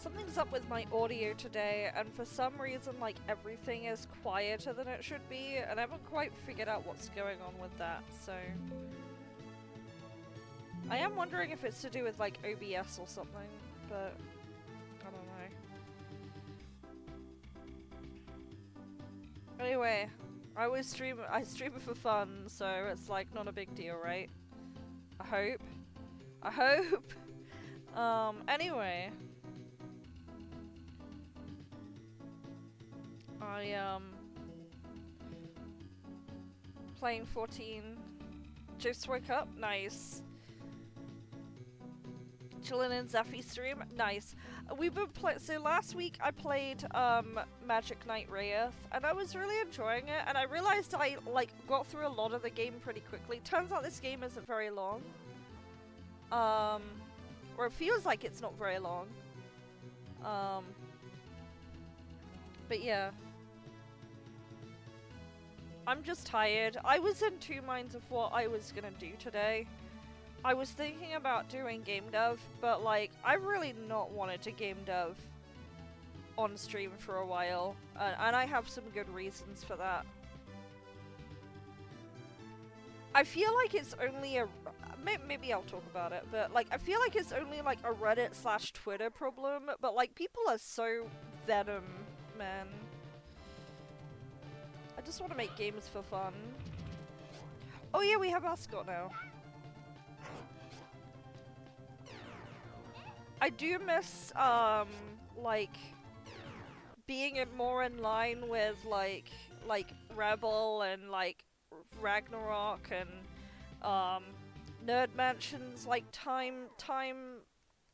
Something's up with my audio today, and for some reason, like, everything is quieter than it should be, and I haven't quite figured out what's going on with that, so... I am wondering if it's to do with, like, OBS or something, but... I don't know. Anyway, I stream it for fun, so it's, like, not a big deal, right? I hope. I hope! Anyway... Playing 14. Just woke up? Nice. Chilling in Zephy's stream? Nice. We've been so last week I played, Magic Knight Rayearth, and I was really enjoying it, and I realized I, like, got through a lot of the game pretty quickly. Turns out this game isn't very long. Or it feels like it's not very long. But yeah. I'm just tired. I was in two minds of what I was gonna do today. I was thinking about doing game dev, but like, I really not wanted to game dev on stream for a while, and I have some good reasons for that. I feel like it's only a... maybe I'll talk about it, but like, I feel like it's only like a Reddit/Twitter problem, but like, people are so venom, man. I just want to make games for fun. Oh yeah, we have Ascot now. I do miss, like, being more in line with, like Rebel and, like, Ragnarok and, Nerd Mansion's, like, time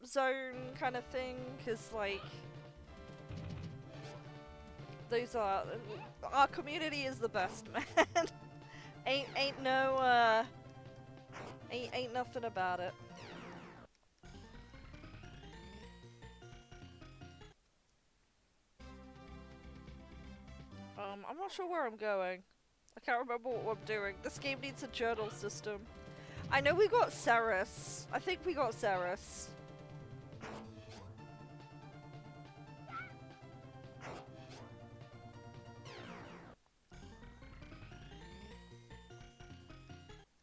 zone kind of thing, because, like, those are... our community is the best, man. ain't nothing about it. I'm not sure where I'm going. I can't remember what I'm doing. This game needs a journal system. I know we got Ceres. I think we got Ceres.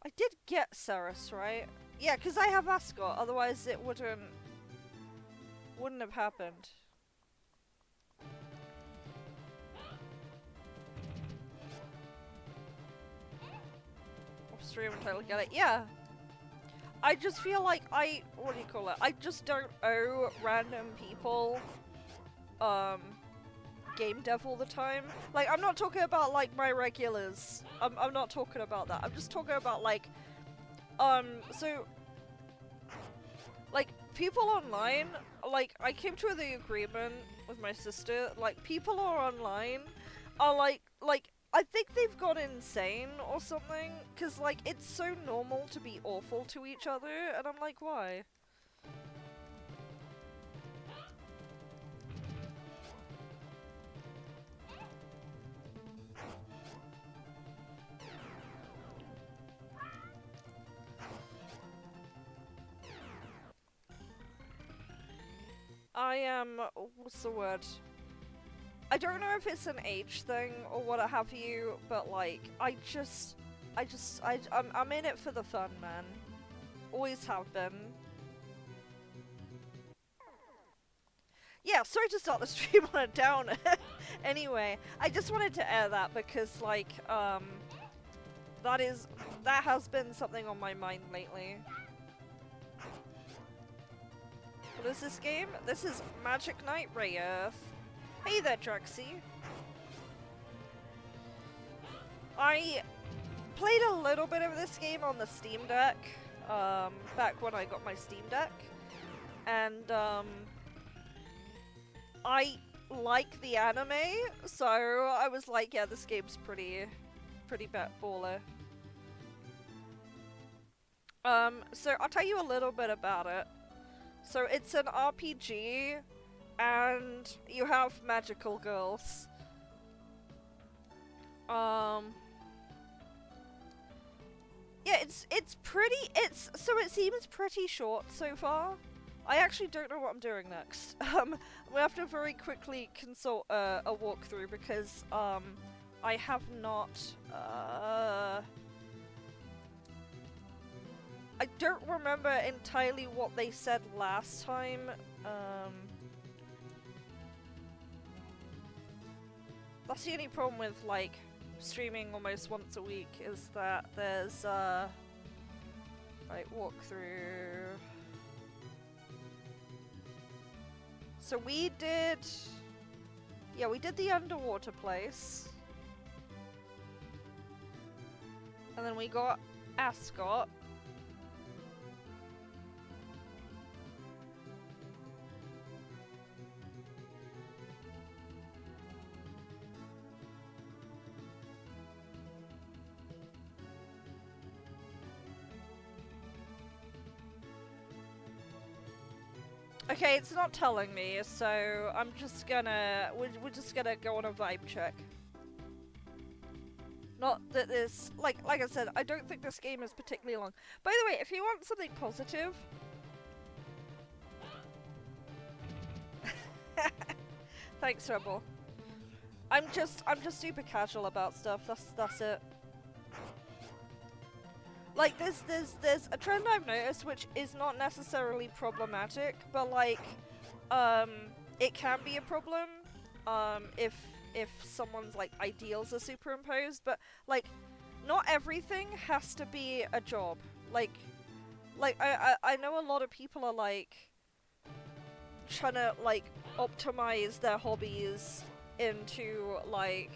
I did get Ceres, right? Yeah, because I have Ascot, otherwise it wouldn't have happened. Stream until I get it. Yeah. I just feel like what do you call it? I just don't owe random people game dev all the time. Like, I'm not talking about like my regulars. I'm not talking about that. I'm just talking about like so like people online, like I came to the agreement with my sister, like people are online are like I think they've gone insane or something, because, like, it's so normal to be awful to each other, and I'm like, why? I am... what's the word? I don't know if it's an age thing or what have you, but like, I'm in it for the fun, man. Always have been. Yeah, sorry to start the stream on a downer. Anyway, I just wanted to air that because like, that has been something on my mind lately. What is this game? This is Magic Knight Rayearth. Hey there, Drexy. I played a little bit of this game on the Steam Deck, back when I got my Steam Deck, and I like the anime, so I was like, yeah, this game's pretty baller. So I'll tell you a little bit about it. So it's an RPG, and you have magical girls. Yeah, so it seems pretty short so far. I actually don't know what I'm doing next. We have to very quickly consult a walkthrough because I have not. I don't remember entirely what they said last time. That's the only problem with like streaming almost once a week is that there's right, walkthrough. So we did, yeah, we did the underwater place, and then we got Ascot. Okay, it's not telling me, so I'm just gonna... We're just gonna go on a vibe check. Not that this... Like I said, I don't think this game is particularly long. By the way, if you want something positive... Thanks, Rebel. I'm just super casual about stuff, that's it. Like, there's a trend I've noticed which is not necessarily problematic, but like, it can be a problem, if someone's like ideals are superimposed, but like, not everything has to be a job. Like I know a lot of people are like, trying to like optimize their hobbies into like,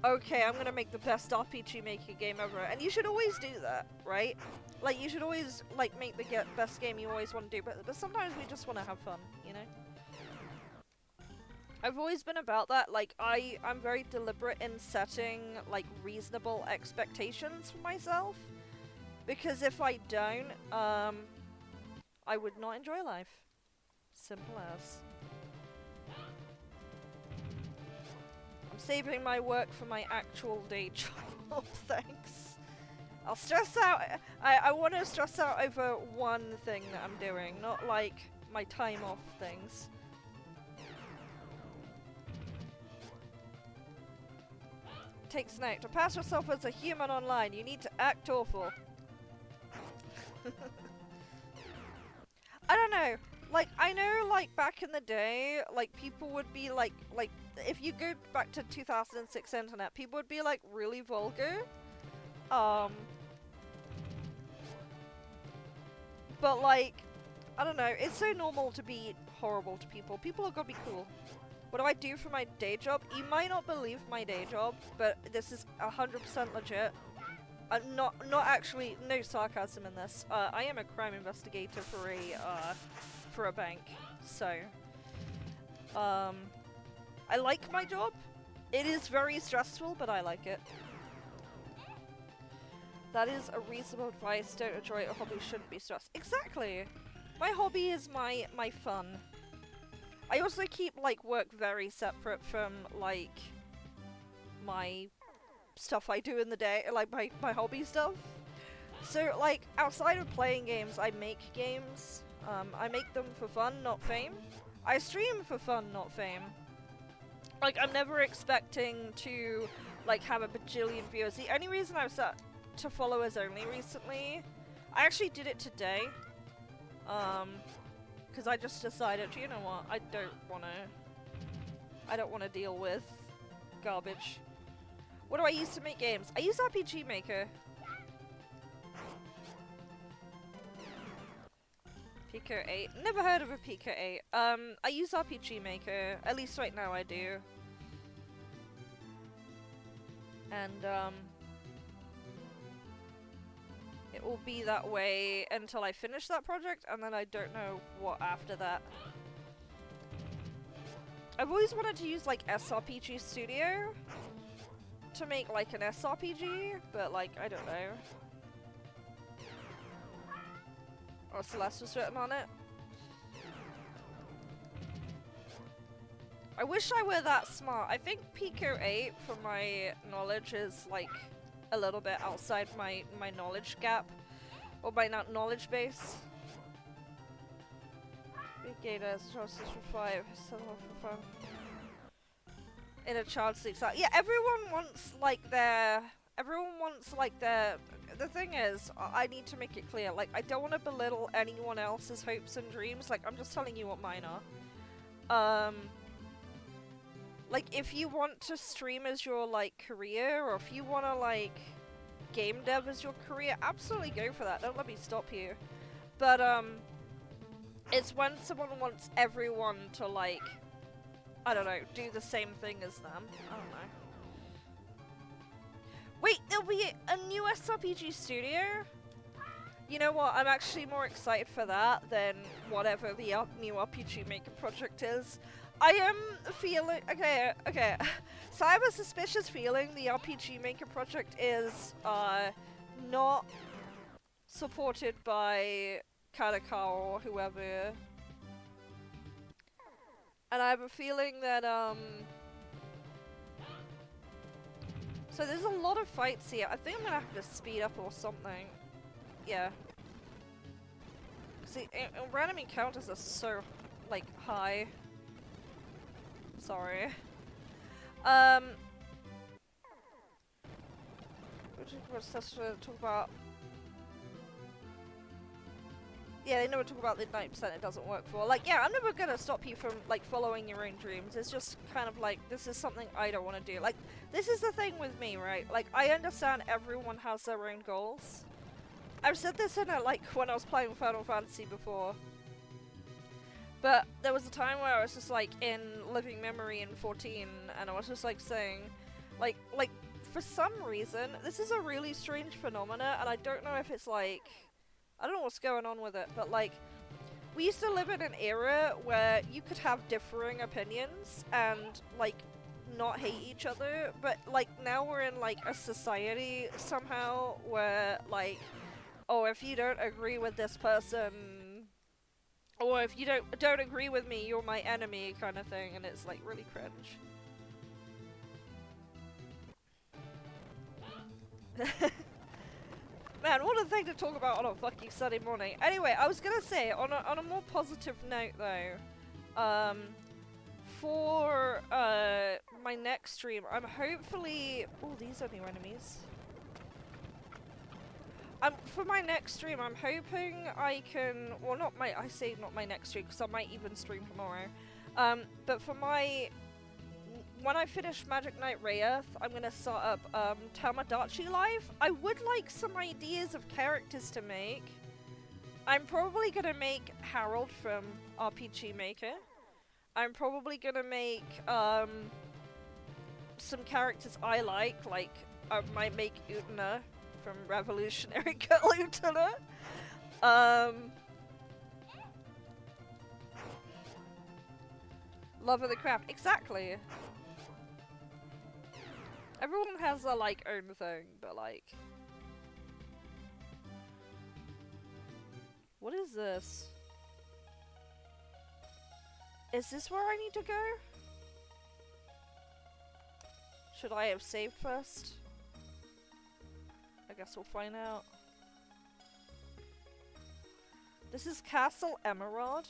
okay, I'm gonna make the best RPG Maker game ever, and you should always do that, right? Like, you should always, like, make the best game you always want to do, but sometimes we just want to have fun, you know? I've always been about that, like, I'm very deliberate in setting, like, reasonable expectations for myself, because if I don't, I would not enjoy life. Simple as. Saving my work for my actual day job, thanks. I'll stress out, I want to stress out over one thing that I'm doing, not like my time off things. Takes note, to pass yourself as a human online, you need to act awful. I don't know. Like, I know, like, back in the day, like, people would be, like, if you go back to 2006 internet, people would be, like, really vulgar. But, like, I don't know, it's so normal to be horrible to people. People are gonna be cool. What do I do for my day job? You might not believe my day job, but this is 100% legit. Not actually, no sarcasm in this. I am a crime investigator for a bank, so I like my job. It is very stressful, but I like it. That is a reasonable advice. Don't enjoy a hobby, shouldn't be stressed. Exactly. My hobby is my fun. I also keep like work very separate from like my stuff I do in the day, like my hobby stuff. So like outside of playing games, I make games. I make them for fun, not fame. I stream for fun, not fame. Like, I'm never expecting to, like, have a bajillion viewers. The only reason I've set to followers only recently, I actually did it today. Because I just decided, you know what, I don't wanna deal with garbage. What do I use to make games? I use RPG Maker. Pico 8. Never heard of a Pico 8. I use RPG Maker. At least right now I do. And, it will be that way until I finish that project, and then I don't know what after that. I've always wanted to use, like, SRPG Studio to make, like, an SRPG, but, like, I don't know. Oh, Celeste was written on it. I wish I were that smart. I think Pico 8, from my knowledge, is like a little bit outside my knowledge gap. Or my knowledge base. Gator, Charles 5, 7 for fun. In a child's league style. Yeah, everyone wants like their. The thing is, I need to make it clear. Like, I don't want to belittle anyone else's hopes and dreams. Like, I'm just telling you what mine are. Like, if you want to stream as your like career, or if you want to like game dev as your career, absolutely go for that. Don't let me stop you. But it's when someone wants everyone to like, I don't know, do the same thing as them. I don't know. Wait, there'll be a new SRPG studio? You know what, I'm actually more excited for that than whatever the new RPG Maker project is. I am feeling, okay, so I have a suspicious feeling the RPG Maker project is not supported by Kadakawa or whoever. And I have a feeling that, so there's a lot of fights here. I think I'm gonna have to speed up or something. Yeah. See, random encounters are so, like, high. Sorry. What's this to talk about? Yeah, they never talk about the 90% it doesn't work for. Like, yeah, I'm never gonna stop you from, like, following your own dreams. It's just kind of like, this is something I don't want to do. Like, this is the thing with me, right? Like, I understand everyone has their own goals. I've said this in a, like, when I was playing Final Fantasy before. But there was a time where I was just, like, in living memory in 14, and I was just, like, saying, like, for some reason, this is a really strange phenomena, and I don't know if it's, like, I don't know what's going on with it, but, like, we used to live in an era where you could have differing opinions and, like, not hate each other, but, like, now we're in, like, a society somehow where, like, oh, if you don't agree with this person, or if you don't agree with me, you're my enemy, kind of thing, and it's, like, really cringe. Man, what a thing to talk about on a fucking Sunday morning. Anyway, I was gonna say, on a more positive note, though, for, my next stream, I'm hopefully... Oh, these are new enemies. For my next stream, I'm hoping I can... Well, I say not my next stream, because I might even stream tomorrow. But for my... When I finish Magic Knight Rayearth, I'm gonna start up, Tamagotchi Live. I would like some ideas of characters to make. I'm probably gonna make Harold from RPG Maker. I'm probably gonna make, some characters I like I might make Utena from Revolutionary Girl Utena. Love of the craft. Exactly. Everyone has their, like, own thing, but, like... What is this? Is this where I need to go? Should I have saved first? I guess we'll find out. This is Castle Emerald.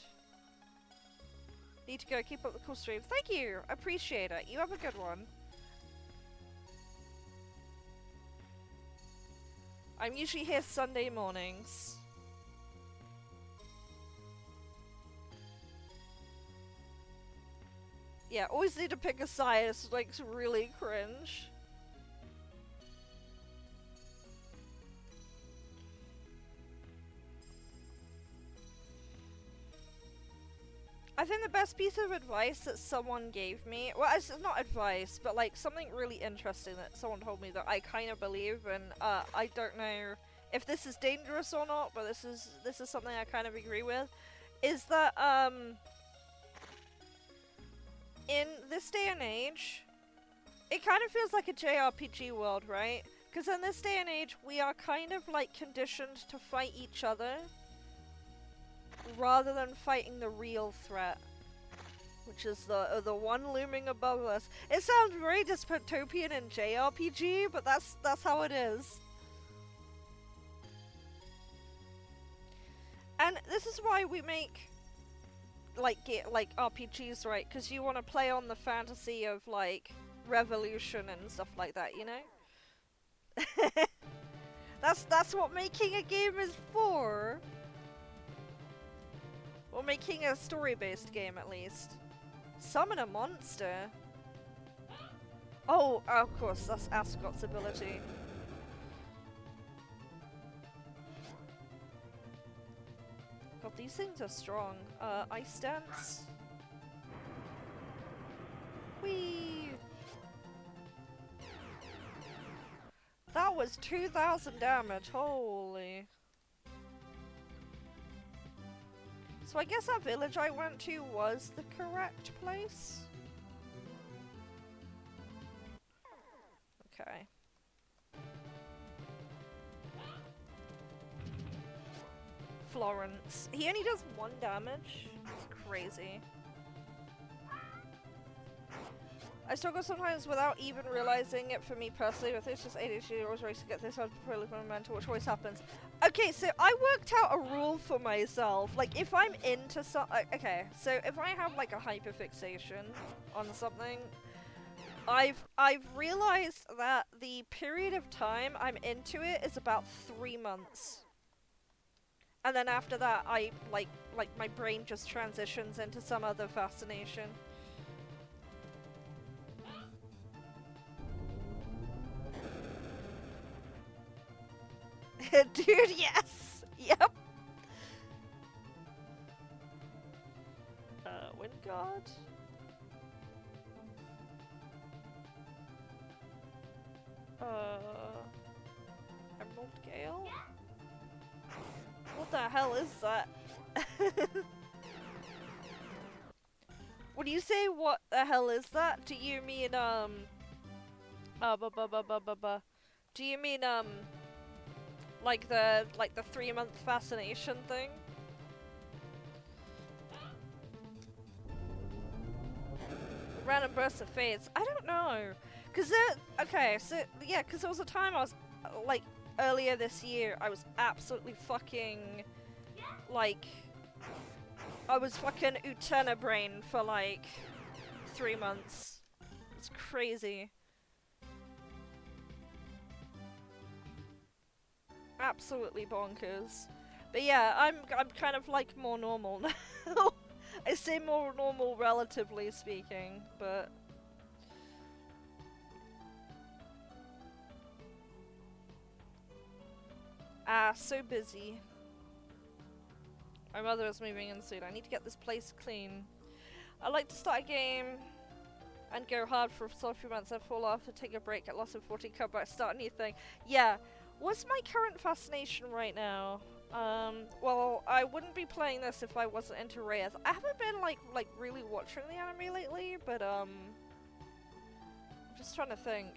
Need to go. Keep up the cool stream. Thank you! I appreciate it. You have a good one. I'm usually here Sunday mornings. Yeah, always need to pick a side. It's like really cringe. I think the best piece of advice that someone gave me, well, it's not advice, but like something really interesting that someone told me that I kind of believe, and I don't know if this is dangerous or not, but this is something I kind of agree with, is that in this day and age, it kind of feels like a JRPG world, right? Because in this day and age, we are kind of like conditioned to fight each other rather than fighting the real threat, which is the one looming above us. It sounds very dystopian in JRPG, but that's how it is. And this is why we make like RPGs, right? Because you want to play on the fantasy of like revolution and stuff like that, you know? That's what making a game is for. Or making a story-based game, at least. Summon a monster. Oh, of course, that's Ascot's ability. God, these things are strong. Ice Dance. Whee! That was 2,000 damage, holy. So I guess that village I went to was the correct place? Okay. Florence. He only does 1 damage? It's crazy. I struggle sometimes without even realizing it for me personally, but it's just ADHD, always race to get this out before I mental, which always happens. Okay, so I worked out a rule for myself. Like, if I'm into okay, so if I have like a hyperfixation on something, I've realized that the period of time I'm into it is about 3 months. And then after that, I like my brain just transitions into some other fascination. Dude, yes! Yep! Wind Guard? Emerald Gale? What the hell is that? When you say what the hell is that, do you mean, do you mean, like the 3-month fascination thing? Random bursts of fades. I don't know. Cause okay, so yeah, cause there was a time I was like earlier this year I was absolutely fucking like I was fucking Utena brain for like 3 months. It's crazy. Absolutely bonkers. But yeah, I'm kind of like more normal now. I say more normal relatively speaking, but so busy. My mother is moving in soon. I need to get this place clean. I like to start a game and go hard for a few months and fall off and take a break, get lost in 40, come back, start a new thing. Yeah. What's my current fascination right now? Well, I wouldn't be playing this if I wasn't into Rayearth. I haven't been like really watching the anime lately, but I'm just trying to think.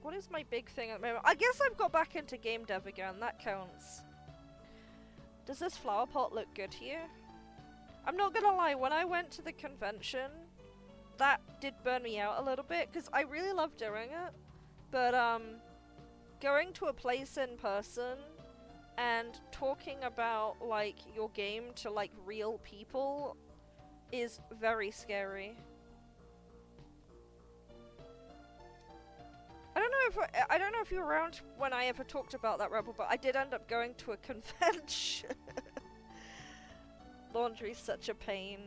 What is my big thing at the moment? I guess I've got back into game dev again. That counts. Does this flower pot look good here? I'm not gonna lie, when I went to the convention, that did burn me out a little bit, because I really love doing it, but going to a place in person and talking about like your game to like real people is very scary. I don't know if you were around when I ever talked about that, Rebel, but I did end up going to a convention. Laundry's such a pain.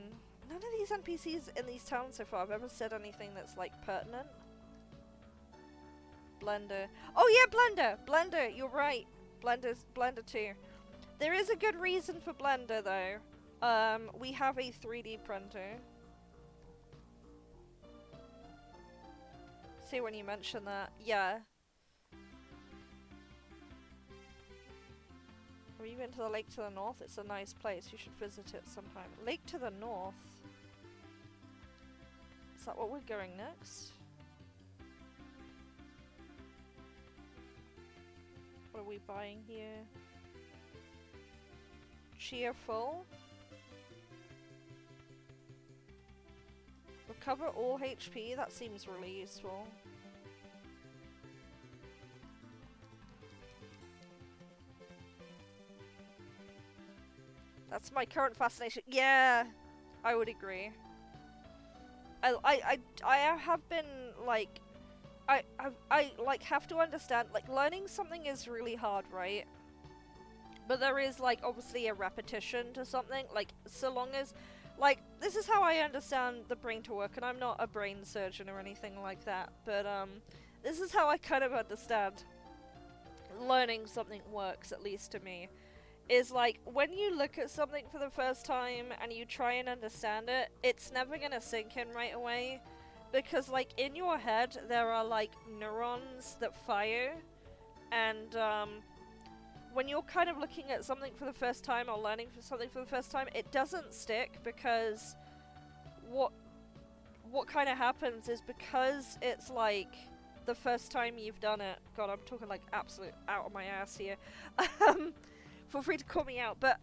None of these NPCs in these towns so far have ever said anything that's like pertinent. Blender. Oh yeah, Blender! Blender, you're right. Blender too. There is a good reason for Blender though. We have a 3D printer. See when you mention that. Yeah. Have you been to the lake to the north? It's a nice place. You should visit it sometime. Lake to the north? Is that what we're going next? What are we buying here? Cheerful. Recover all HP? That seems really useful. That's my current fascination. Yeah! I would agree. I have been like, I like have to understand, like learning something is really hard, right? But there is like obviously a repetition to something, like so long as, like this is how I understand the brain to work, and I'm not a brain surgeon or anything like that, but this is how I kind of understand learning something works, at least to me. Is like when you look at something for the first time and you try and understand it, it's never gonna sink in right away, because like in your head there are like neurons that fire, and when you're kind of looking at something for the first time or learning for something for the first time, it doesn't stick, because what kind of happens is, because it's like the first time you've done it. God, I'm talking like absolute out of my ass here. Feel free to call me out, but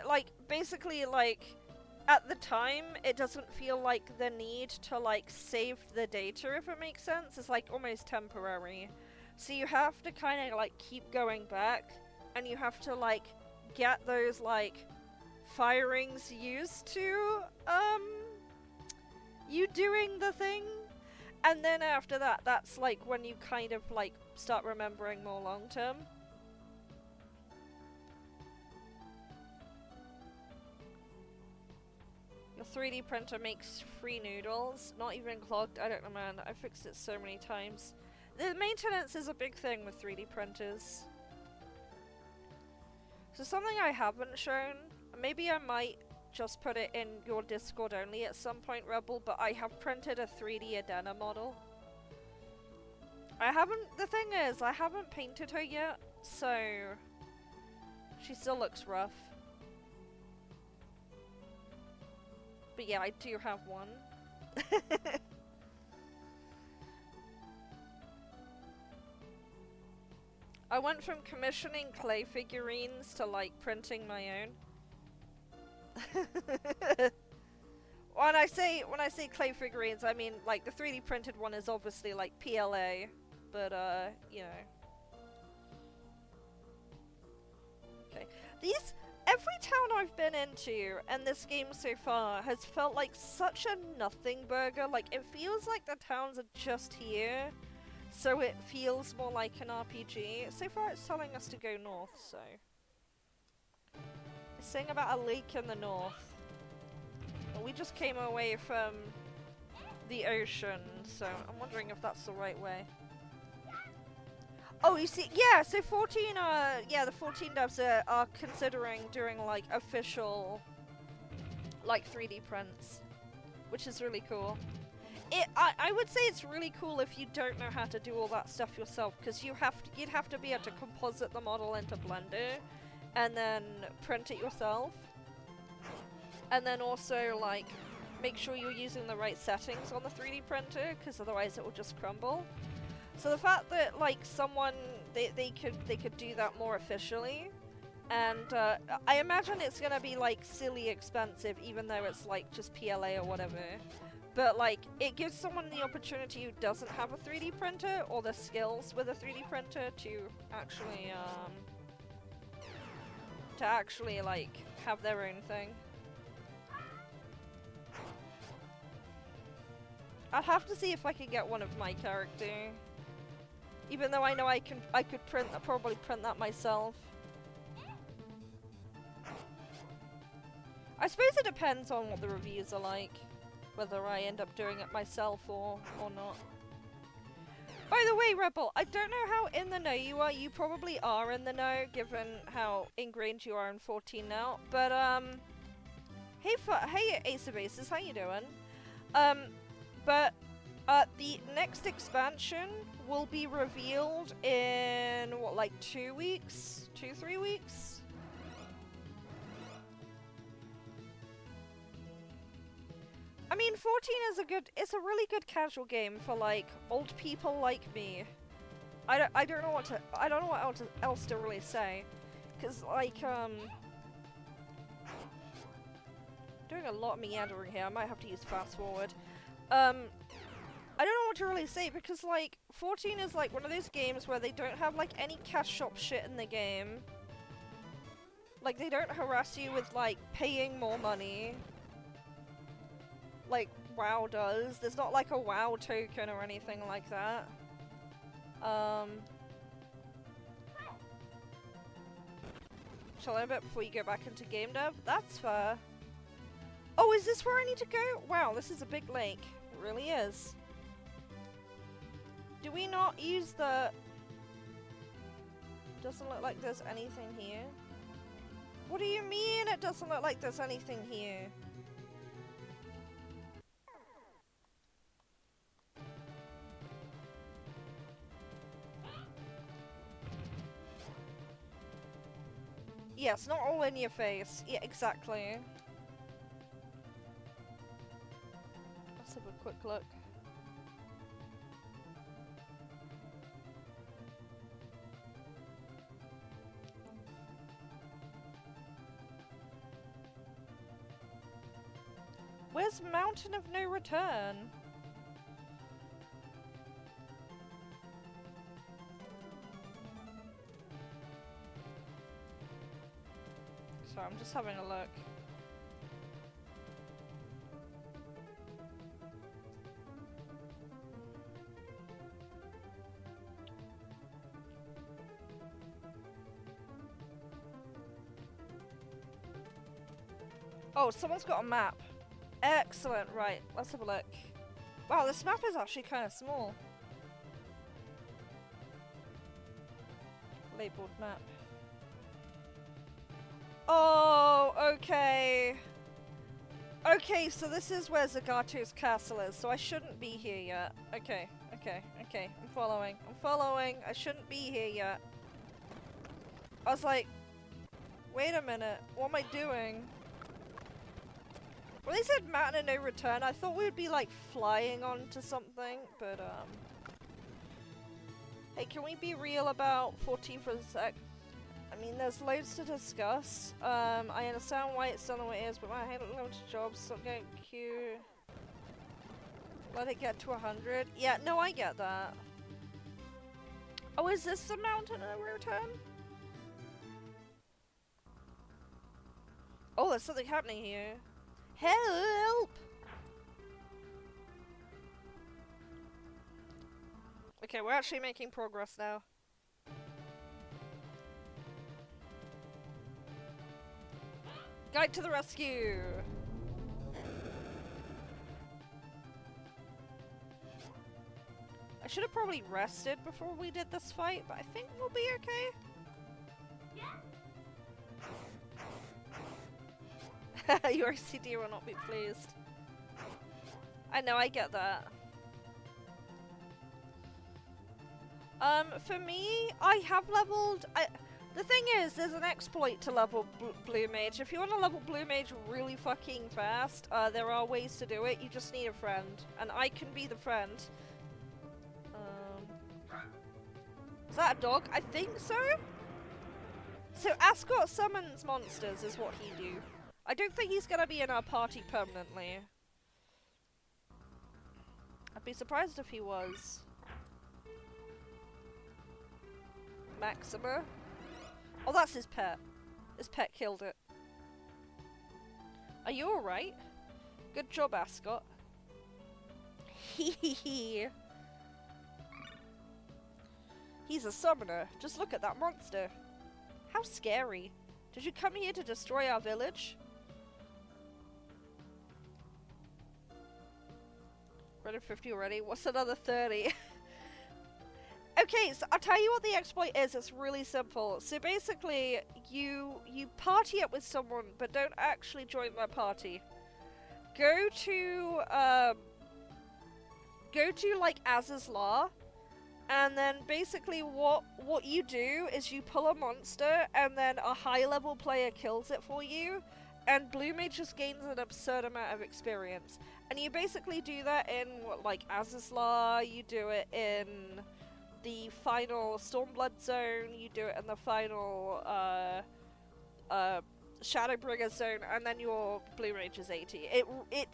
like basically like at the time it doesn't feel like the need to like save the data, if it makes sense. It's like almost temporary, so you have to kind of like keep going back, and you have to like get those like firings used to you doing the thing, and then after that, that's like when you kind of like start remembering more long term. Your 3D printer makes free noodles, not even clogged. I don't know, man. I fixed it so many times. The maintenance is a big thing with 3D printers. So something I haven't shown, maybe I might just put it in your Discord only at some point, Rebel, but I have printed a 3D Adena model. The thing is, I haven't painted her yet, so she still looks rough. But yeah, I do have one. I went from commissioning clay figurines to like printing my own. When I say clay figurines, I mean like the 3D printed one is obviously like PLA, but you know. Okay. Every town I've been into and this game so far has felt like such a nothing burger. Like it feels like the towns are just here, so it feels more like an RPG. So far it's telling us to go north, so it's saying about a lake in the north. Well, we just came away from the ocean, so I'm wondering if that's the right way. Oh, you see, yeah, so 14, yeah, the 14 devs are considering doing, like, official, like, 3D prints, which is really cool. I would say it's really cool if you don't know how to do all that stuff yourself, because you'd have to be able to composite the model into Blender, and then print it yourself. And then also, like, make sure you're using the right settings on the 3D printer, because otherwise it will just crumble. So the fact that like someone they could do that more officially, and I imagine it's gonna be like silly expensive, even though it's like just PLA or whatever. But like it gives someone the opportunity who doesn't have a 3D printer or the skills with a 3D printer to actually like have their own thing. I'll have to see if I can get one of my character. Even though I know I could probably print that myself. I suppose it depends on what the reviews are like, whether I end up doing it myself or not. By the way, Rebel, I don't know how in the know you are. You probably are in the know, given how ingrained you are in 14 now. But hey Ace of Aces, how you doing? But the next expansion will be revealed in, what, like 2 weeks? 2-3 weeks? I mean, 14 is it's a really good casual game for, like, old people like me. I don't know what else to really say. Cause, like, doing a lot of meandering here, I might have to use fast forward. I don't know what to really say, because, like, 14 is, like, one of those games where they don't have, like, any cash shop shit in the game. Like, they don't harass you with, like, paying more money. Like, WoW does. There's not, like, a WoW token or anything like that. Shall I bet before you go back into game dev? That's fair. Oh, is this where I need to go? Wow, this is a big lake. It really is. Do we not use the... Doesn't look like there's anything here. What do you mean it doesn't look like there's anything here? Yes, not all in your face. Yeah, exactly. Let's have a quick look. Where's Mountain of No Return? Sorry, I'm just having a look. Oh, someone's got a map. Excellent, right, let's have a look. Wow, this map is actually kind of small. Labeled map. Oh, okay. Okay, so this is where Zagato's castle is, so I shouldn't be here yet. Okay, okay, okay, I'm following. I'm following, I shouldn't be here yet. I was like, wait a minute, what am I doing? When they said Mountain of No Return, I thought we would be like flying onto something, but hey, can we be real about 14 for a sec? I mean, there's loads to discuss. I understand why it's done the way it is, but I hate limited jobs, so I'm going queue. Let it get to 100. Yeah, no, I get that. Oh, is this the Mountain of No Return? Oh, there's something happening here. Help! Okay, we're actually making progress now. Guide to the rescue! I should have probably rested before we did this fight, but I think we'll be okay. Your OCD will not be pleased. I know, I get that. For me, I have leveled... The thing is, there's an exploit to level Blue Mage. If you want to level Blue Mage really fucking fast, there are ways to do it. You just need a friend. And I can be the friend. Is that a dog? I think so? So Ascot summons monsters is what he do. I don't think he's gonna be in our party permanently. I'd be surprised if he was. Maxima? Oh, that's his pet. His pet killed it. Are you alright? Good job, Ascot. Hehehe. He's a summoner. Just look at that monster. How scary. Did you come here to destroy our village? Read 50 already. What's another 30? Okay, so I'll tell you what the exploit is. It's really simple. So basically, you party up with someone, but don't actually join their party. Go to like Az's Law, and then basically what you do is you pull a monster, and then a high level player kills it for you, and Blue Mage just gains an absurd amount of experience. And you basically do that in like Az's Law. You do it in the final Stormblood zone, you do it in the final Shadowbringer zone, and then your Blue Mage is 80.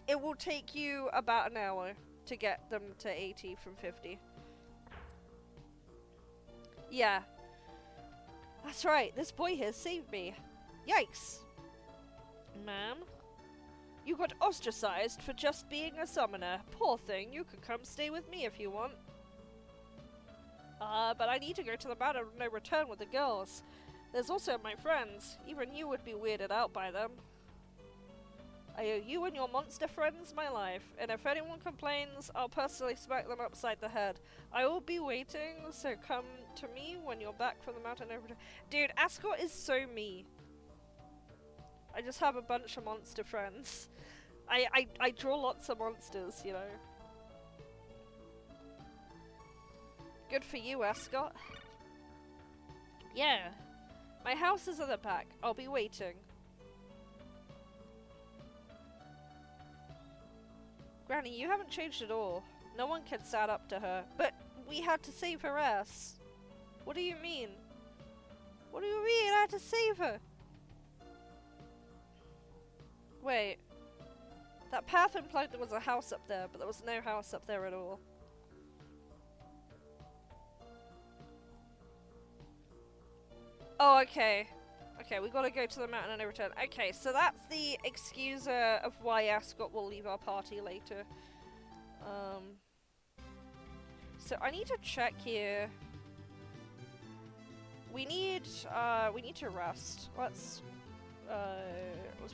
It will take you about an hour to get them to 80 from 50. Yeah. That's right, this boy here saved me. Yikes. Ma'am? You got ostracized for just being a summoner. Poor thing, you could come stay with me if you want. But I need to go to the Mountain of No Return with the girls. There's also my friends. Even you would be weirded out by them. I owe you and your monster friends my life, and if anyone complains, I'll personally smack them upside the head. I will be waiting, so come to me when you're back from the Mountain of No Return. Dude, Ascot is so me. I just have a bunch of monster friends. I draw lots of monsters, you know. Good for you, Ascot. Yeah. My house is at the back. I'll be waiting. Granny, you haven't changed at all. No one can stand up to her. But we had to save her ass. What do you mean? What do you mean I had to save her? Wait. That path implied there was a house up there, but there was no house up there at all. Oh, okay. Okay, we gotta go to the Mountain and no return. Okay, so that's the excuser of why Ascot will leave our party later. So I need to check here. We need to rest. Let's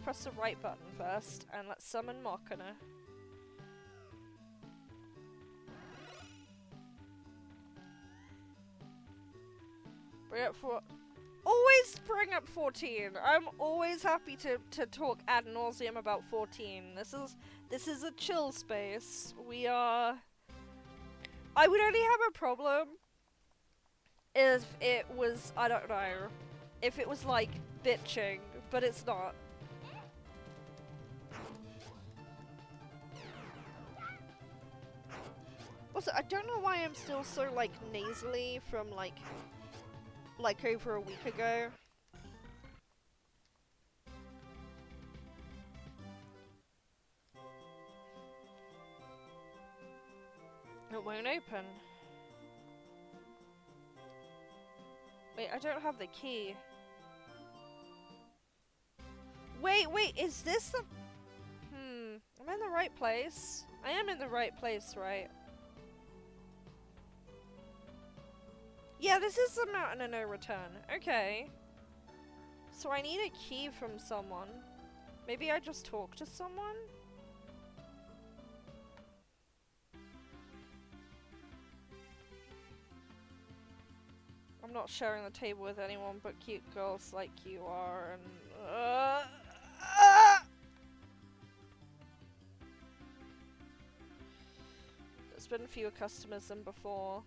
press the right button first, and let's summon Machina. Bring up for. Always bring up 14. I'm always happy to talk ad nauseum about 14. This is a chill space. We are. I would only have a problem if it was, I don't know, if it was like bitching, but it's not. Also, I don't know why I'm still so like nasally from like over a week ago. It won't open. Wait, I don't have the key. Wait, is this the... am I in the right place? I am in the right place, right? Yeah, this is the Mountain of No Return. Okay. So I need a key from someone. Maybe I just talk to someone? I'm not sharing the table with anyone but cute girls like you are, and... There's been fewer customers than before.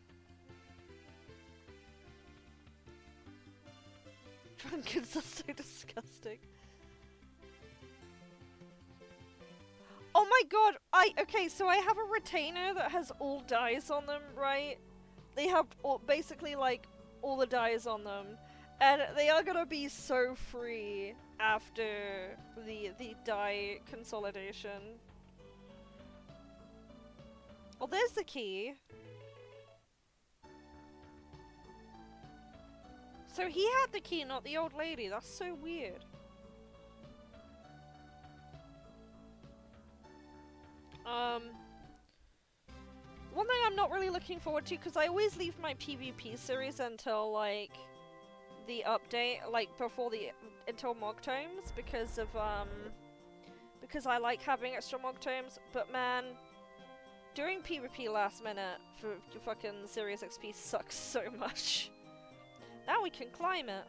Drunkards are so disgusting. Oh my god! Okay, so I have a retainer that has all dies on them, right? They have basically like all the dies on them, and they are gonna be so free after the die consolidation. Oh, there's the key. So he had the key, not the old lady. That's so weird. One thing I'm not really looking forward to, because I always leave my PvP series until, like, the update, like, until Mog Tomes, because I like having extra Mog Tomes, but man, doing PvP last minute for fucking Series XP sucks so much. Now we can climb it.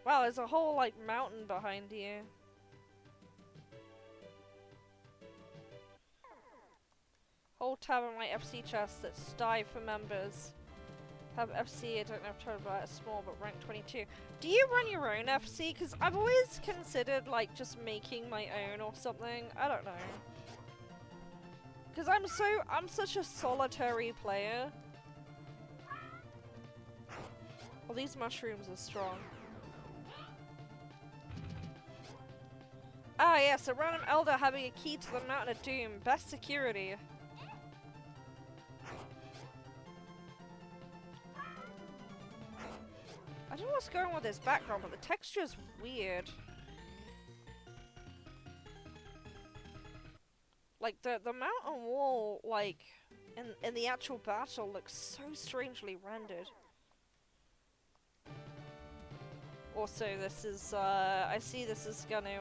Wow, there's a whole, like, mountain behind you. Whole tab on my FC chest that's die for members. Have FC, I don't know if to about it, small, but rank 22. Do you run your own FC? Because I've always considered, like, just making my own or something. I don't know. Because I'm such a solitary player. Well, these mushrooms are strong. Ah, yes, a random elder having a key to the Mountain of Doom. Best security. I don't what's going on with this background, but the texture's weird. Like, the mountain wall, like, in the actual battle looks so strangely rendered. Also, this is, I see this is gonna,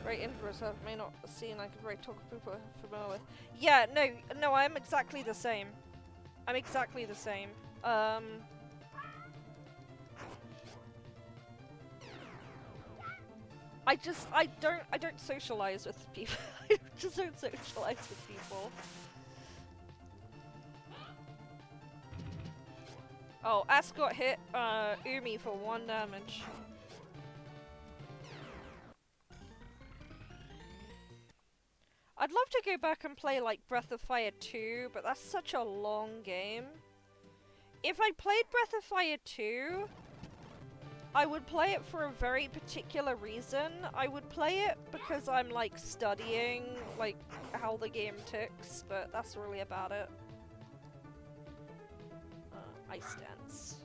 very introverts I may not seem like a very talkative people are familiar with. Yeah, no, I'm exactly the same. I'm exactly the same. I don't socialize with people. I just don't socialize with people. Oh, Ass got hit, Umi for 1 damage. I'd love to go back and play, like, Breath of Fire 2, but that's such a long game. If I played Breath of Fire 2, I would play it for a very particular reason. I would play it because I'm, like, studying, like, how the game ticks, but that's really about it. Ice Dance.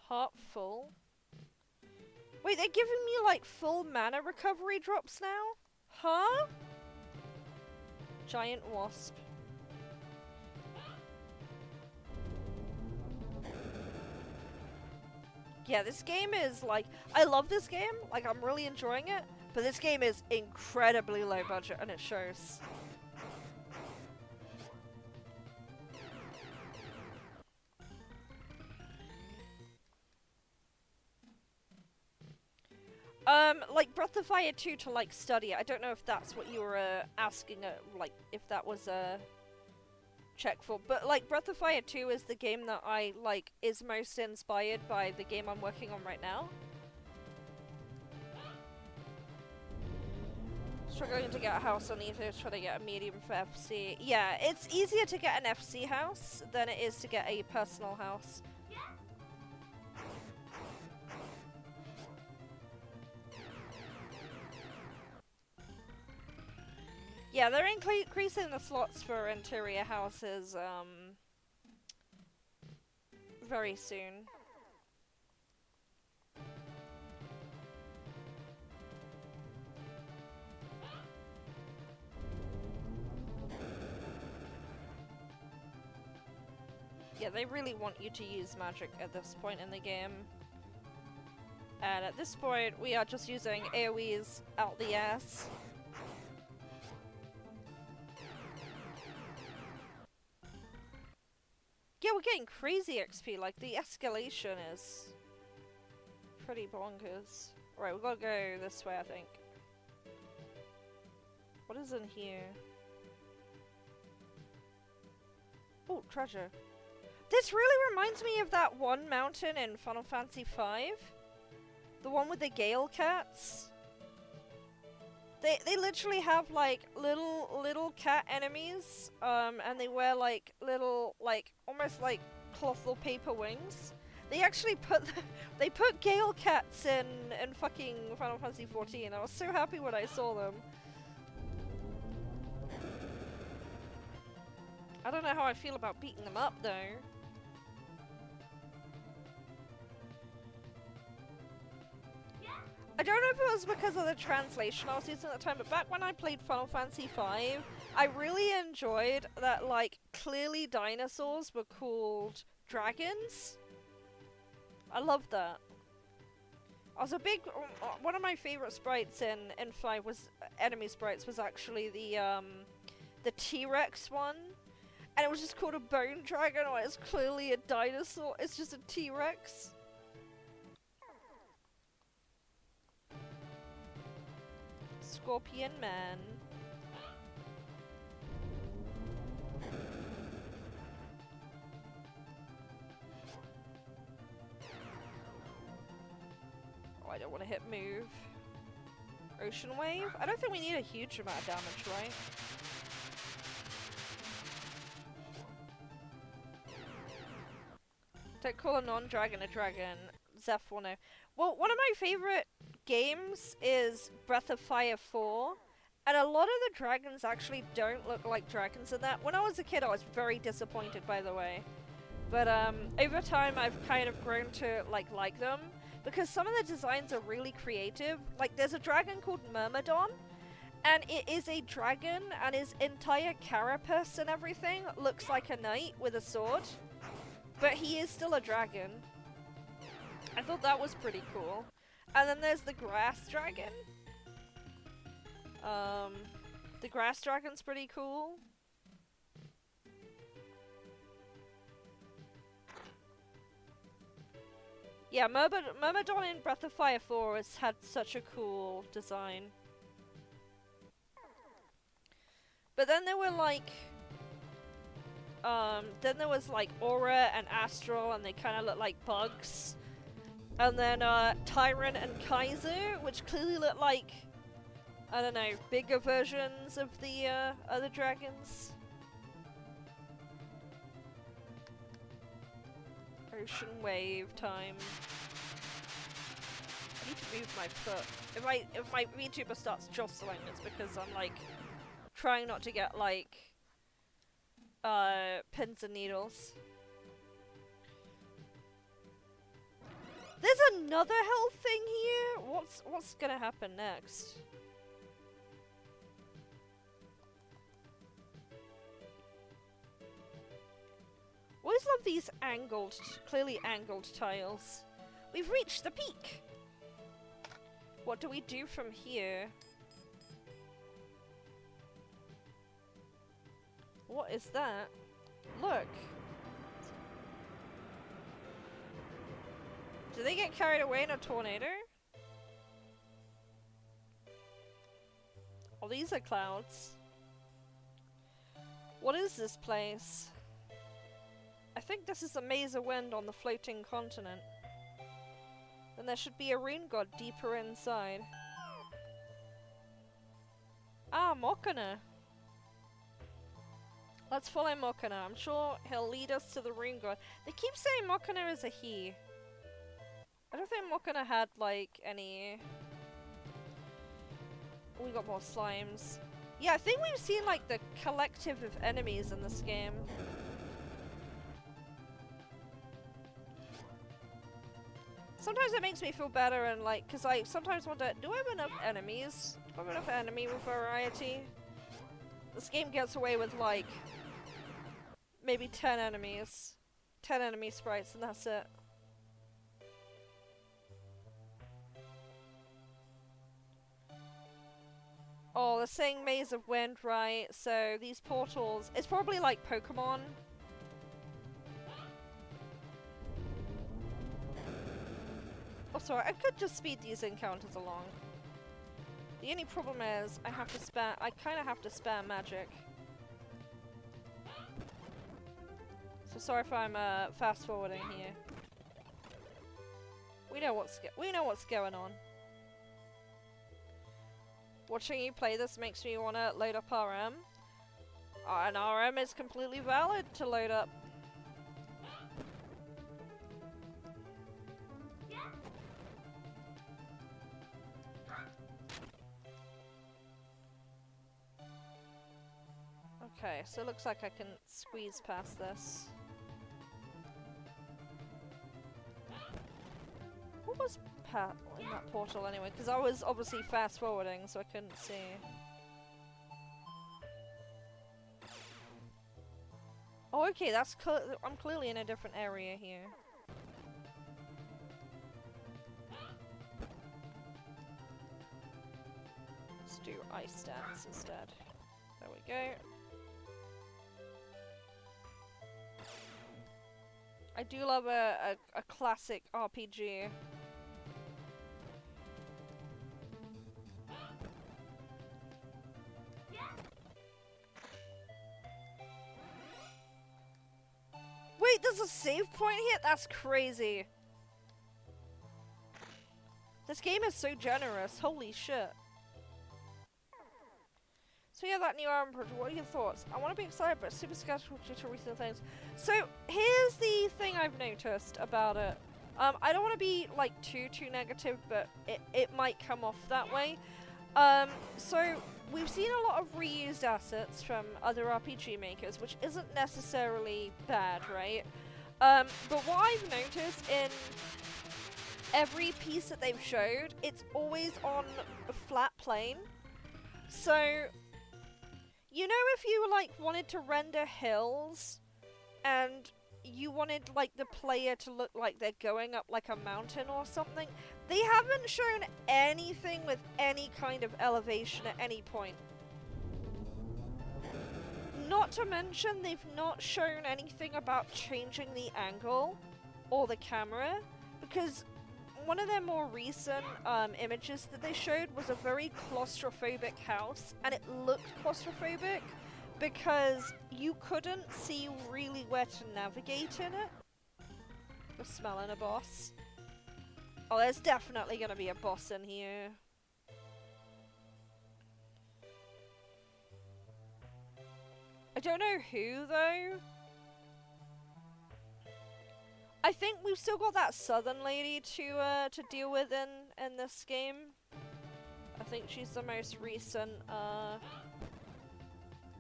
Heart full. Wait, they're giving me like full mana recovery drops now? Huh? Giant wasp. Yeah, this game is like, I love this game, like I'm really enjoying it, but this game is incredibly low budget and it shows. Like Breath of Fire 2 to like study. I don't know if that's what you were asking, like if that was a check for, but like Breath of Fire 2 is the game that I like is most inspired by the game I'm working on right now. Struggling to get a house on either, trying to get a medium for FC. Yeah, it's easier to get an FC house than it is to get a personal house. Yeah, they're increasing the slots for interior houses, very soon. Yeah, they really want you to use magic at this point in the game. And at this point, we are just using AoEs out the ass. Yeah, we're getting crazy XP, like the escalation is pretty bonkers. Alright, we gotta go this way, I think. What is in here? Oh, treasure. This really reminds me of that one mountain in Final Fantasy V. The one with the Gale cats. They literally have like little cat enemies, and they wear like little almost like cloth or paper wings. They actually put they put Gale cats in fucking Final Fantasy XIV. I was so happy when I saw them. I don't know how I feel about beating them up though. I don't know if it was because of the translation I was using at the time, but back when I played Final Fantasy V, I really enjoyed that, like, clearly dinosaurs were called dragons. I loved that. I was a big... one of my favorite sprites in 5 was... enemy sprites was actually the T-Rex one. And it was just called a bone dragon, or it's clearly a dinosaur. It's just a T-Rex. Scorpion Man. Oh, I don't want to hit move. Ocean Wave? I don't think we need a huge amount of damage, right? Don't call a non-dragon a dragon. Zeph will know. Well, one of my favorite games is Breath of Fire 4, and a lot of the dragons actually don't look like dragons in that. When I was a kid, I was very disappointed, by the way. But over time, I've kind of grown to like them, because some of the designs are really creative. Like, there's a dragon called Myrmidon, and it is a dragon, and his entire carapace and everything looks like a knight with a sword. But he is still a dragon. I thought that was pretty cool. And then there's the grass dragon. The grass dragon's pretty cool. Yeah, Myrmidon in Breath of Fire 4 has had such a cool design. But then there were like... then there was like Aura and Astral, and they kind of look like bugs. And then Tyrant and Kaiser, which clearly look like, I don't know, bigger versions of the other dragons. Ocean wave time. I need to move my foot. If my VTuber starts jostling, it's because I'm like trying not to get like pins and needles. There's another health thing here. What's gonna happen next? Always love these angled, clearly angled tiles. We've reached the peak. What do we do from here? What is that? Look. Do they get carried away in a tornado? Oh, these are clouds. What is this place? I think this is a maze of wind on the floating continent. Then there should be a rune god deeper inside. Ah, Mokana. Let's follow Mokana. I'm sure he'll lead us to the rune god. They keep saying Mokana is a he. I don't think Mokana had, like, any... We got more slimes. Yeah, I think we've seen, like, the collective of enemies in this game. Sometimes it makes me feel better and, like, because I sometimes wonder, do I have enough enemies? Do I have enough enemy variety? This game gets away with, like, maybe 10 enemies. 10 enemy sprites, and that's it. Oh, they're saying Maze of Wind, right? So these portals, it's probably like Pokemon. Oh, sorry, I could just speed these encounters along. The only problem is I kind of have to spam magic. So sorry if I'm fast forwarding here. We know what's going on. Watching you play this makes me want to load up RM. And RM is completely valid to load up. Okay, so it looks like I can squeeze past this. What was in that portal anyway? Because I was obviously fast forwarding, so I couldn't see. Oh, okay, that's I'm clearly in a different area here. Let's do ice stats instead. There we go. I do love a classic RPG. Wait, there's a save point here? That's crazy. This game is so generous. Holy shit. So yeah, that new album project, what are your thoughts? I want to be excited, but super skeptical due to recent things. So, here's the thing I've noticed about it. I don't want to be like too negative, but it might come off that way. So we've seen a lot of reused assets from other RPG makers, which isn't necessarily bad, right? But what I've noticed in every piece that they've showed, it's always on a flat plane. So, you know, if you like wanted to render hills and you wanted like the player to look like they're going up like a mountain or something, they haven't shown anything with any kind of elevation at any point. Not to mention, they've not shown anything about changing the angle or the camera, because one of their more recent images that they showed was a very claustrophobic house, and it looked claustrophobic because you couldn't see really where to navigate in it. We're smelling a boss. Oh, there's definitely gonna be a boss in here. I don't know who, though. I think we've still got that southern lady to deal with in this game. I think she's the most recent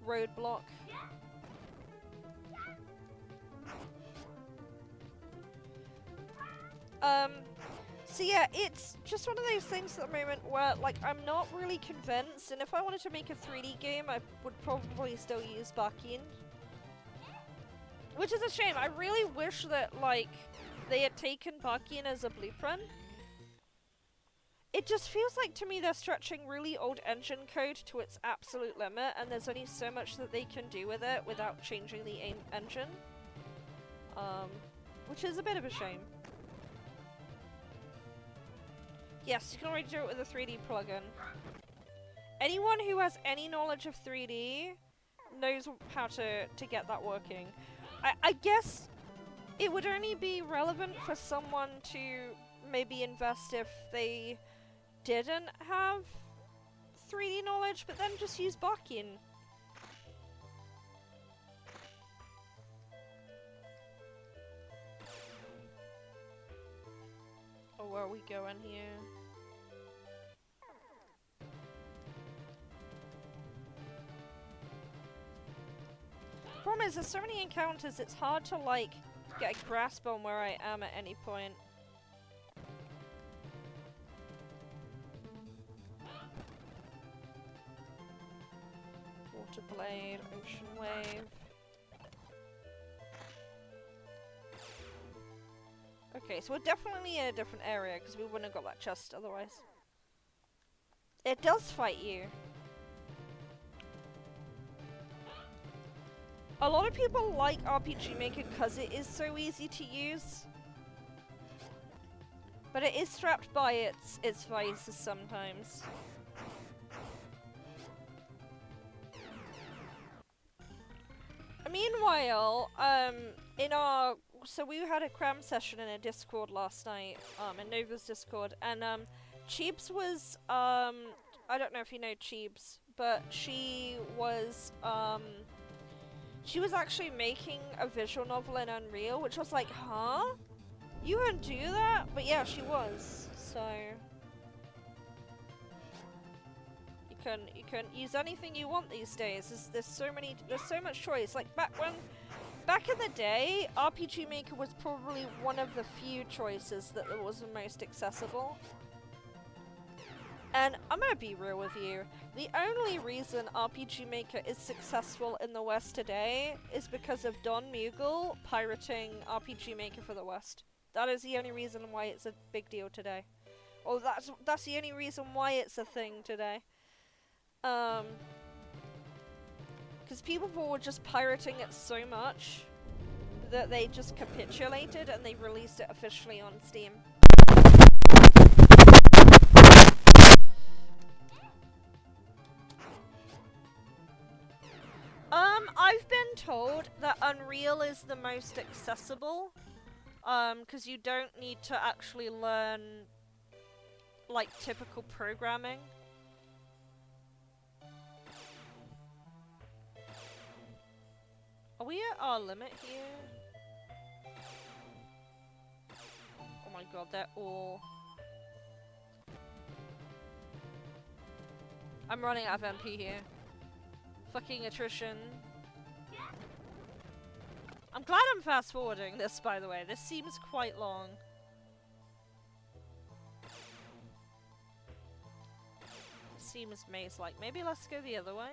roadblock. So yeah, it's just one of those things at the moment where, like, I'm not really convinced, and if I wanted to make a 3D game, I would probably still use Bakin. Which is a shame. I really wish that, like, they had taken Bakin as a blueprint. It just feels like, to me, they're stretching really old engine code to its absolute limit, and there's only so much that they can do with it without changing the engine. Which is a bit of a shame. Yes, you can already do it with a 3D plugin. Anyone who has any knowledge of 3D knows how to get that working. I guess it would only be relevant for someone to maybe invest if they didn't have 3D knowledge, but then just use Bakin. Oh, where are we going here? Problem is, there's so many encounters, it's hard to, like, get a grasp on where I am at any point. Water Blade, Ocean Wave. Okay, so we're definitely in a different area, because we wouldn't have got that chest otherwise. It does fight you. A lot of people like RPG Maker because it is so easy to use. But it is strapped by its vices sometimes. Meanwhile, so we had a cram session in a Discord last night, in Nova's Discord, and, Cheebs was, I don't know if you know Cheebs, but she was actually making a visual novel in Unreal, which was like, huh? You wouldn't do that? But yeah, she was, so... You can use anything you want these days. There's so much choice. Like back in the day, RPG Maker was probably one of the few choices that was the most accessible. And I'm gonna be real with you. The only reason RPG Maker is successful in the West today is because of Don Mughal pirating RPG Maker for the West. That is the only reason why it's a big deal today. Or that's the only reason why it's a thing today. Because people were just pirating it so much that they just capitulated and they released it officially on Steam. I've been told that Unreal is the most accessible, because you don't need to actually learn, like, typical programming. Are we at our limit here? Oh my god, they're all... I'm running out of MP here. Fucking attrition. I'm glad I'm fast forwarding this, by the way. This seems quite long. Seems maze-like. Maybe let's go the other way?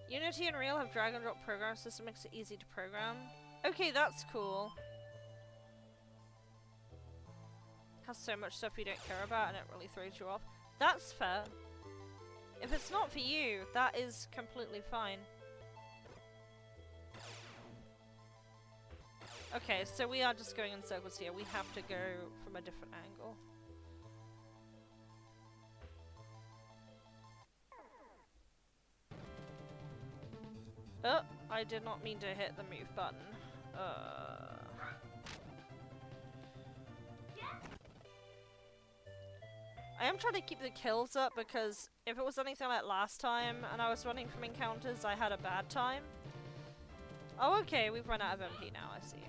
Unity and Unreal have drag and drop program system, makes it easy to program. Okay, that's cool. Has so much stuff you don't care about and it really throws you off. That's fair. If it's not for you, that is completely fine. Okay, so we are just going in circles here. We have to go from a different angle. Oh, I did not mean to hit the move button. I am trying to keep the kills up because if it was anything like last time and I was running from encounters, I had a bad time. Oh, okay, we've run out of MP now, I see.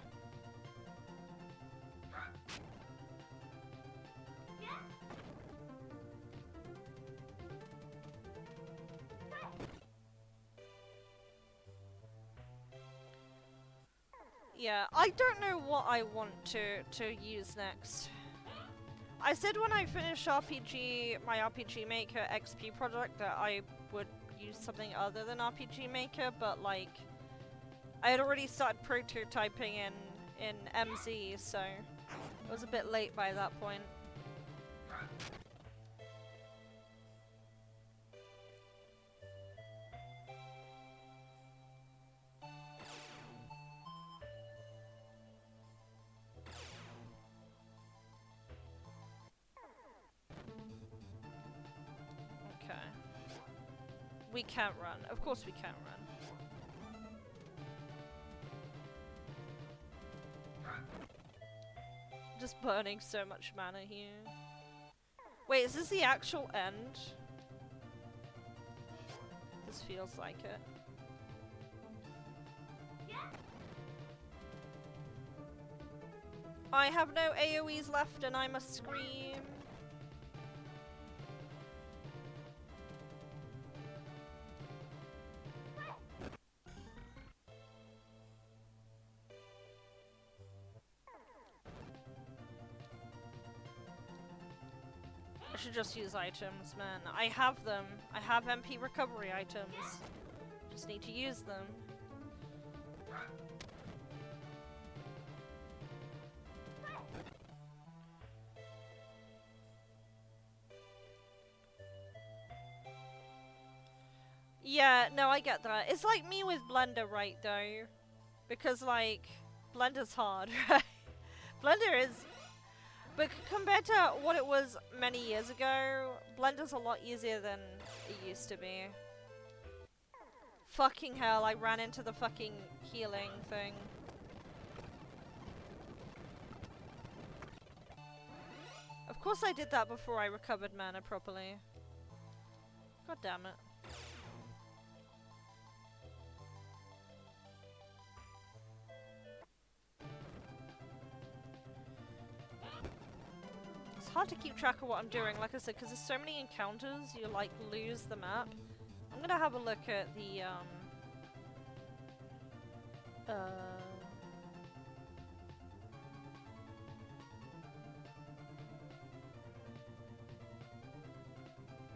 Yeah, I don't know what I want to use next. I said when I finish my RPG Maker XP project that I would use something other than RPG Maker, but like, I had already started prototyping in MZ, so it was a bit late by that point. We can't run. Of course we can't run. Just burning so much mana here. Wait, is this the actual end? This feels like it. I have no AoEs left and I must scream. I should just use items, man. I have them. I have MP recovery items. Just need to use them. Yeah, no, I get that. It's like me with Blender, right, though? Because, like, Blender's hard, right? Blender is... But compared to what it was many years ago, Blender's a lot easier than it used to be. Fucking hell, I ran into the fucking healing thing. Of course I did that before I recovered mana properly. God damn it. It's hard to keep track of what I'm doing, like I said, because there's so many encounters, you like lose the map. I'm gonna have a look at the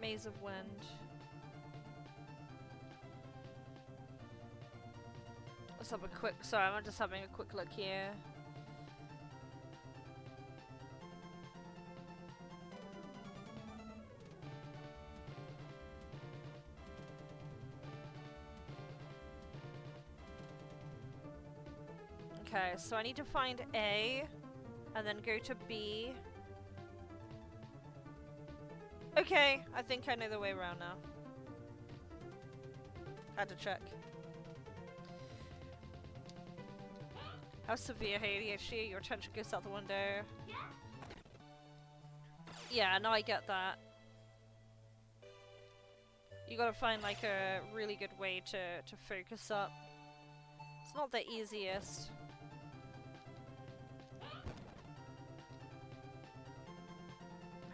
Maze of Wind. Let's have a quick, sorry, I'm just having a quick look here. Okay, so I need to find A, and then go to B. Okay, I think I know the way around now. Had to check. How severe ADHD? Your attention goes out the window. Yeah, no, I get that. You gotta find like a really good way to focus up. It's not the easiest.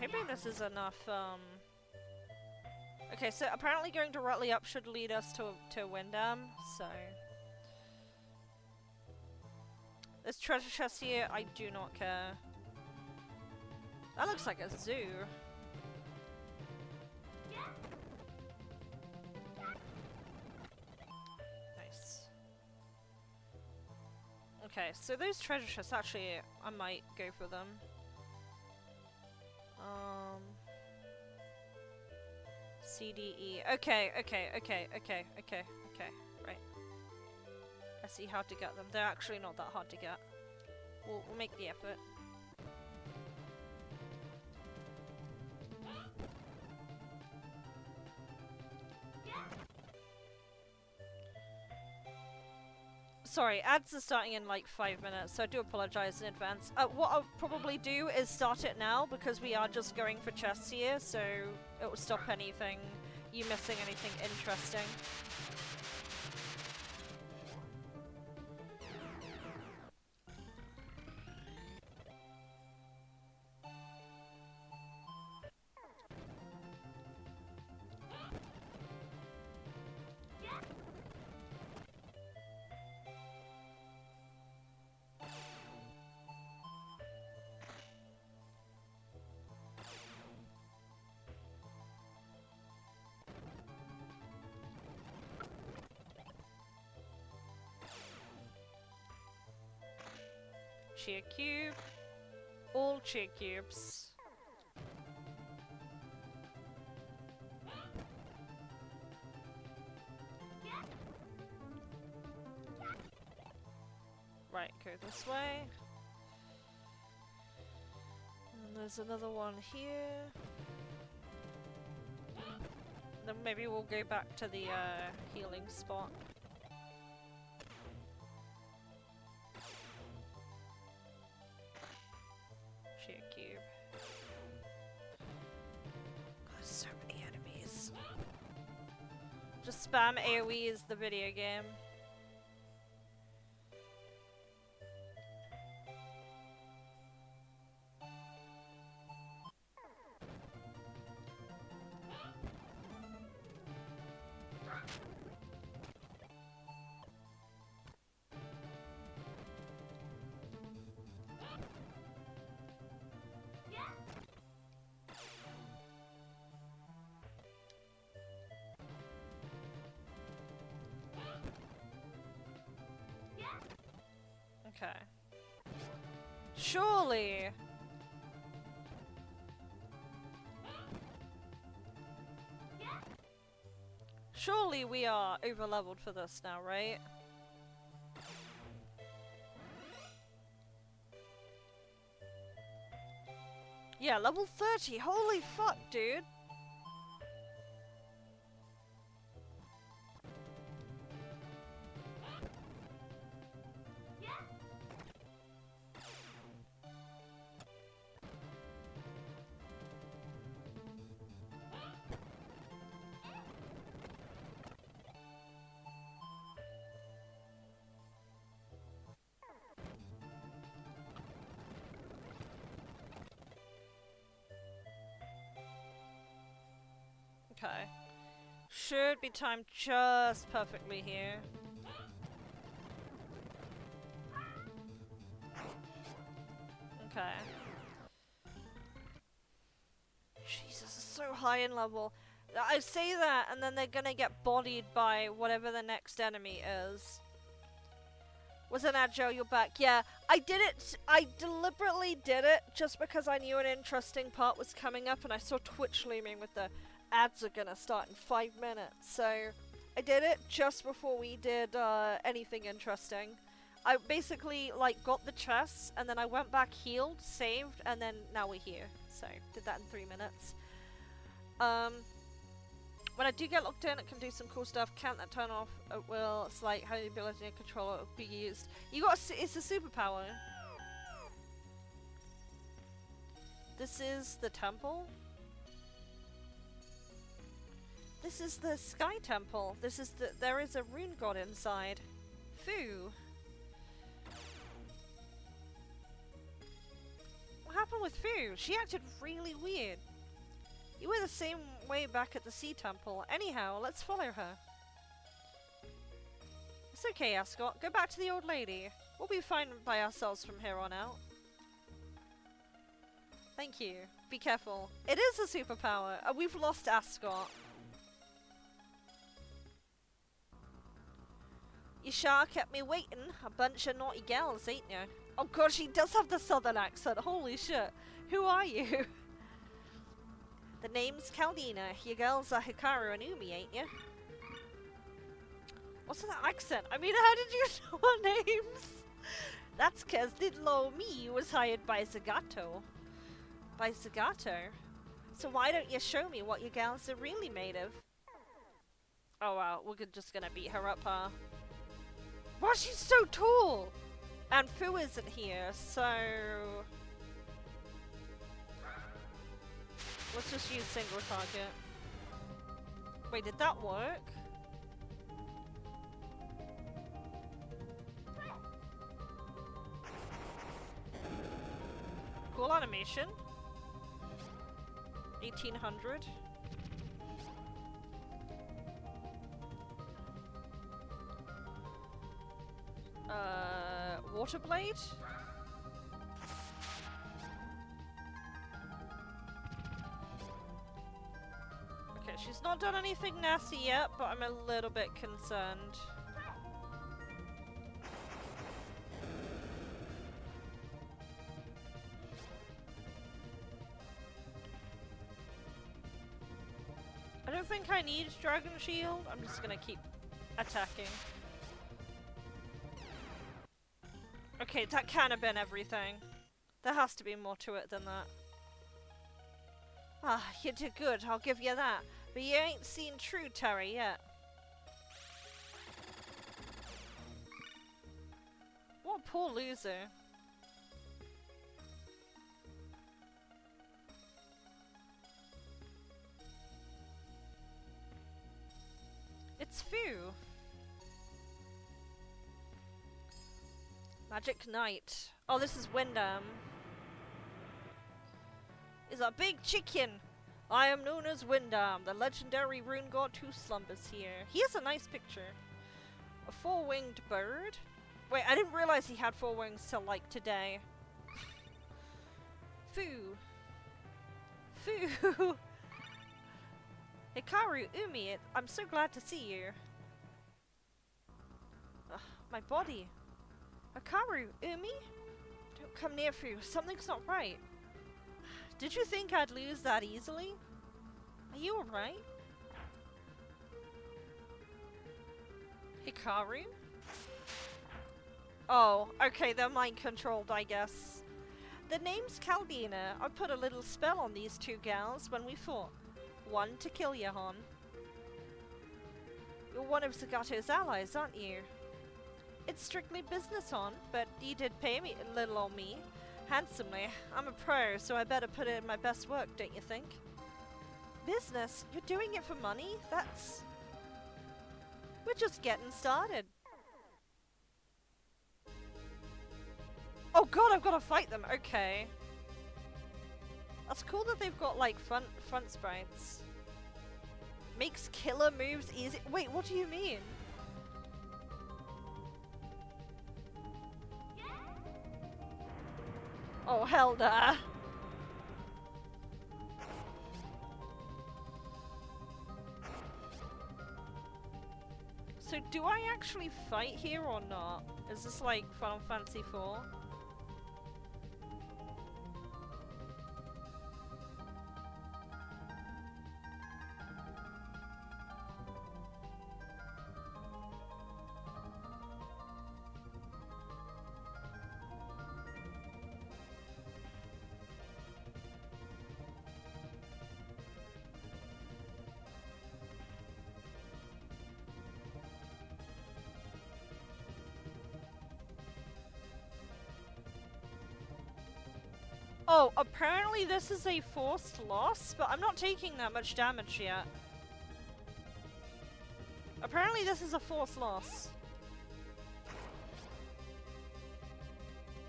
Hoping this is enough, Okay, so apparently going directly up should lead us to Windham, so... This treasure chest here, I do not care. That looks like a zoo. Nice. Okay, so those treasure chests, actually, I might go for them. C, D, E. Okay, right. I see how to get them. They're actually not that hard to get. We'll make the effort. Sorry, ads are starting in like 5 minutes, so I do apologize in advance. What I'll probably do is start it now, because we are just going for chests here, so it will stop anything, you missing anything interesting. Cheer cube. All cheer cubes. Right, go this way. And there's another one here. Then maybe we'll go back to the healing spot. Cube. God, so many enemies. Just spam AoE is the video game. Okay. Surely! Surely we are over-leveled for this now, right? Yeah, level 30! Holy fuck, dude! Okay. Should be timed just perfectly here. Okay. Jesus, it's so high in level. I say that and then they're gonna get bodied by whatever the next enemy is. Was an agile, you're back. Yeah, I did it. I deliberately did it just because I knew an interesting part was coming up and I saw Twitch looming with the ads are gonna start in 5 minutes, so I did it just before we did anything interesting. I basically like got the chests and then I went back, healed, saved, and then now we're here. So did that in 3 minutes. When I do get locked in, it can do some cool stuff. Can't that turn off? It will. It's like how the ability and controller will be used. You got. It's a superpower. This is the temple. This is the Sky Temple. There is a rune god inside. Foo. What happened with Foo? She acted really weird. You were the same way back at the Sea Temple. Anyhow, let's follow her. It's okay, Ascot. Go back to the old lady. We'll be fine by ourselves from here on out. Thank you. Be careful. It is a superpower. We've lost Ascot. You sure kept me waiting. A bunch of naughty gals, ain't you? Oh god, she does have the southern accent. Holy shit. Who are you? The name's Caldina. You girls are Hikaru and Umi, ain't you? What's that accent? I mean, how did you know our names? That's cause little old me was hired by Zagato. By Zagato? So why don't you show me what you gals are really made of? Oh wow, we're just gonna beat her up, huh? Wow, she's so tall! And Fu isn't here, so... let's just use single target. Wait, did that work? Cool animation. 1800. Water blade? Okay, she's not done anything nasty yet, but I'm a little bit concerned. I don't think I need Dragon Shield. I'm just gonna keep attacking. Okay, that can't have been everything. There has to be more to it than that. Ah, you did good, I'll give you that. But you ain't seen True Terry yet. What a poor loser. It's Fu. Magic Knight. Oh, this is Windham. Is a big chicken. I am known as Windham, the legendary rune god who slumbers here. He has a nice picture. A four-winged bird? Wait, I didn't realize he had four wings till like today. Foo. Foo. Hikaru, Umi, I'm so glad to see you. Ugh, my body. Hikaru, Umi? Don't come near Fu. Something's not right. Did you think I'd lose that easily? Are you alright? Hikaru? Oh, okay, they're mind controlled, I guess. The name's Caldina. I put a little spell on these two gals when we fought. One to kill you, hon. You're one of Zagato's allies, aren't you? It's strictly business, hon, but you did pay me, little old me, handsomely. I'm a pro, so I better put in my best work, don't you think? Business? You're doing it for money? That's... we're just getting started. Oh god, I've got to fight them. Okay. That's cool that they've got like front sprites. Makes killer moves easy. Wait, what do you mean? Oh hell nah. So do I actually fight here or not? Is this like Final Fantasy IV? Oh, apparently this is a forced loss, but I'm not taking that much damage yet. Apparently this is a force loss.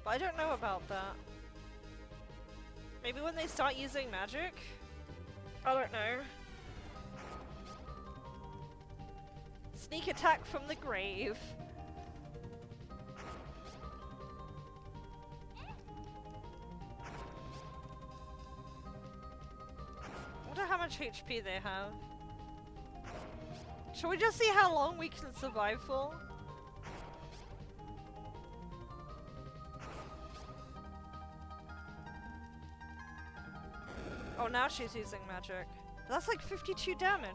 But I don't know about that. Maybe when they start using magic? I don't know. Sneak attack from the grave. I wonder how much HP they have. Shall we just see how long we can survive for? Oh, now she's using magic. That's like 52 damage.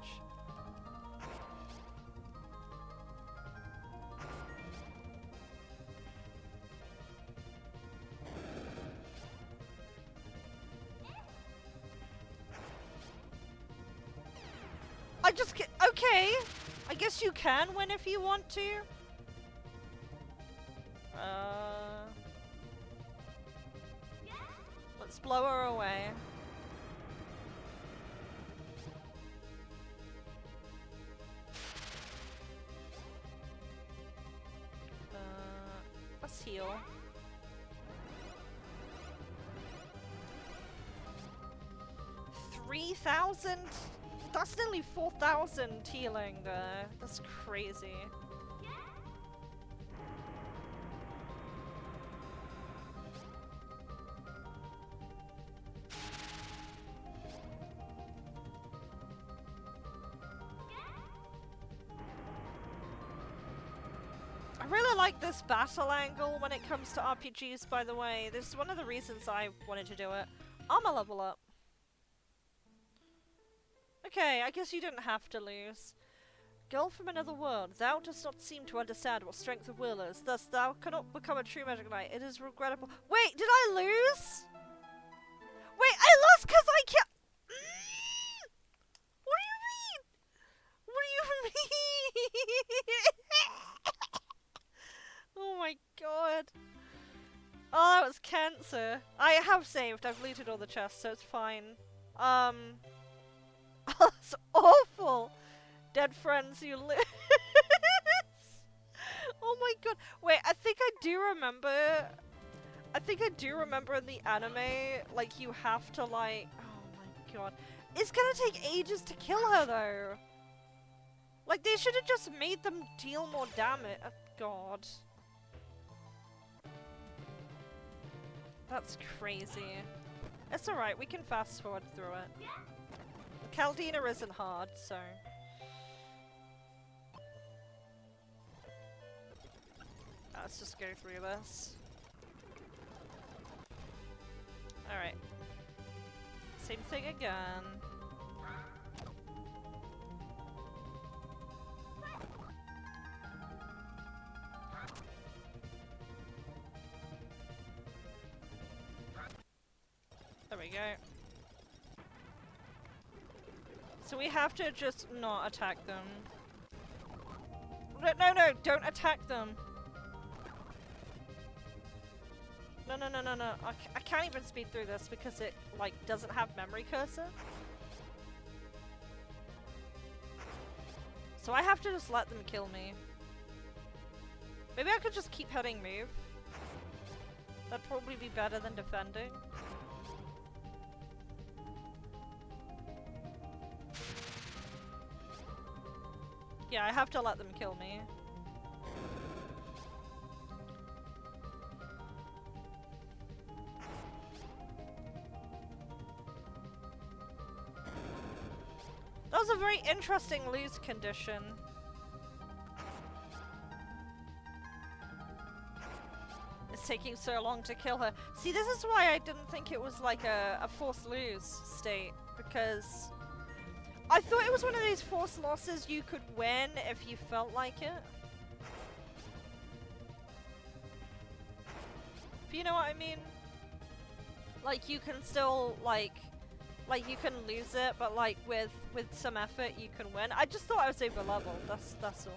I just can't. Okay. I guess you can win if you want to. Let's blow her away. Let's heal. $3,000? That's nearly 4,000 healing there. That's crazy. I really like this battle angle when it comes to RPGs, by the way. This is one of the reasons I wanted to do it. Armor level up. Okay, I guess you didn't have to lose. Girl from another world, thou dost not seem to understand what strength of will is, thus thou cannot become a true magic knight. It is regrettable. Wait, did I lose? Wait, I lost because I can't. What do you mean? What do you mean? Oh my god. Oh, that was cancer. I have saved. I've looted all the chests, so it's fine. Oh, that's awful! Dead friends, you lose! Oh my god. Wait, I think I do remember in the anime, like, you have to, like... Oh my god. It's gonna take ages to kill her, though! Like, they should have just made them deal more damage. Oh, god. That's crazy. It's alright, we can fast forward through it. Caldina isn't hard, so... Let's just go through this. Alright. Same thing again. There we go. So we have to just not attack them. No, don't attack them. No. I can't even speed through this because it, like, doesn't have memory cursor. So I have to just let them kill me. Maybe I could just keep hitting move. That'd probably be better than defending. Yeah, I have to let them kill me. That was a very interesting lose condition. It's taking so long to kill her. See, this is why I didn't think it was like a forced lose state, because I thought it was one of these forced losses you could win if you felt like it. If you know what I mean? Like, you can still, like you can lose it, but like with some effort you can win. I just thought I was over leveled, that's all.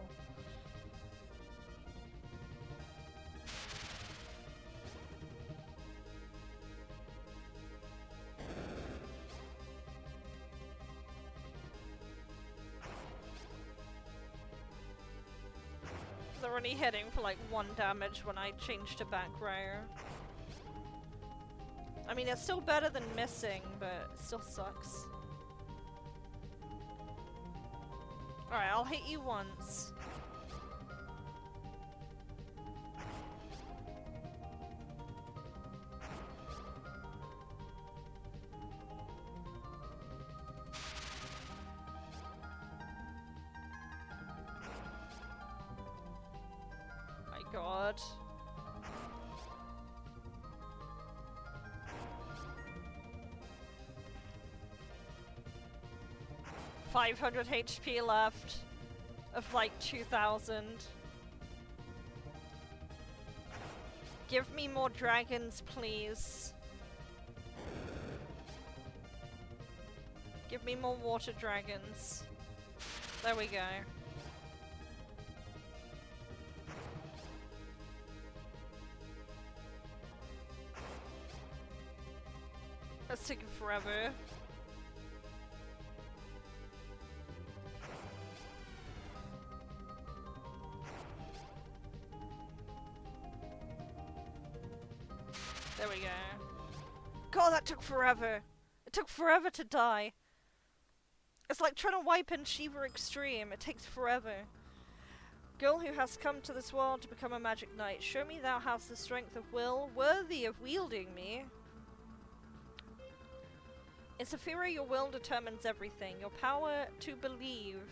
only hitting for like 1 damage when I change to back row. I mean, it's still better than missing, but it still sucks. Alright, I'll hit you once. My god. 500 HP left of like 2000. Give me more dragons, please. Give me more water dragons. There we go. That's taking forever. There we go. God, that took forever. It took forever to die. It's like trying to wipe in Shiva Extreme. It takes forever. Girl who has come to this world to become a magic knight, show me thou hast the strength of will worthy of wielding me. In Saphira, your will determines everything. Your power to believe.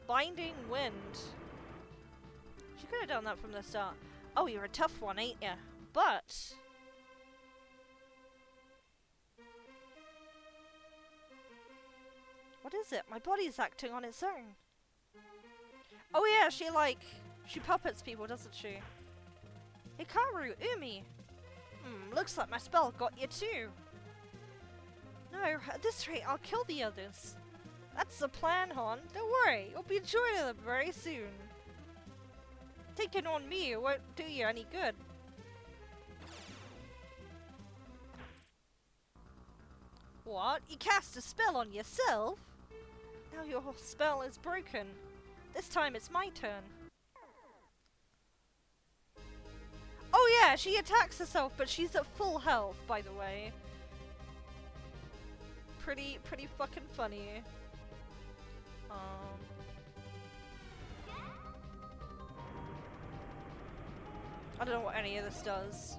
Binding wind. She could have done that from the start. Oh, you're a tough one, ain't ya? But what is it? My body's acting on its own. Oh yeah, she puppets people, doesn't she? Hikaru, Umi. Looks like my spell got you too. No, at this rate I'll kill the others. That's the plan, hon. Don't worry, you'll be joining them very soon. Taking on me won't do you any good. What? You cast a spell on yourself? Now your spell is broken. This time it's my turn. Oh yeah, she attacks herself, but she's at full health, by the way. Pretty fucking funny. I don't know what any of this does.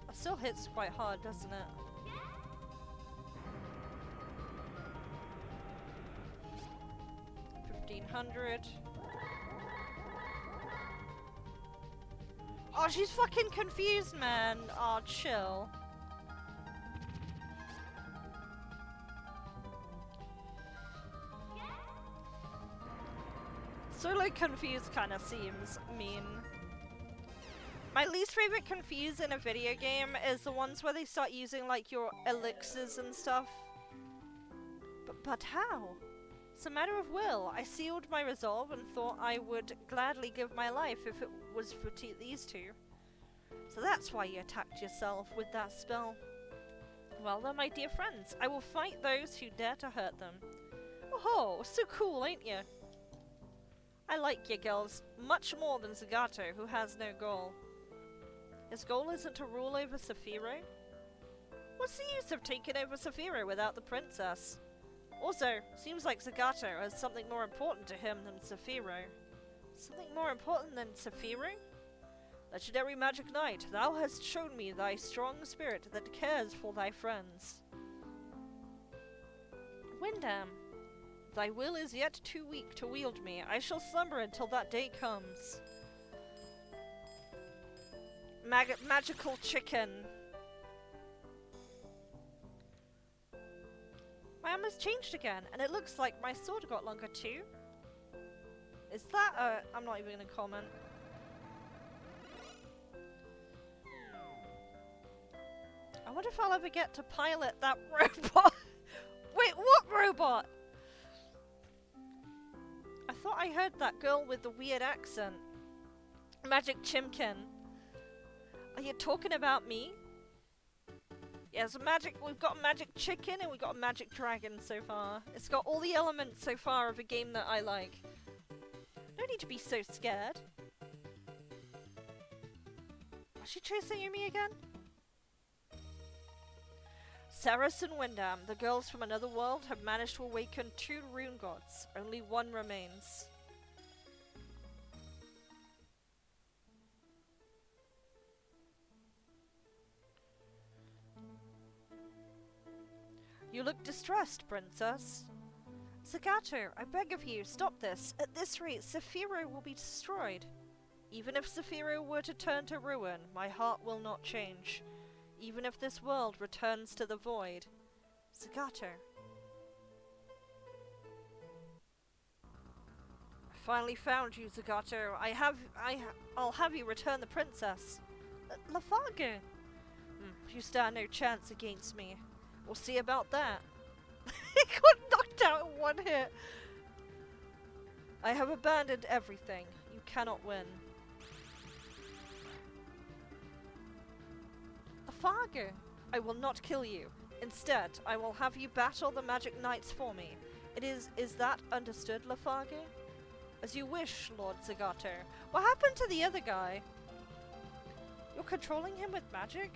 It still hits quite hard, doesn't it? $1,500. Oh, she's fucking confused, man. Oh, chill. Solo confused kind of seems mean. My least favorite confuse in a video game is the ones where they start using like your elixirs and stuff. But how? It's a matter of will. I sealed my resolve and thought I would gladly give my life if it was for these two. So that's why you attacked yourself with that spell. Well then, my dear friends, I will fight those who dare to hurt them. Oh, so cool, ain't you? I like you girls much more than Zagato, who has no goal. His goal isn't to rule over Saphira? What's the use of taking over Saphira without the princess? Also, seems like Zagato has something more important to him than Saphira. Something more important than Saphira? Legendary Magic Knight, thou hast shown me thy strong spirit that cares for thy friends. Windham, thy will is yet too weak to wield me. I shall slumber until that day comes. Magical chicken. My armor's changed again, and it looks like my sword got longer too. Is that I'm not even gonna comment. I wonder if I'll ever get to pilot that robot. Wait, what robot? I thought I heard that girl with the weird accent. Magic Chimkin. Are you talking about me? Yeah, so magic. We've got a magic chicken and we've got a magic dragon so far. It's got all the elements so far of a game that I like. No need to be so scared. Is she chasing me again? Ceres and Windham, the girls from another world, have managed to awaken 2 rune gods. Only one remains. You look distressed, princess. Zagato, I beg of you, stop this. At this rate, Zephyro will be destroyed. Even if Zephyro were to turn to ruin, my heart will not change. Even if this world returns to the void. Zagato. I finally found you, Zagato. I'll have you return the princess. Lafargo. You stand no chance against me. We'll see about that. He got knocked out in one hit. I have abandoned everything. You cannot win. Lafargo, I will not kill you. Instead, I will have you battle the magic knights for me. Is that understood, Lafargo? As you wish, Lord Zagato. What happened to the other guy? You're controlling him with magic?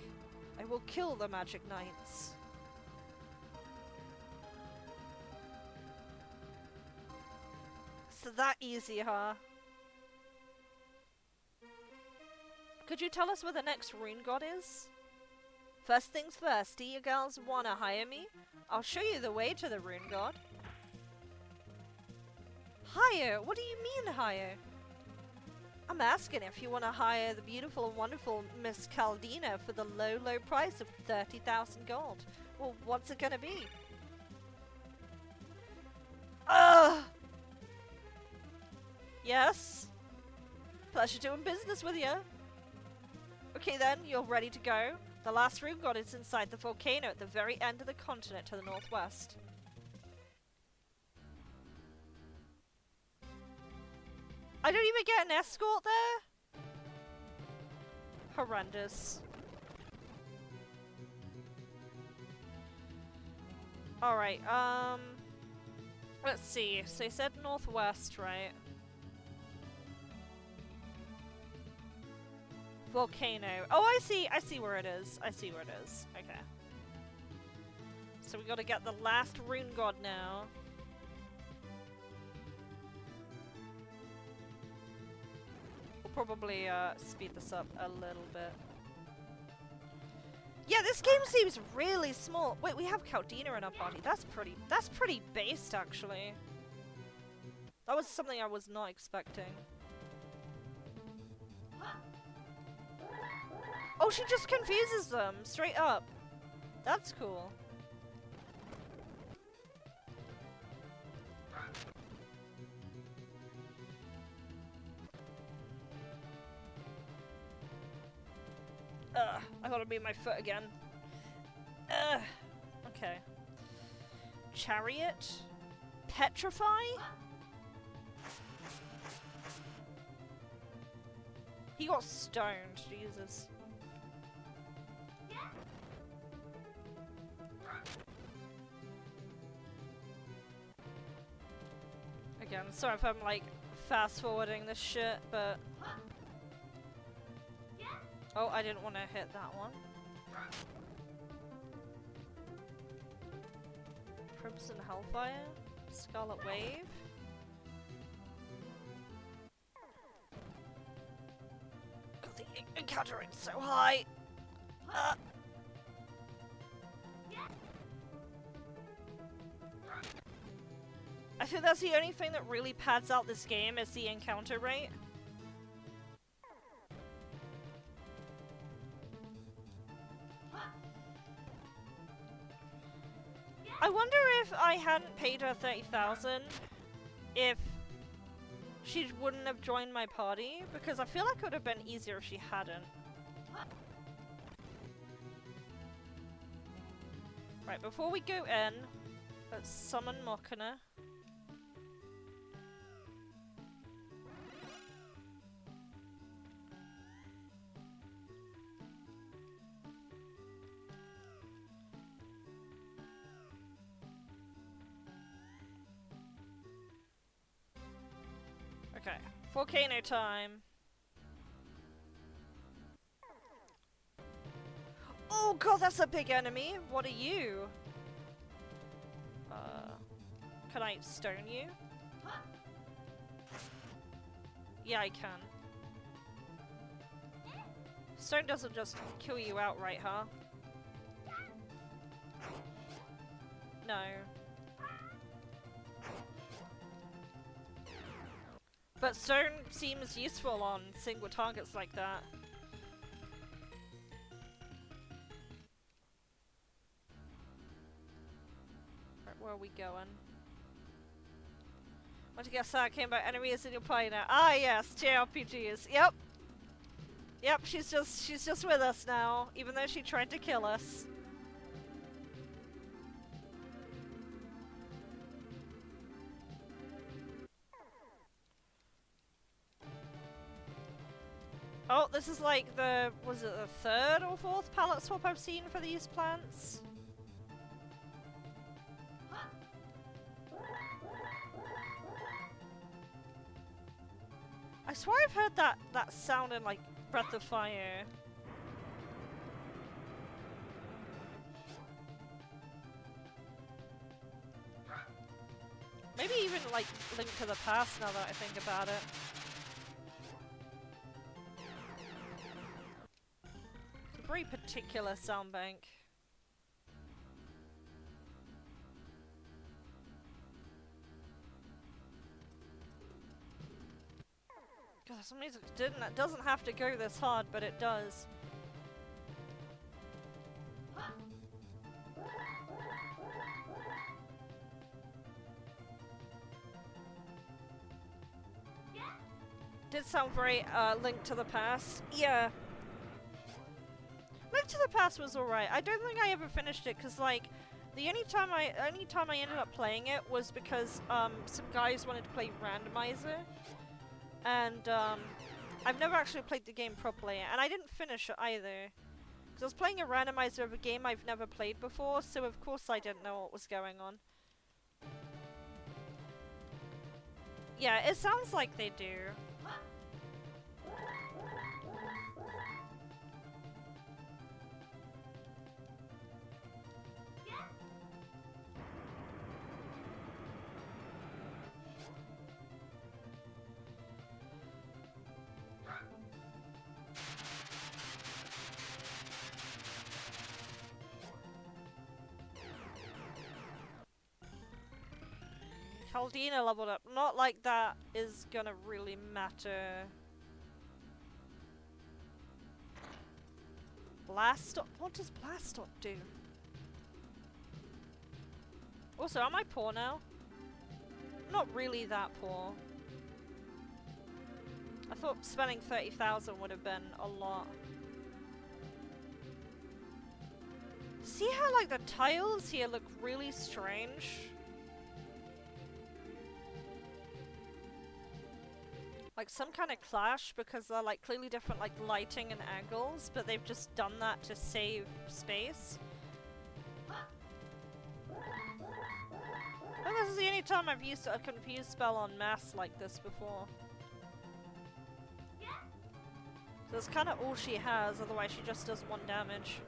I will kill the magic knights. So that easy, huh? Could you tell us where the next rune god is? First things first, do you girls wanna hire me? I'll show you the way to the rune god. Hire? What do you mean hire? I'm asking if you wanna hire the beautiful and wonderful Miss Caldina for the low, low price of 30,000 gold. Well, what's it gonna be? Ugh! Yes? Pleasure doing business with you. Okay then, you're ready to go. The last rune god is inside the volcano at the very end of the continent to the northwest. I don't even get an escort there? Horrendous. Alright, let's see. So you said northwest, right? Volcano. Oh, I see where it is. I see where it is. Okay. So we gotta get the last rune god now. We'll probably speed this up a little bit. Yeah, this game seems really small. Wait, we have Caldina in our party. That's pretty based, actually. That was something I was not expecting. Oh, she just confuses them, straight up. That's cool. I gotta move my foot again. Okay. Chariot? Petrify? He got stoned, Jesus. Again, sorry if I'm like fast forwarding this shit, but oh, I didn't want to hit that one. Crimson Hellfire, Scarlet Wave. God, the encounter rate's so high. I think that's the only thing that really pads out this game is the encounter rate. I wonder if I hadn't paid her 30,000, if she wouldn't have joined my party, because I feel like it would have been easier if she hadn't. Right, before we go in, let's summon Mokina. Okay, volcano time. Oh god, that's a big enemy. What are you? Can I stone you? Yeah, I can. Stone doesn't just kill you outright, huh? No. But stone seems useful on single targets like that. Right, where are we going? Want to get sad came by enemies in your party now. Ah yes, JRPGs. Yep. Yep, she's just with us now, even though she tried to kill us. Oh, this is like the, was it the third or fourth palette swap I've seen for these plants? I swear I've heard that sound in like Breath of Fire. Maybe even like Link to the Past now that I think about it. It's a very particular sound bank. God, some music doesn't have to go this hard, but it does. Did sound very Link to the Past. Yeah. Link to the Past was alright. I don't think I ever finished it because like the only time I ended up playing it was because some guys wanted to play randomizer. And I've never actually played the game properly, and I didn't finish it either. Because I was playing a randomizer of a game I've never played before, so of course I didn't know what was going on. Yeah, it sounds like they do. Caldina leveled up. Not like that is gonna really matter. Blast Stop? What does Blast Stop do? Also, am I poor now? Not really that poor. I thought spending 30,000 would have been a lot. See how like the tiles here look really strange? Like some kind of clash because they're like clearly different like lighting and angles, but they've just done that to save space. And this is the only time I've used a confused spell on mass like this before. So that's kind of all she has, otherwise she just does 1 damage.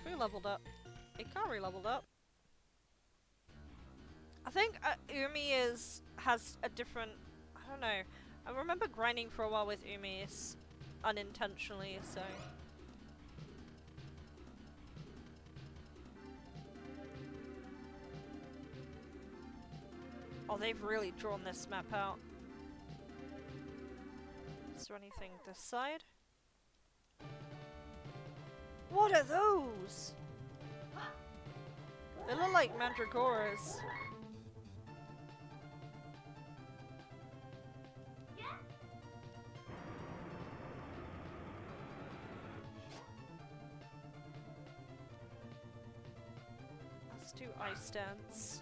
Who leveled up? Ikari leveled up. I think Umi has a different, I don't know. I remember grinding for a while with Umis unintentionally, so. Oh, they've really drawn this map out. Is there anything this side? What are those? They look like mandragoras. Let's do ice dance.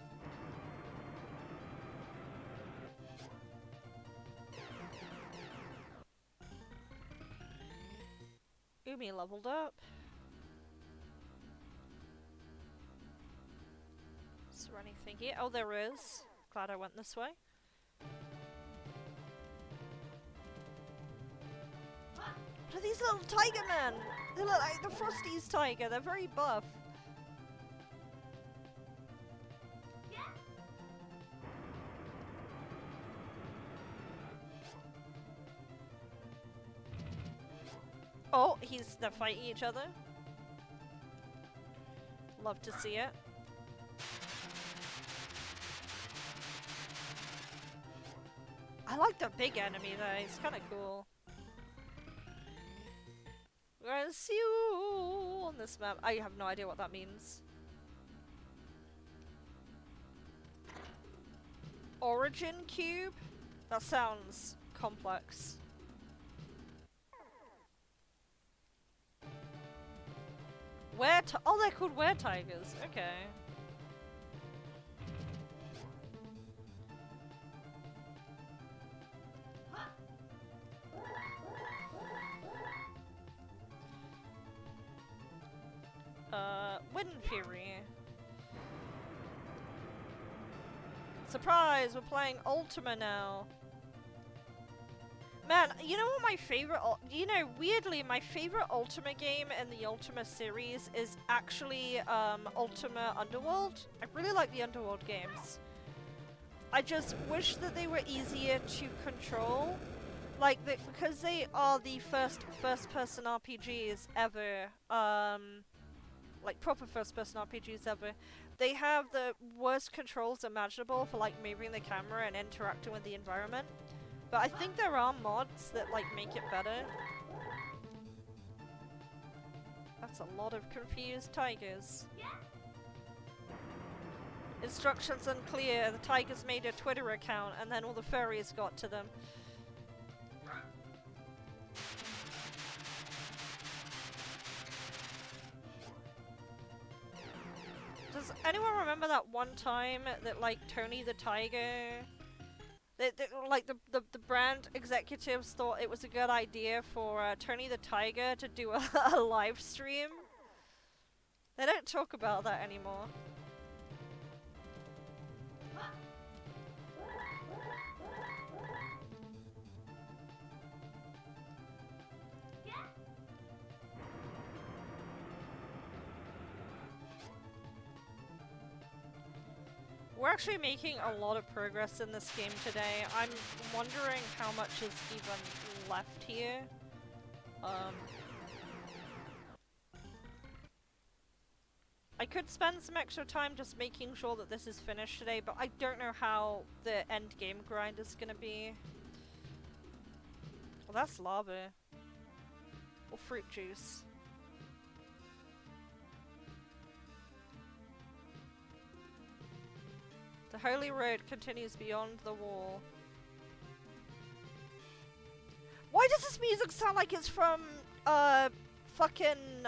enemy leveled up. Is there anything here? Oh, there is. Glad I went this way. What are these little tiger men? They look like the Frosty's tiger. They're very buff. Oh, they're fighting each other. Love to see it. I like the big enemy though, he's kinda cool. We're gonna see you on this map. I have no idea what that means. Origin cube? That sounds complex. Oh, they're called were-tigers. Okay. Wind Fury. Surprise! We're playing Ultima now. Man, you know what my favorite, weirdly, my favorite Ultima game in the Ultima series is actually, Ultima Underworld. I really like the Underworld games. I just wish that they were easier to control. Like, because they are the first-person RPGs ever, like, proper first-person RPGs ever, they have the worst controls imaginable for, like, moving the camera and interacting with the environment. But I think there are mods that, like, make it better. That's a lot of confused tigers. Instructions unclear. The tigers made a Twitter account and then all the furries got to them. Does anyone remember that one time that, like, Tony the Tiger... like the brand executives thought it was a good idea for Tony the Tiger to do a live stream. They don't talk about that anymore. We're actually making a lot of progress in this game today. I'm wondering how much is even left here. I could spend some extra time just making sure that this is finished today, but I don't know how the end game grind is gonna be. Well, that's lava. Or fruit juice. The Holy Road continues beyond the wall. Why does this music sound like it's from, fucking,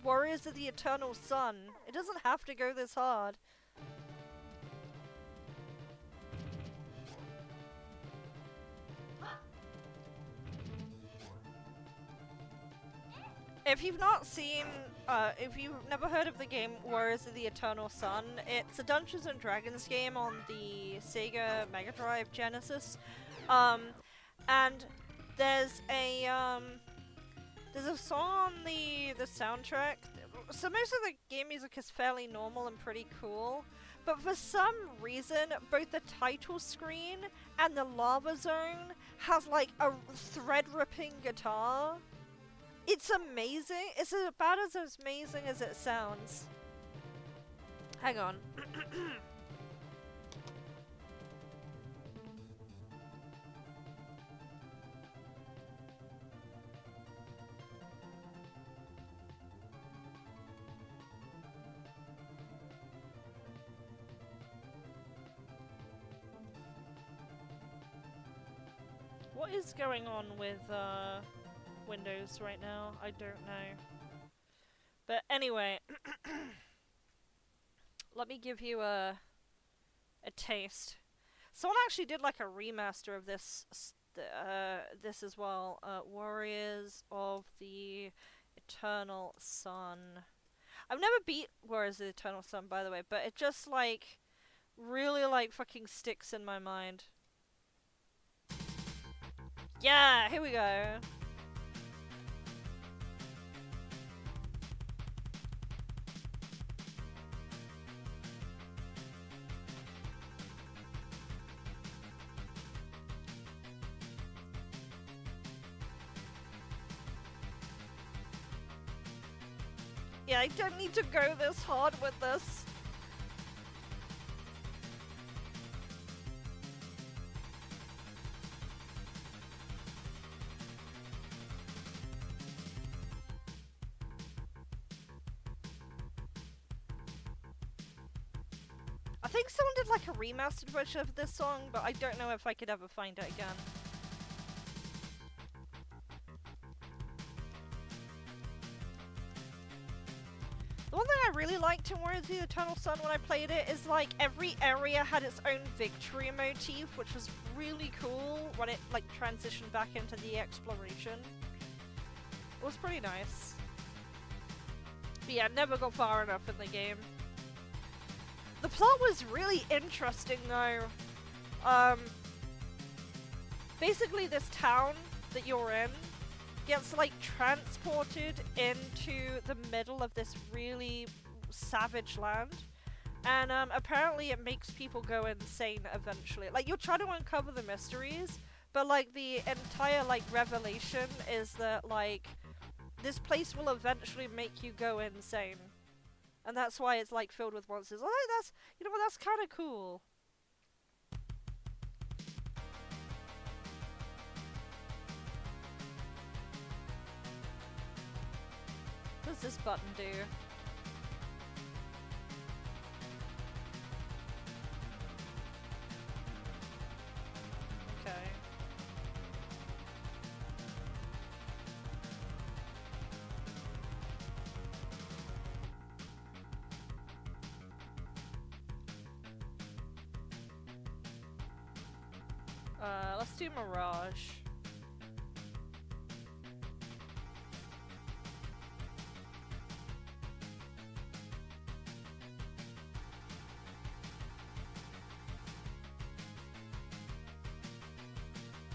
Warriors of the Eternal Sun? It doesn't have to go this hard. If you've not seen, if you've never heard of the game Warriors of the Eternal Sun, it's a Dungeons and Dragons game on the Sega Mega Drive Genesis. And there's a song on the soundtrack. So most of the game music is fairly normal and pretty cool. But for some reason, both the title screen and the lava zone has like a thread-ripping guitar. It's amazing. It's about as amazing as it sounds. Hang on. What is going on with, Windows right now? I don't know. But anyway, let me give you a taste. Someone actually did like a remaster of this this as well. Warriors of the Eternal Sun. I've never beat Where is the Eternal Sun, by the way, but it just, like, really, like, fucking sticks in my mind. Yeah, here we go. Yeah, I don't need to go this hard with this. I think someone did like a remastered version of this song, but I don't know if I could ever find it again. The one thing I really liked in Where is the Eternal Sun when I played it is like every area had its own victory motif, which was really cool when it like transitioned back into the exploration. It was pretty nice. But yeah, never got far enough in the game. The plot was really interesting though. Basically this town that you're in gets like transported into the middle of this really savage land. And apparently it makes people go insane eventually. Like you'll try to uncover the mysteries, but like the entire like revelation is that like this place will eventually make you go insane. And that's why it's like filled with monsters. I think that's, you know what, that's kind of cool. What does this button do? Okay. Let's do Mirage.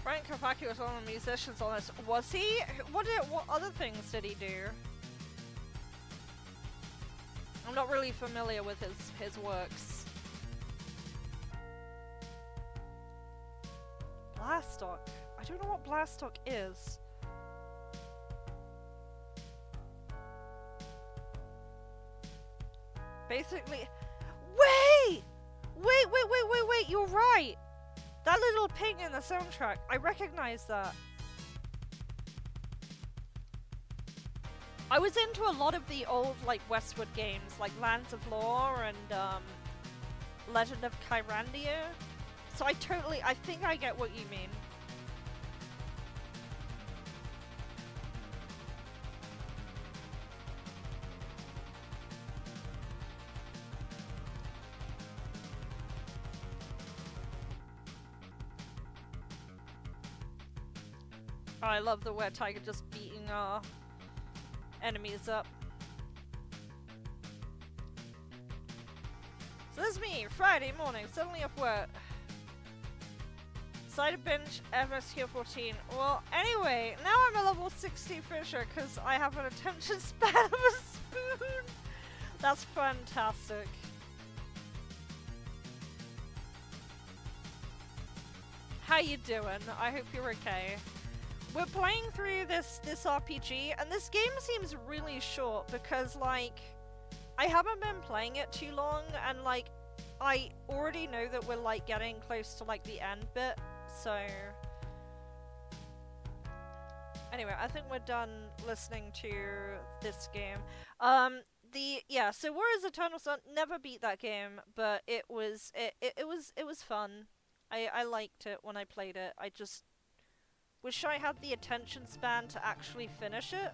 Frank Kopacki was one of the musicians on this. Was he? What other things did he do? I'm not really familiar with his works. Blastock. I don't know what Blastock is. Basically, wait, you're right. That little ping in the soundtrack, I recognize that. I was into a lot of the old, like, Westwood games, like Lands of Lore and, Legend of Kyrandia. So I think I get what you mean. Oh, I love the Wet Tiger just beating our enemies up. So this is me, Friday morning, suddenly off work. Cider binge, MSQ 14. Well, anyway, now I'm a level 60 fisher because I have an attention span of a spoon. That's fantastic. How you doing? I hope you're okay. We're playing through this RPG, and this game seems really short because, like, I haven't been playing it too long, and, like, I already know that we're, like, getting close to, like, the end bit, so... Anyway, I think we're done listening to this game. So Where is Eternal Sun? Never beat that game, but it was fun. I liked it when I played it. I just wish I had the attention span to actually finish it.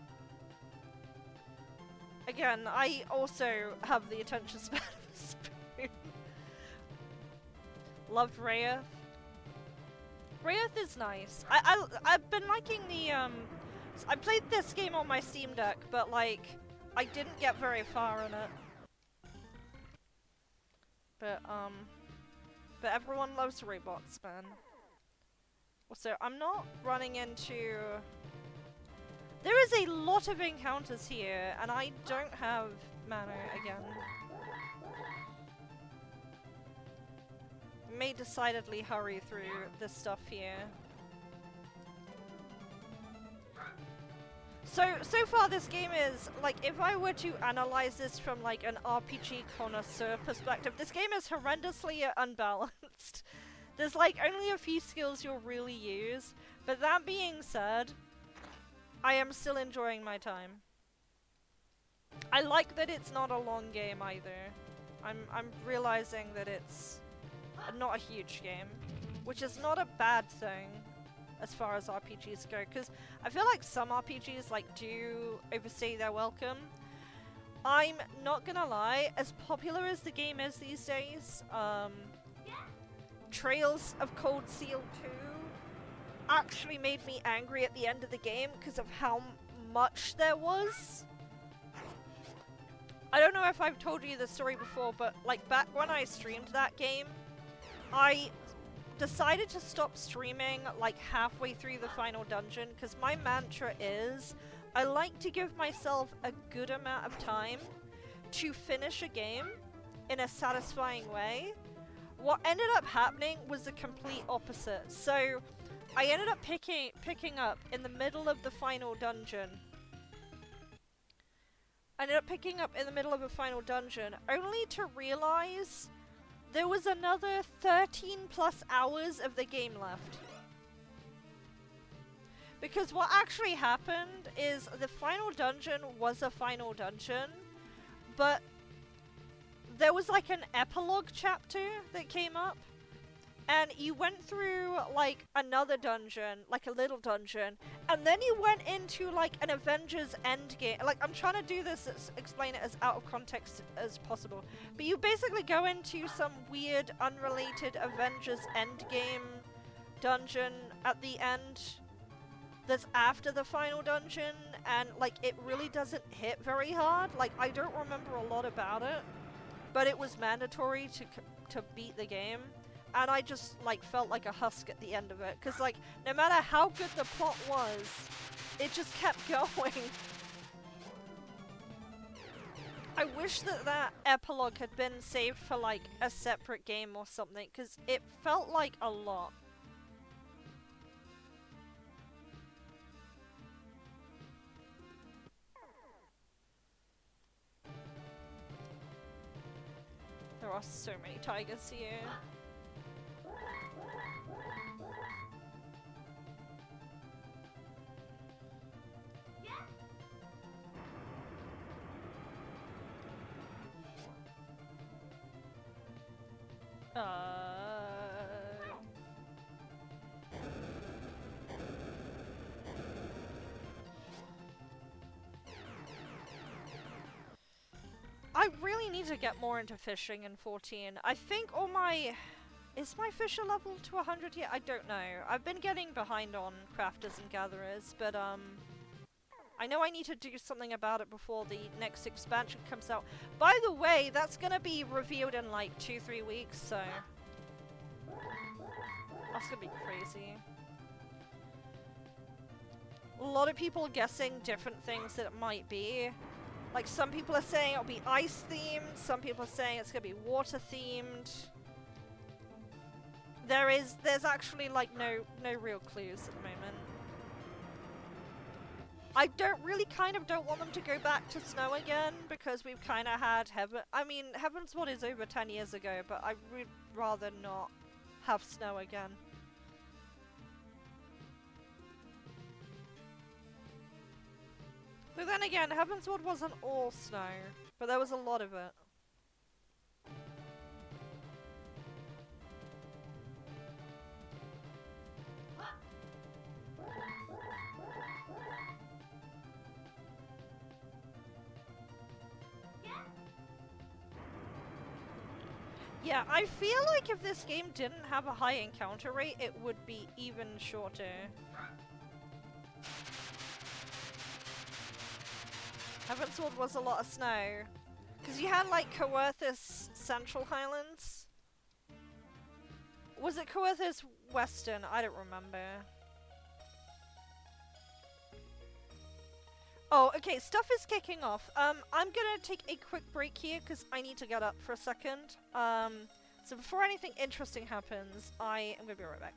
Again, I also have the attention span of a spoon. Loved Rayearth. Rayearth is nice. I've been liking the I played this game on my Steam Deck, but like, I didn't get very far in it. But everyone loves robots, man. Also, I'm not running into... There is a lot of encounters here, and I don't have mana again. May decidedly hurry through this stuff here. So far this game is, like, if I were to analyze this from, like, an RPG connoisseur perspective, this game is horrendously unbalanced. There's, like, only a few skills you'll really use, but that being said, I am still enjoying my time. I like that it's not a long game either. I'm realizing that it's not a huge game, which is not a bad thing as far as RPGs go, because I feel like some RPGs like do overstay their welcome. I'm not gonna lie, as popular as the game is these days, Trails of Cold Steel 2 actually made me angry at the end of the game because of how much there was. I don't know if I've told you this story before, but like back when I streamed that game, I decided to stop streaming like halfway through the final dungeon because my mantra is I like to give myself a good amount of time to finish a game in a satisfying way. What ended up happening was the complete opposite. So I ended up picking up in the middle of the final dungeon. Only to realize there was another 13 plus hours of the game left. Because what actually happened is the final dungeon was a final dungeon, but there was like an epilogue chapter that came up, and you went through like another dungeon, like a little dungeon, and then you went into like an Avengers Endgame. Like, I'm trying to do this, explain it as out of context as possible, but you basically go into some weird unrelated Avengers Endgame dungeon at the end that's after the final dungeon, and like it really doesn't hit very hard. Like, I don't remember a lot about it, but it was mandatory to beat the game. And I just, like, felt like a husk at the end of it. Because, like, no matter how good the plot was, it just kept going. I wish that that epilogue had been saved for, like, a separate game or something. Because it felt like a lot. There are so many tigers here. I really need to get more into fishing in 14. I think all my... Is my fisher level to 100 yet? I don't know. I've been getting behind on crafters and gatherers, but I know I need to do something about it before the next expansion comes out. By the way, that's gonna be revealed in like 2-3 weeks, so... That's gonna be crazy. A lot of people are guessing different things that it might be. Like, some people are saying it'll be ice themed, some people are saying it's gonna be water themed. There's actually like no real clues at the moment. I kind of don't want them to go back to snow again, because we've kind of had Heavensward is over 10 years ago, but I would rather not have snow again. But then again, Heavensward wasn't all snow, but there was a lot of it. Yeah, I feel like if this game didn't have a high encounter rate, it would be even shorter. Heavensward was a lot of snow. Because you had, like, Coerthas Central Highlands. Was it Coerthas Western? I don't remember. Oh, okay, stuff is kicking off. I'm gonna take a quick break here because I need to get up for a second. So before anything interesting happens, I am gonna be right back.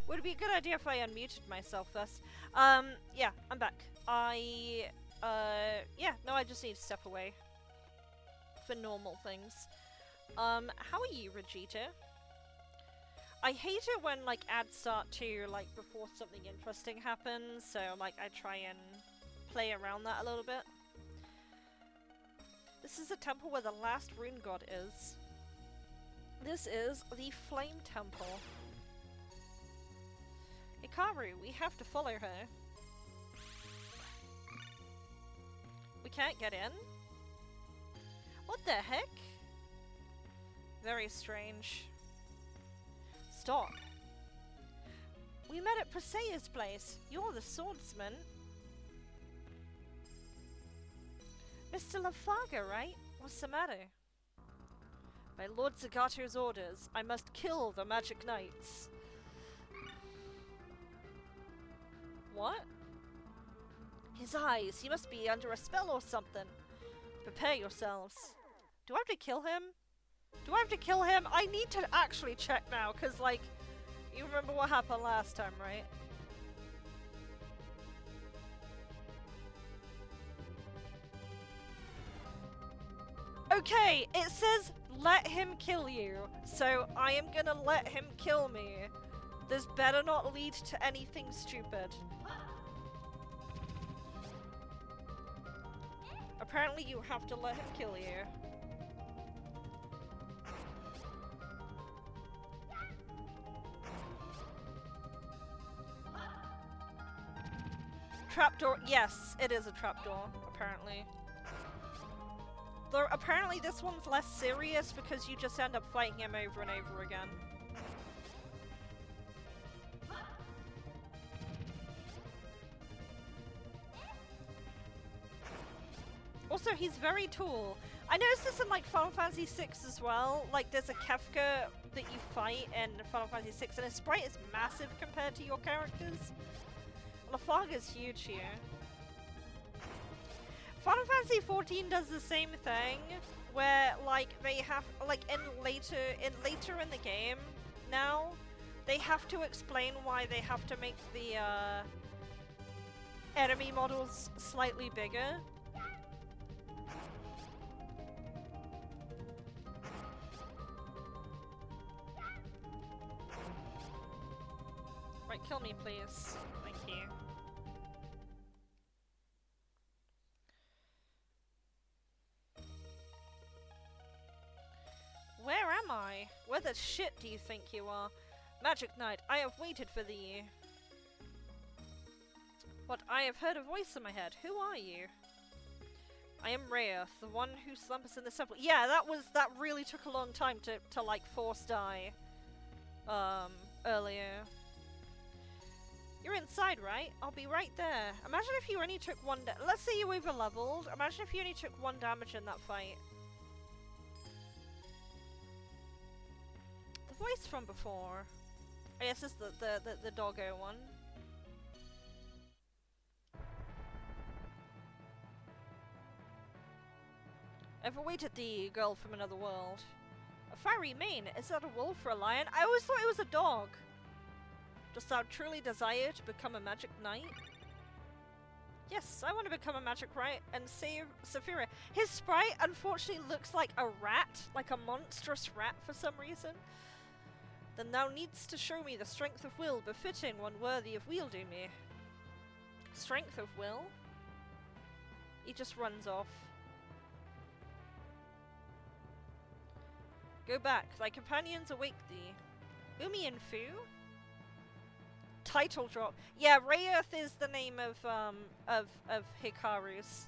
Would it be a good idea if I unmuted myself first? Yeah, I'm back. Yeah, no, I just need to step away for normal things. How are you, Regita? I hate it when, like, ads start to, like, before something interesting happens, so, like, I try and play around that a little bit. This is the temple where the last rune god is. This is the Flame Temple. Hikaru, we have to follow her. We can't get in? What the heck? Very strange. Stop. We met at Presea's place. You're the swordsman. Mr. Lafaga, right? What's the matter? By Lord Zagato's orders, I must kill the magic knights. What? His eyes. He must be under a spell or something. Prepare yourselves. Do I have to kill him? Do I have to kill him? I need to actually check now, because, like, you remember what happened last time, right? Okay, it says let him kill you, so I am gonna let him kill me. This better not lead to anything stupid. Apparently you have to let him kill you. Trapdoor. Yes, it is a trapdoor, apparently. Though apparently this one's less serious because you just end up fighting him over and over again. Also, he's very tall. I noticed this in like Final Fantasy VI as well. Like, there's a Kefka that you fight in Final Fantasy VI, and his sprite is massive compared to your characters. Lafaga's huge here. Final Fantasy XIV does the same thing, where like they have like later in the game now, they have to explain why they have to make the enemy models slightly bigger. Right, kill me, please. Thank you. Where am I? Where the shit do you think you are? Magic Knight, I have waited for thee. What? I have heard a voice in my head. Who are you? I am Rayearth, the one who slumbers in the temple. Yeah, that really took a long time to like force die. Earlier. You're inside, right? I'll be right there. Imagine if you only took one let's say you over-leveled. Imagine if you only took 1 damage in that fight. The voice from before. I guess it's the doggo one. I've awaited thee, girl from another world. A fiery mane? Is that a wolf or a lion? I always thought it was a dog. Dost thou truly desire to become a magic knight? Yes, I want to become a magic knight and save Saphira. His sprite unfortunately looks like a rat, like a monstrous rat for some reason. Then thou needst to show me the strength of will befitting one worthy of wielding me. Strength of will? He just runs off. Go back, thy companions await thee. Umi and Fu? Title drop. Yeah, Rayearth is the name of Hikaru's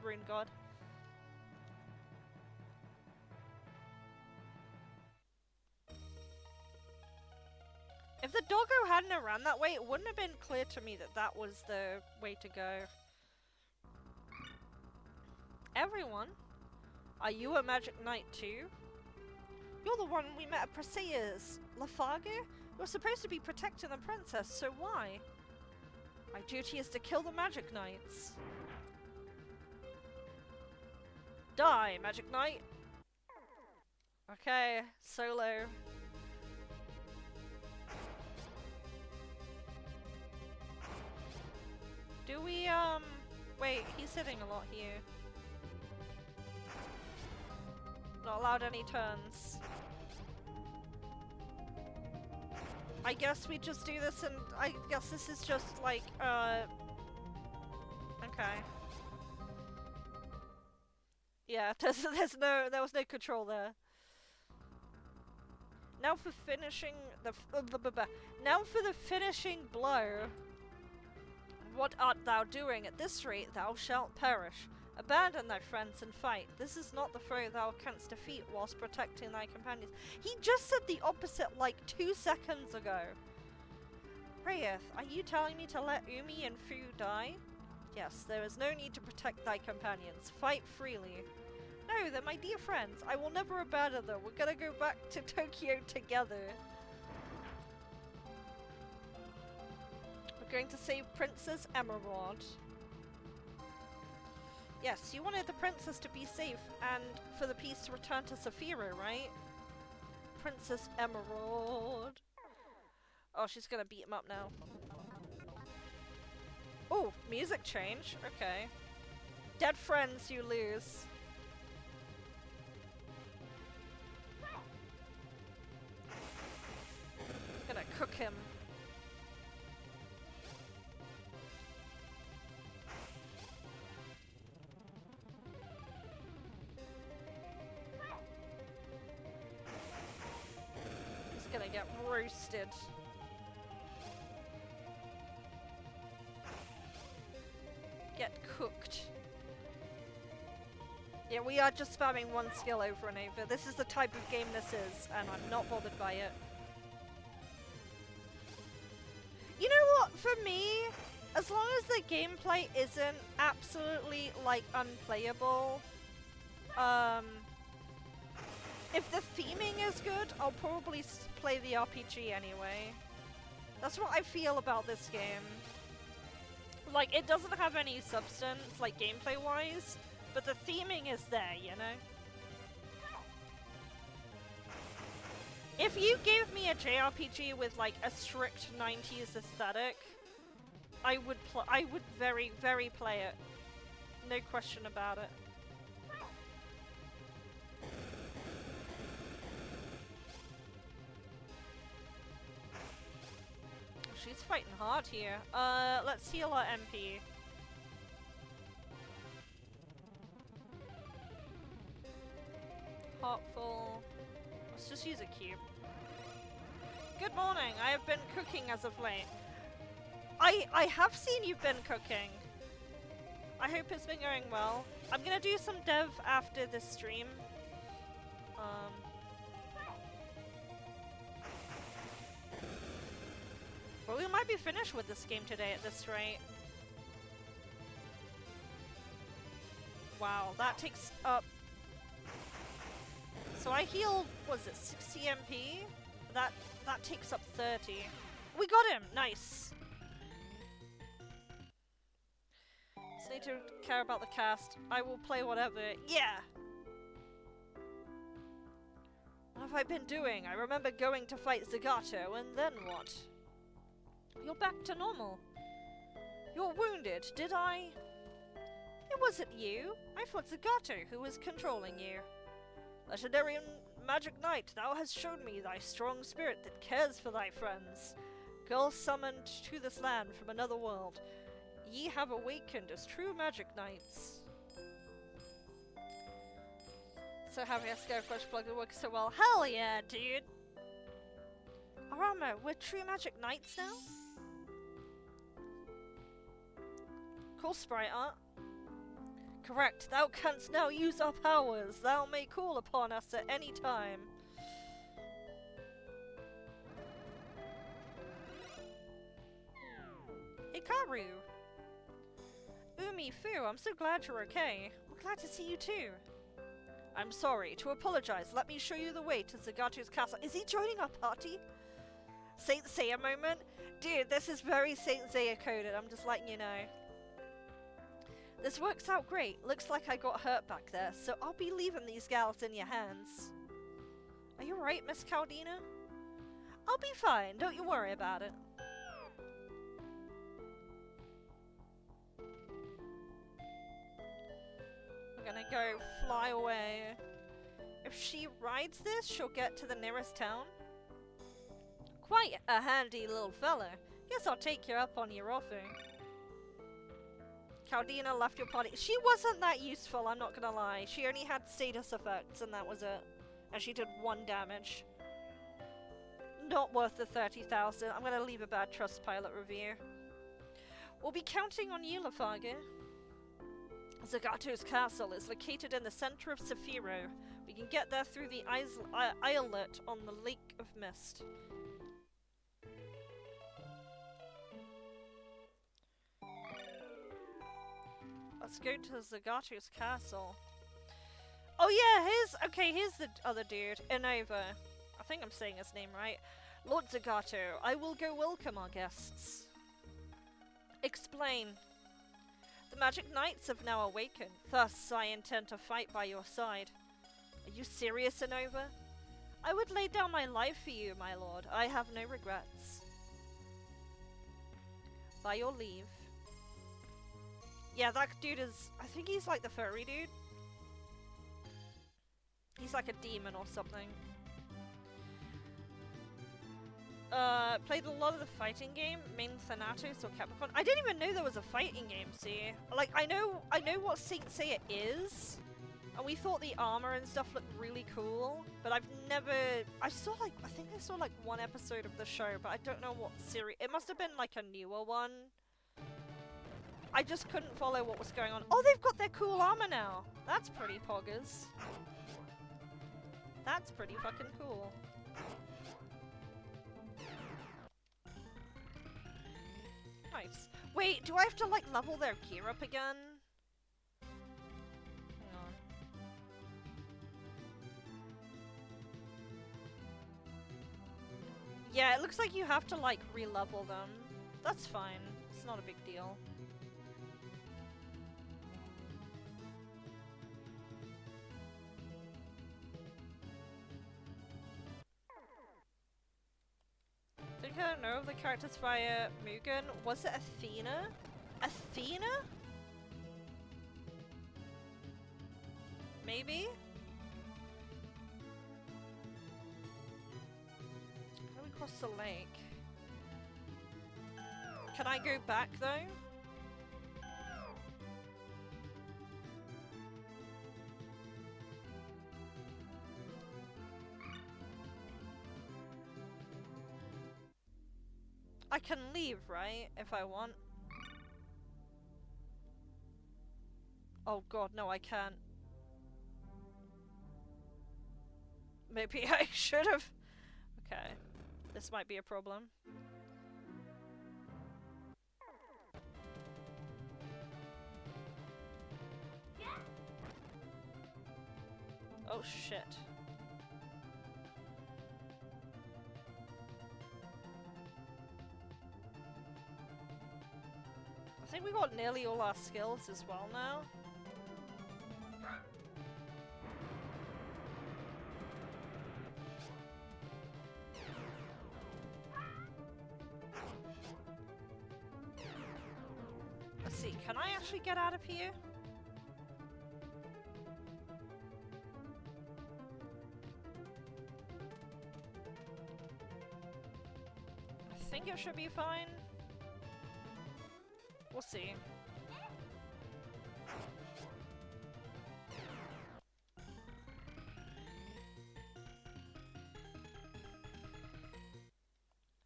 rune god. If the doggo hadn't ran that way, it wouldn't have been clear to me that that was the way to go. Everyone? Are you a magic knight too? You're the one we met at Presayer's. Lafaga? You're supposed to be protecting the princess, so why? My duty is to kill the magic knights. Die, magic knight! Okay, solo. Do we, wait, he's sitting a lot here. Not allowed any turns. I guess we just do this, and I guess this is just like, okay. Yeah, there was no control there. Now for finishing now for the finishing blow. What art thou doing? At this rate thou shalt perish. Abandon thy friends and fight. This is not the foe thou canst defeat whilst protecting thy companions. He just said the opposite like 2 seconds ago. Rayearth, are you telling me to let Umi and Fu die? Yes, there is no need to protect thy companions. Fight freely. No, they're my dear friends. I will never abandon them. We're gonna go back to Tokyo together. We're going to save Princess Emerald. Yes, you wanted the princess to be safe and for the peace to return to Saphira, right? Princess Emerald. Oh, she's gonna beat him up now. Oh, music change. Okay. Dead friends, you lose. cook him. He's gonna get roasted. Get cooked. Yeah, we are just spamming one skill over and over. This is the type of game this is, and I'm not bothered by it. You know what? For me, as long as the gameplay isn't absolutely, like, unplayable, if the theming is good, I'll probably play the RPG anyway. That's what I feel about this game. Like, it doesn't have any substance, like, gameplay-wise, but the theming is there, you know? If you gave me a JRPG with, like, a strict 90s aesthetic, I would very, very play it. No question about it. She's fighting hard here. Let's heal our MP. Heartful. Let's just use a cube. Good morning. I have been cooking as of late. I have seen you've been cooking. I hope it's been going well. I'm gonna do some dev after this stream. Well, we might be finished with this game today at this rate. Wow, that takes up... So I healed, was it 60 MP? That takes up 30. We got him! Nice! Just need to care about the cast. I will play whatever. Yeah! What have I been doing? I remember going to fight Zagato, and then what? You're back to normal. You're wounded, did I? It wasn't you. I thought Zagato who was controlling you. Legendary Magic Knight, thou hast shown me thy strong spirit that cares for thy friends. Girl summoned to this land from another world. Ye have awakened as true Magic Knights. So having a scare flesh plug that works so well. Hell yeah, dude! Arama, we're true Magic Knights now? Cool sprite art. Correct, thou canst now use our powers. Thou may call upon us at any time. Hikaru! Umi Fu, I'm so glad you're okay. We're glad to see you too. I'm sorry. To apologize, let me show you the way to Zagato's castle. Is he joining our party? Saint Seiya moment? Dude, this is very Saint Seiya coded, I'm just letting you know. This works out great. Looks like I got hurt back there, so I'll be leaving these gals in your hands. Are you right, Miss Caldina? I'll be fine, don't you worry about it. We're gonna go fly away. If she rides this, she'll get to the nearest town. Quite a handy little fella. Guess I'll take you up on your offer. Caldina left your party. She wasn't that useful, I'm not gonna lie. She only had status effects and that was it. And she did 1 damage. Not worth the 30,000. I'm gonna leave a bad Trustpilot review. We'll be counting on you, Lafarge. Zagato's castle is located in the center of Saphiro. We can get there through the islet on the Lake of Mist. Let's go to Zagato's castle. Oh yeah, here's the other dude, Inova. I think I'm saying his name right. Lord Zagato, I will go welcome our guests. Explain. The Magic Knights have now awakened, thus I intend to fight by your side. Are you serious, Inova? I would lay down my life for you, my lord. I have no regrets. By your leave. Yeah, that dude is... I think he's like the furry dude. He's like a demon or something. played a lot of the fighting game, main Thanatos or Capricorn. I didn't even know there was a fighting game, see? Like, I know what Saint Seiya is, and we thought the armor and stuff looked really cool, but I think I saw like one episode of the show, but I don't know what series. It must have been like a newer one. I just couldn't follow what was going on. Oh, they've got their cool armor now! That's pretty poggers. That's pretty fucking cool. Nice. Wait, do I have to like level their gear up again? Hang on. Yeah, it looks like you have to like re-level them. That's fine. It's not a big deal. I think I know of the characters via Mugen. Was it Athena? Athena? Maybe? How do we cross the lake? Can I go back though? I can leave, right? If I want. Oh god, no, I can't. Maybe I should have. Okay. This might be a problem. Oh shit. I think we got nearly all our skills as well now. Let's see, can I actually get out of here? I think it should be fine. We'll see.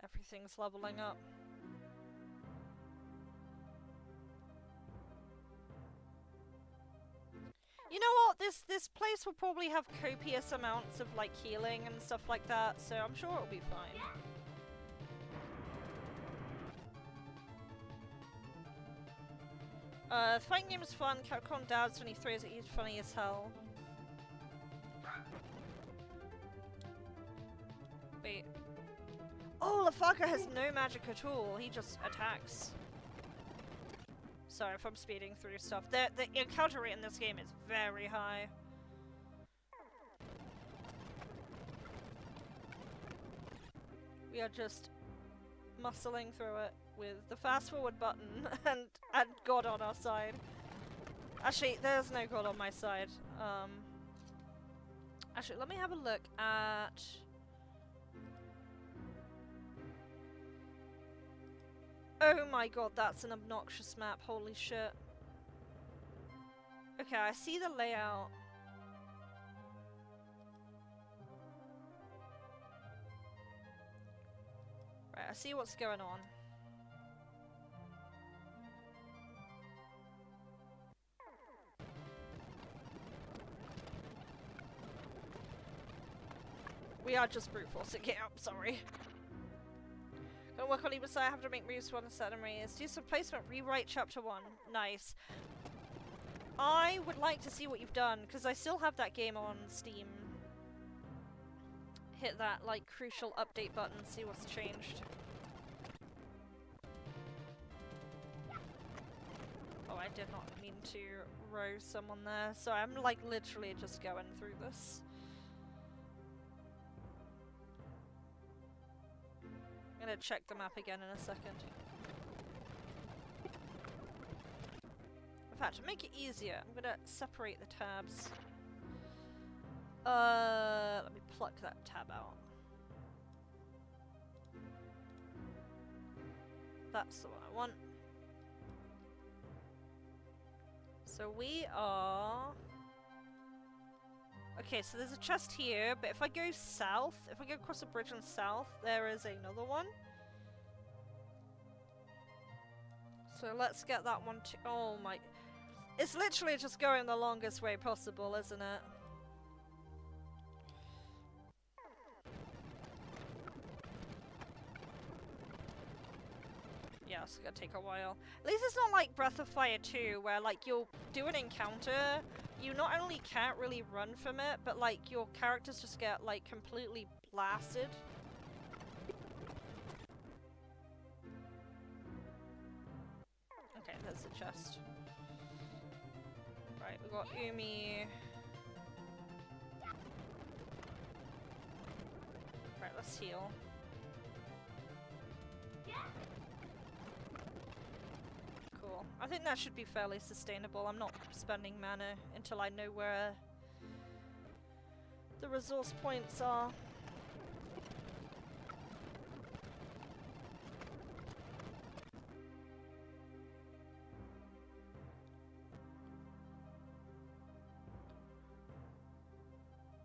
Everything's leveling up. You know what? This place will probably have copious amounts of like healing and stuff like that, so I'm sure it'll be fine. The fighting game is fun. Capcom dabs when he throws at you, funny as hell. Wait. Oh, Lafaka has no magic at all. He just attacks. Sorry if I'm speeding through stuff. The encounter rate in this game is very high. We are just muscling through it with the fast forward button and God on our side. Actually, there's no God on my side. Actually, let me have a look at... Oh my god, that's an obnoxious map, holy shit. Okay, I see the layout. Right, I see what's going on. We are just brute forcing it up, sorry. Gonna work on either side, I have to make moves for one certain areas. Do some placement, rewrite chapter 1. Nice. I would like to see what you've done, because I still have that game on Steam. Hit that, like, crucial update button, see what's changed. Oh, I did not mean to row someone there, so I'm, like, literally just going through this. I'm gonna check the map again in a second. In fact, to make it easier, I'm gonna separate the tabs. Let me pluck that tab out. That's the one I want. So we are... Okay, so there's a chest here, but if I go south, if I go across the bridge and south, there is another one. So let's get that one too. Oh my... It's literally just going the longest way possible, isn't it? Yeah, it's gonna take a while. At least it's not like Breath of Fire 2, where like you'll do an encounter, you not only can't really run from it, but like your characters just get like completely blasted. Okay, there's the chest. Right, we got Umi. Right, let's heal. Cool. I think that should be fairly sustainable. I'm not spending mana until I know where the resource points are.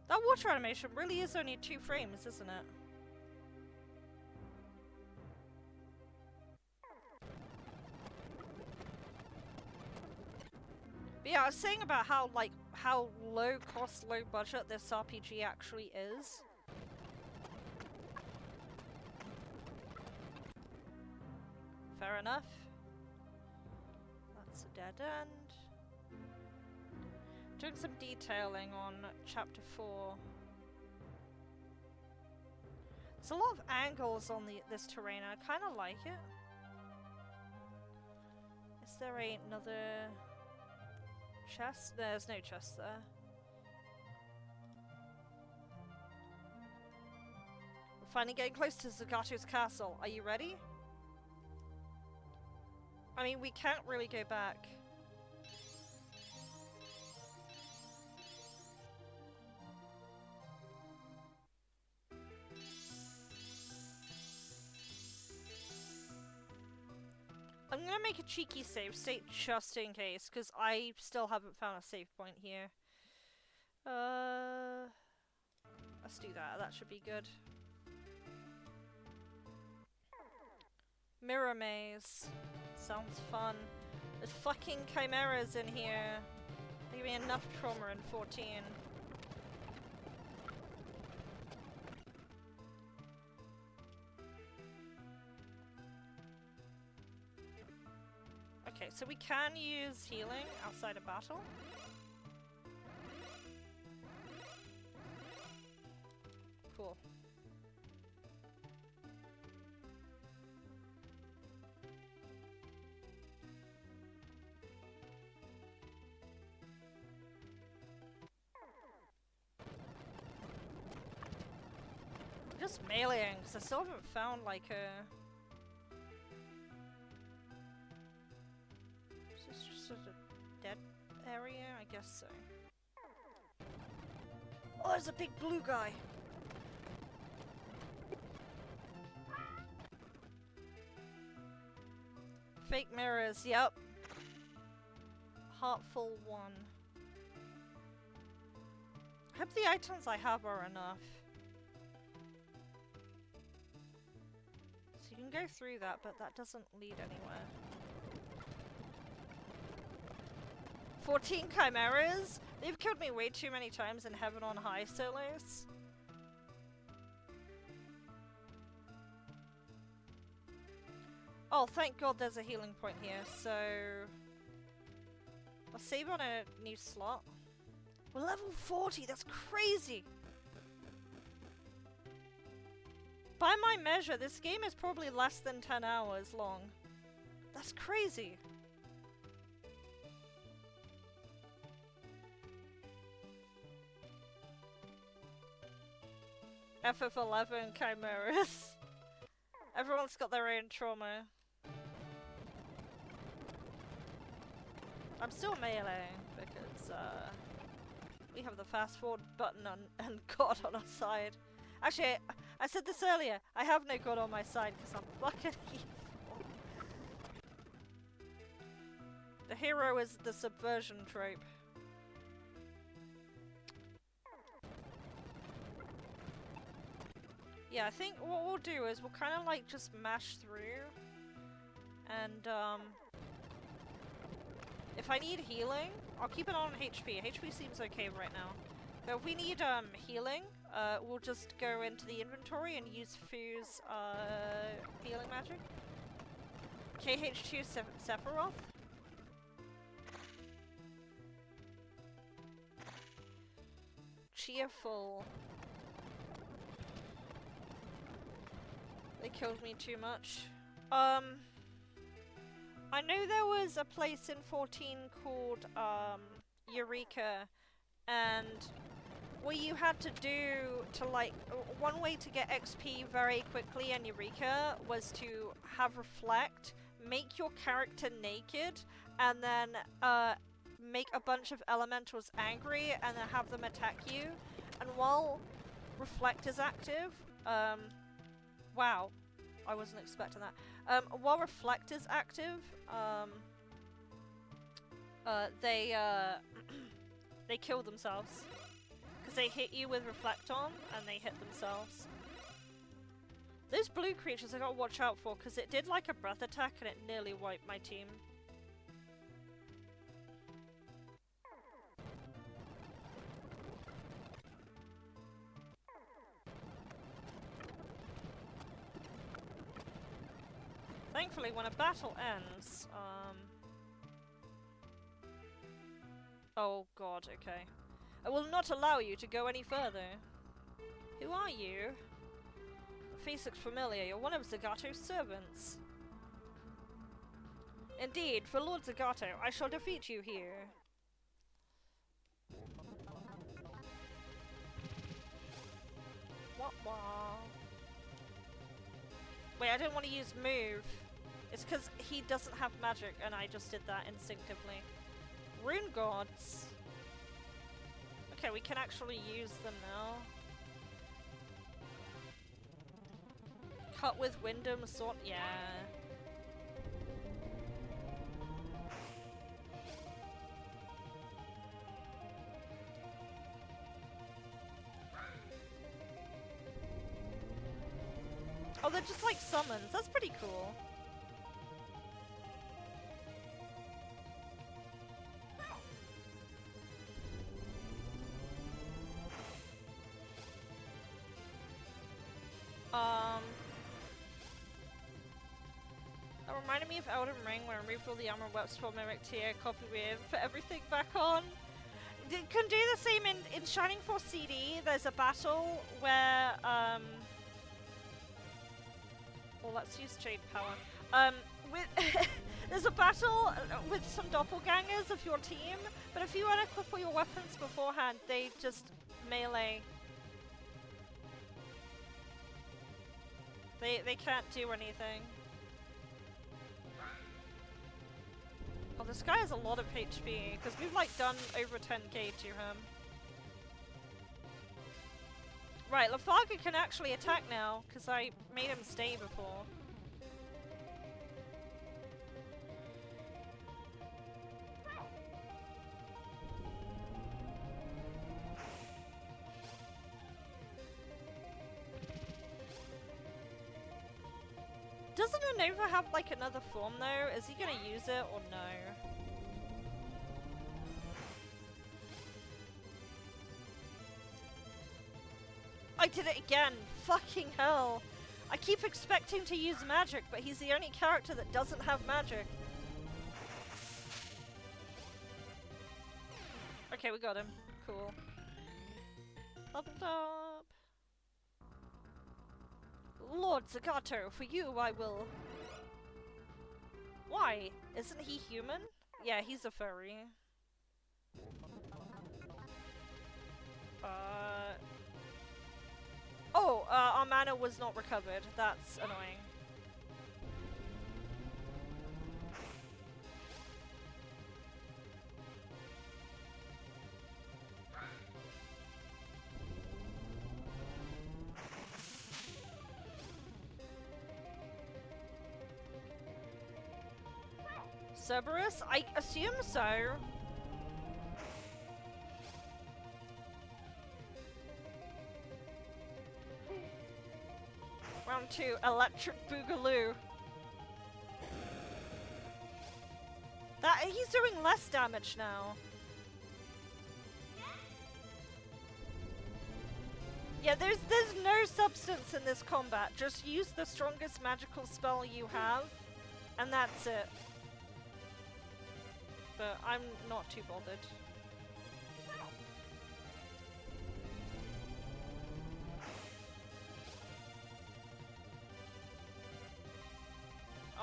That water animation really is only 2 frames, isn't it? But yeah, I was saying about how, like, how low cost, low budget this RPG actually is. Fair enough. That's a dead end. Doing some detailing on chapter 4. There's a lot of angles on this terrain. I kind of like it. Is there another chest? There's no chest there. We're finally getting close to Zagato's castle. Are you ready? I mean, we can't really go back. I'm gonna make a cheeky save state just in case, because I still haven't found a save point here. Let's do that. That should be good. Mirror maze. Sounds fun. There's fucking chimeras in here. They give me enough trauma in 14. Okay, so we can use healing outside of battle. Cool. I'm just meleeing, because I still haven't found like a... a dead area? I guess so. Oh, there's a big blue guy! Fake mirrors, yep. Heartful 1. I hope the items I have are enough. So you can go through that, but that doesn't lead anywhere. 14 chimeras? They've killed me way too many times in Heaven on High solos. Oh, thank God there's a healing point here, so... I'll save on a new slot. We're level 40, that's crazy! By my measure, this game is probably less than 10 hours long. That's crazy! FF11 chimeras. Everyone's got their own trauma. I'm still meleeing because we have the fast forward button and God on our side. Actually, I said this earlier. I have no God on my side because I'm fucking evil. The hero is the subversion trope. Yeah, I think what we'll do is we'll kind of like just mash through. And, if I need healing, I'll keep it on HP. HP seems okay right now. But if we need, healing, we'll just go into the inventory and use Fu's, healing magic. KH2 Sephiroth. Cheerful. They killed me too much. I know there was a place in 14 called, Eureka, and what you had to do to, like, one way to get XP very quickly in Eureka was to have Reflect, make your character naked, and then, make a bunch of elementals angry, and then have them attack you. And while Reflect is active, wow. I wasn't expecting that. While Reflect is active, they kill themselves. Because they hit you with Reflect on, and they hit themselves. Those blue creatures I gotta watch out for, because it did like a breath attack and it nearly wiped my team. Thankfully, when a battle ends, oh god, okay. I will not allow you to go any further. Who are you? Your face looks familiar. You're one of Zagato's servants. Indeed, for Lord Zagato, I shall defeat you here. Wah. Wait, I didn't want to use move. It's because he doesn't have magic and I just did that instinctively. Rune gods. Okay, we can actually use them now. Cut with Wyndham sword, yeah. Oh, they're just like summons. That's pretty cool. That reminded me of Elden Ring when I removed all the armor weapons for Mimic Tier, copy with, put everything back on. Can do the same in Shining Force CD. There's a battle where, well, let's use Jade Power. There's a battle with some doppelgangers of your team, but if you unequip all your weapons beforehand, they just melee. They can't do anything. Oh, this guy has a lot of HP, because we've like done over 10k to him. Right, Lafarga can actually attack now, because I made him stay before. Doesn't Unova have like another form though? Is he gonna use it or no? I did it again! Fucking hell! I keep expecting to use magic, but he's the only character that doesn't have magic. Okay, we got him. Cool. Leveled up. Lord Zagato, for you I will... Why? Isn't he human? Yeah, he's a furry. Oh, our mana was not recovered. That's annoying. Cerberus? I assume so. Round 2, Electric Boogaloo. He's doing less damage now. Yeah, there's no substance in this combat. Just use the strongest magical spell you have, and that's it. But I'm not too bothered.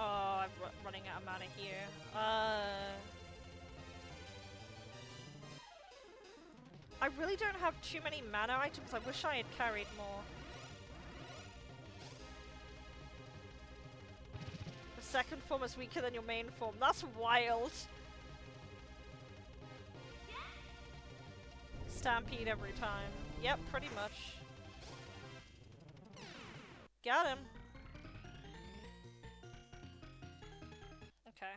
Oh, I'm running out of mana here. I really don't have too many mana items. I wish I had carried more. The second form is weaker than your main form. That's wild. Stampede every time. Yep, pretty much. Got him. Okay.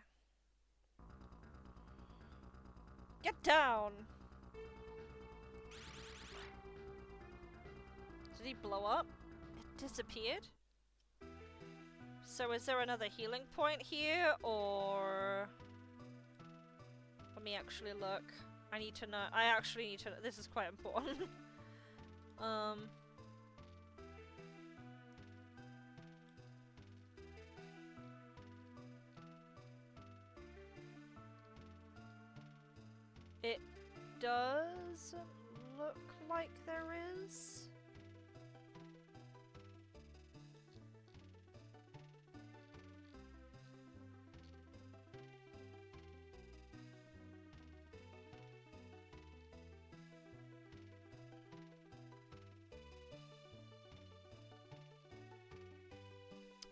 Get down! Did he blow up? It disappeared? So is there another healing point here, or... Let me actually look. I need to know. I actually need to know. This is quite important. It doesn't look like there is.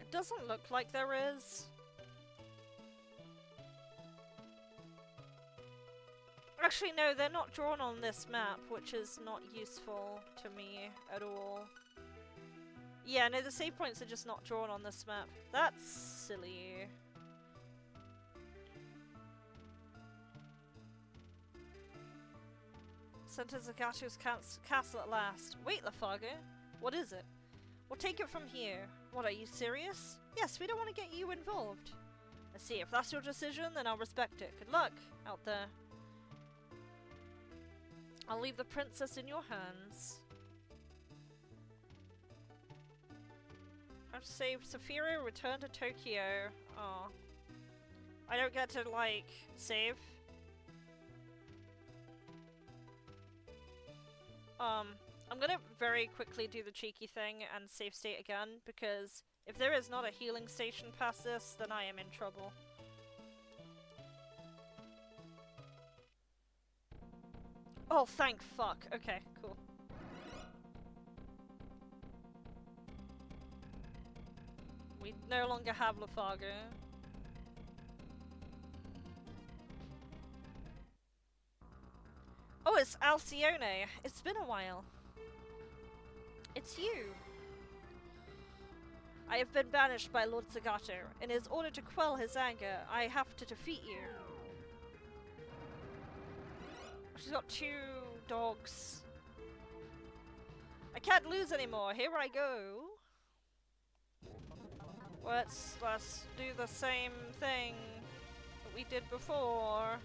It doesn't look like there is. Actually, no, they're not drawn on this map, which is not useful to me at all. Yeah, no, the save points are just not drawn on this map. That's silly. Sent to Zagatu's castle at last. Wait, Lafargo. What is it? We'll take it from here. What, are you serious? Yes, we don't want to get you involved. I see, if that's your decision, then I'll respect it. Good luck out there. I'll leave the princess in your hands. Have to save Saphira, return to Tokyo. Oh. I don't get to, like, save. I'm gonna very quickly do the cheeky thing and save state again, because if there is not a healing station past this, then I am in trouble. Oh, thank fuck. Okay, cool. We no longer have Lafargo. Oh, it's Alcyone. It's been a while. It's you. I have been banished by Lord Zagato. In his order to quell his anger, I have to defeat you. She's got 2 dogs. I can't lose anymore. Here I go. Let's do the same thing that we did before.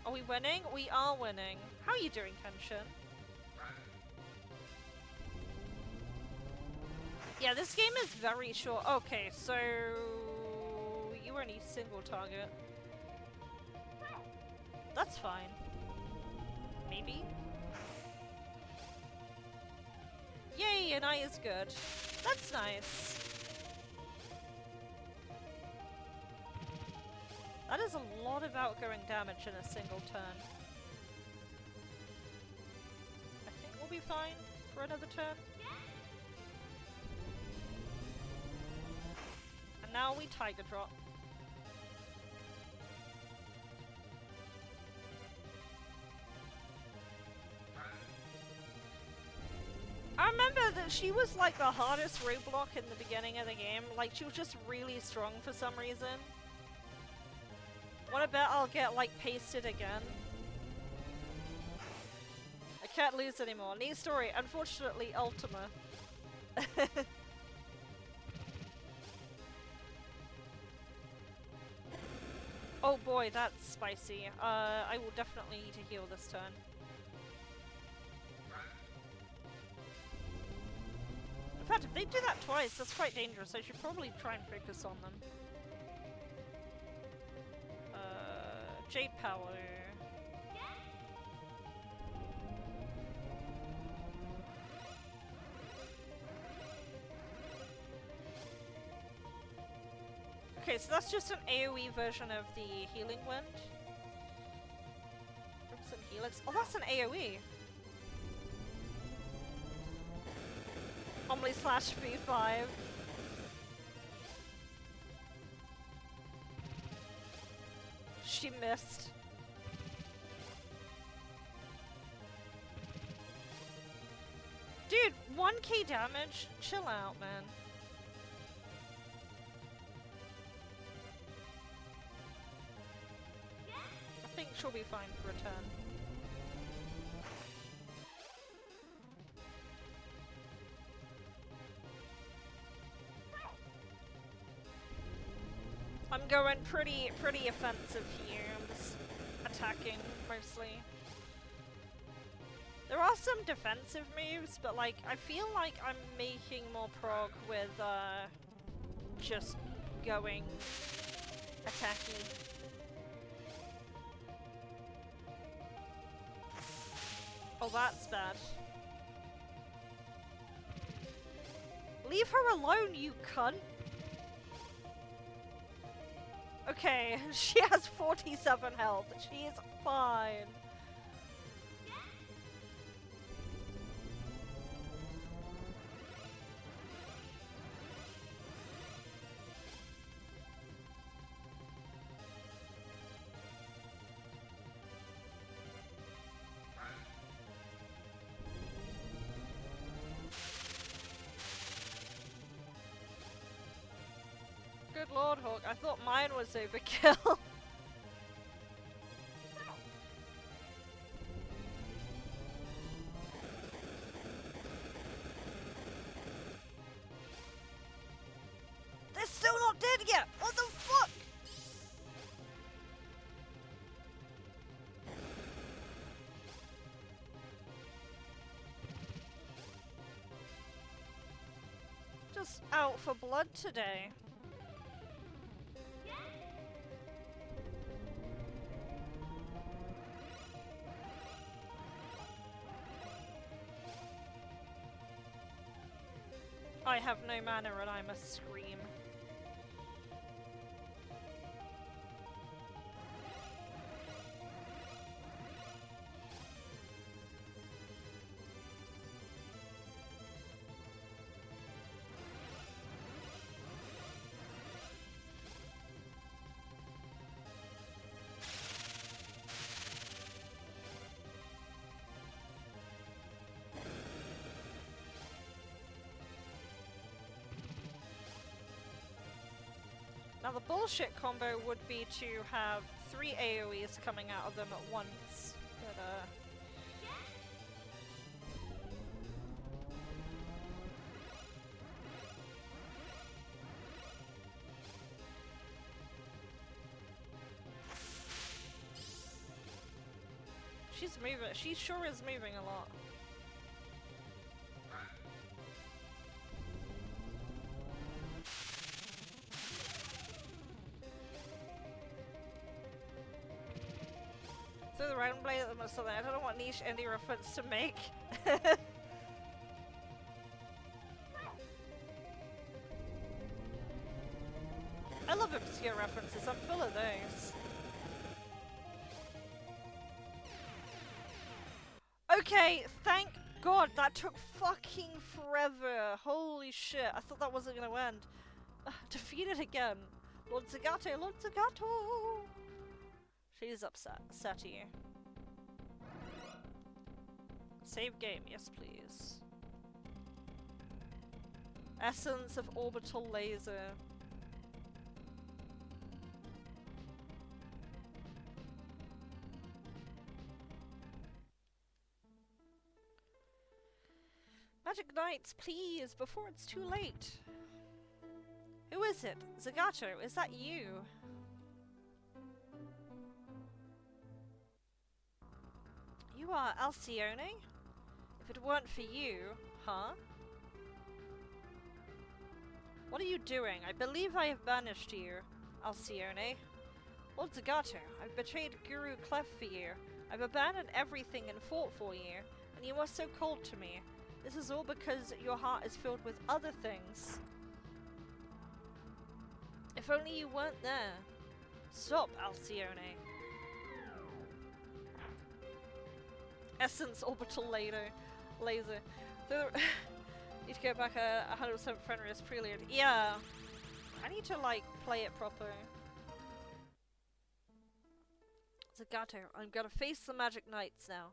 Are we winning? We are winning. How are you doing, Kenshin? Yeah, this game is very short. Okay, so you were only single target. That's fine. Maybe? Yay, an eye is good. That's nice. That is a lot of outgoing damage in a single turn. I think we'll be fine for another turn. And now we Tiger Drop. I remember that she was like the hardest roadblock in the beginning of the game. Like, she was just really strong for some reason. What about I'll get like pasted again? I can't lose anymore. Neat story. Unfortunately, Ultima. Oh boy, that's spicy. I will definitely need to heal this turn. In fact, if they do that twice, that's quite dangerous. I should probably try and focus on them. Jade Power. Okay, so that's just an AoE version of the Healing Wind. Crimson Helix. Oh, that's an AoE! Omni slash V5. She missed. Dude, 1k damage? Chill out, man. I think she'll be fine for a turn. I'm going pretty offensive here. I'm just attacking mostly. There are some defensive moves, but like I feel like I'm making more prog with just going attacky. Oh, that's bad. Leave her alone, you cunt! Okay, she has 47 health. She's fine. Good lord, Hawk. I thought mine was overkill. They're still not dead yet! What the fuck? Just out for blood today. I have no mana and I must scream. Now the bullshit combo would be to have 3 AoEs coming out of them at once, but she's moving, she sure is moving a lot. So the round blade or something. I don't know what niche indie reference to make. I love obscure references. I'm full of those. Okay, thank God that took fucking forever. Holy shit! I thought that wasn't gonna end. Defeated again. Lord Zagato, Lord Zagato. She's upset. Setty. Save game, yes please. Essence of orbital laser. Magic Knights, please, before it's too late. Who is it? Zagato, is that you? You are Alcyone? If it weren't for you, huh? What are you doing? I believe I have banished you, Alcyone. Lord Zagato, I've betrayed Guru Clef for you. I've abandoned everything and fought for you, and you are so cold to me. This is all because your heart is filled with other things. If only you weren't there. Stop, Alcyone. Essence orbital laser. Need to go back 100% friendly as prelude. Yeah. I need to like play it proper. Zagato, I'm gonna face the Magic Knights now.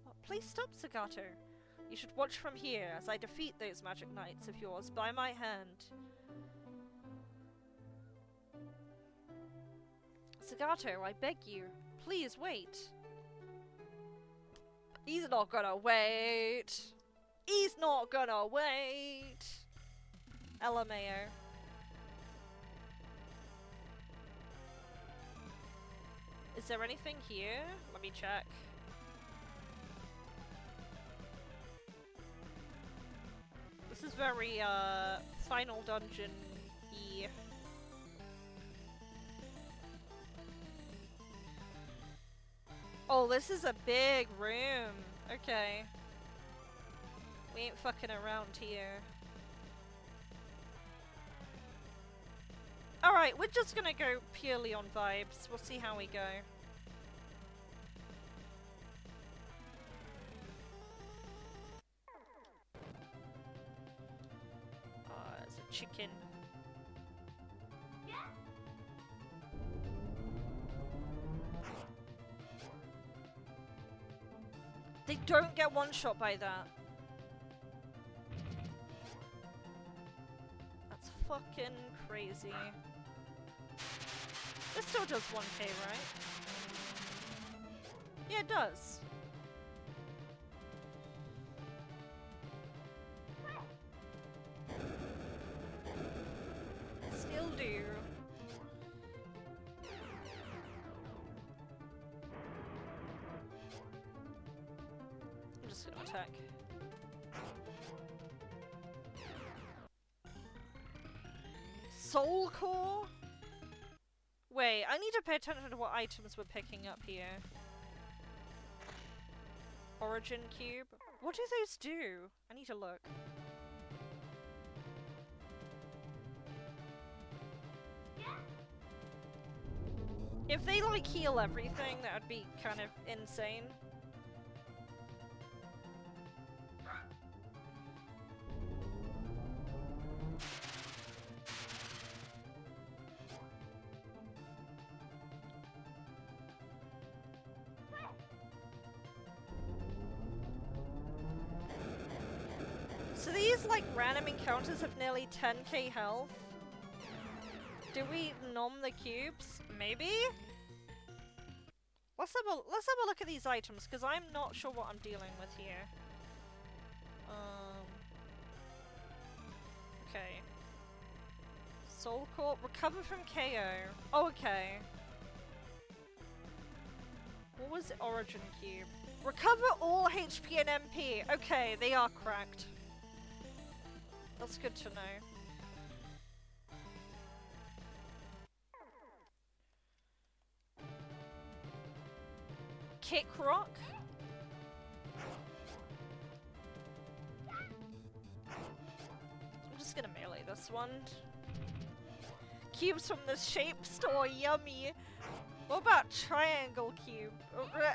Oh, please stop, Zagato. You should watch from here as I defeat those Magic Knights of yours by my hand. Zagato, I beg you, please wait. He's not gonna wait. He's not gonna wait. LMAO. Is there anything here? Let me check. This is very, Final Dungeon-y. Oh, this is a big room. Okay. We ain't fucking around here. Alright, we're just gonna go purely on vibes. We'll see how we go. It's a chicken. They don't get one shot by that. That's fucking crazy. This still does 1k, right? Yeah, it does. Still do. I'm just gonna attack. Soul Core? Wait, I need to pay attention to what items we're picking up here. Origin Cube? What do those do? I need to look. If they like heal everything, that would be kind of insane. So these like random encounters have nearly 10k health. Do we nom the cubes? Maybe? Let's have a look at these items, because I'm not sure what I'm dealing with here. Okay. Soul Core, recover from KO. Oh, okay. What was the Origin Cube? Recover all HP and MP. Okay, they are cracked. That's good to know. Kick Rock? I'm just gonna melee this one. Cubes from the shape store, yummy! What about triangle cube?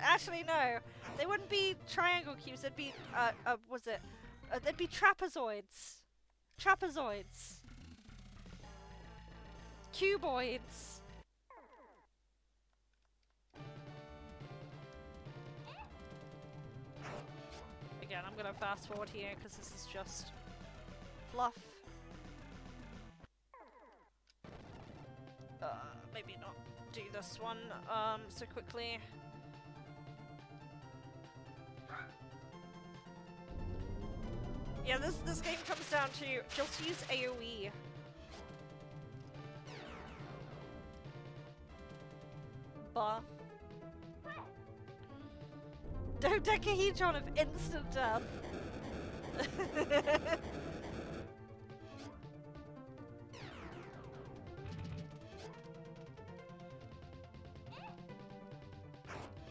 Actually, no. They wouldn't be triangle cubes, they'd be, they'd be trapezoids. Trapezoids. Cuboids. Again, I'm gonna fast forward here because this is just fluff. maybe not do this one so quickly. Yeah, this game comes down to just use AoE. Bah. Dodecahedron of instant death.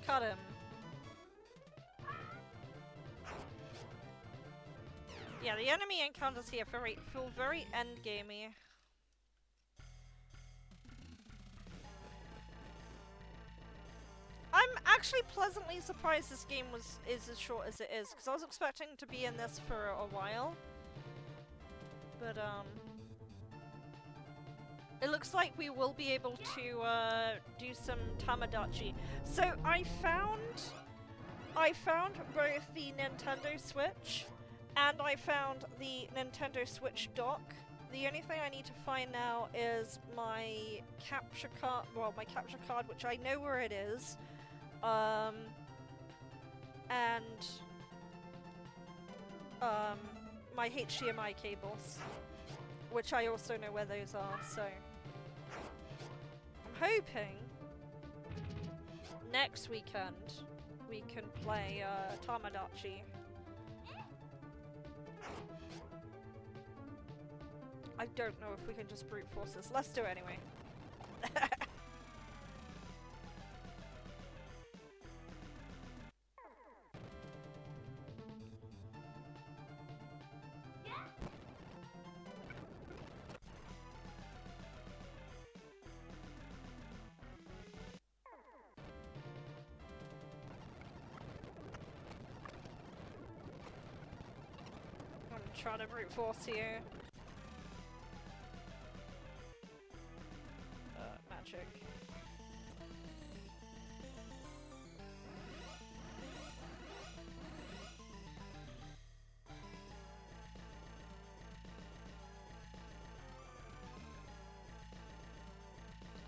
Cut him. Yeah, the enemy encounters here feel very endgamey. I'm actually pleasantly surprised this game is as short as it is, because I was expecting to be in this for a while. But it looks like we will be able to do some Tamagotchi. So I found both the Nintendo Switch and I found the Nintendo Switch dock. The only thing I need to find now is my capture card, my capture card, which I know where it is. And my HDMI cables, which I also know where those are, so I'm hoping next weekend we can play Tamagotchi. I don't know if we can just brute force this. Let's do it anyway. I'm trying to brute force here. Magic.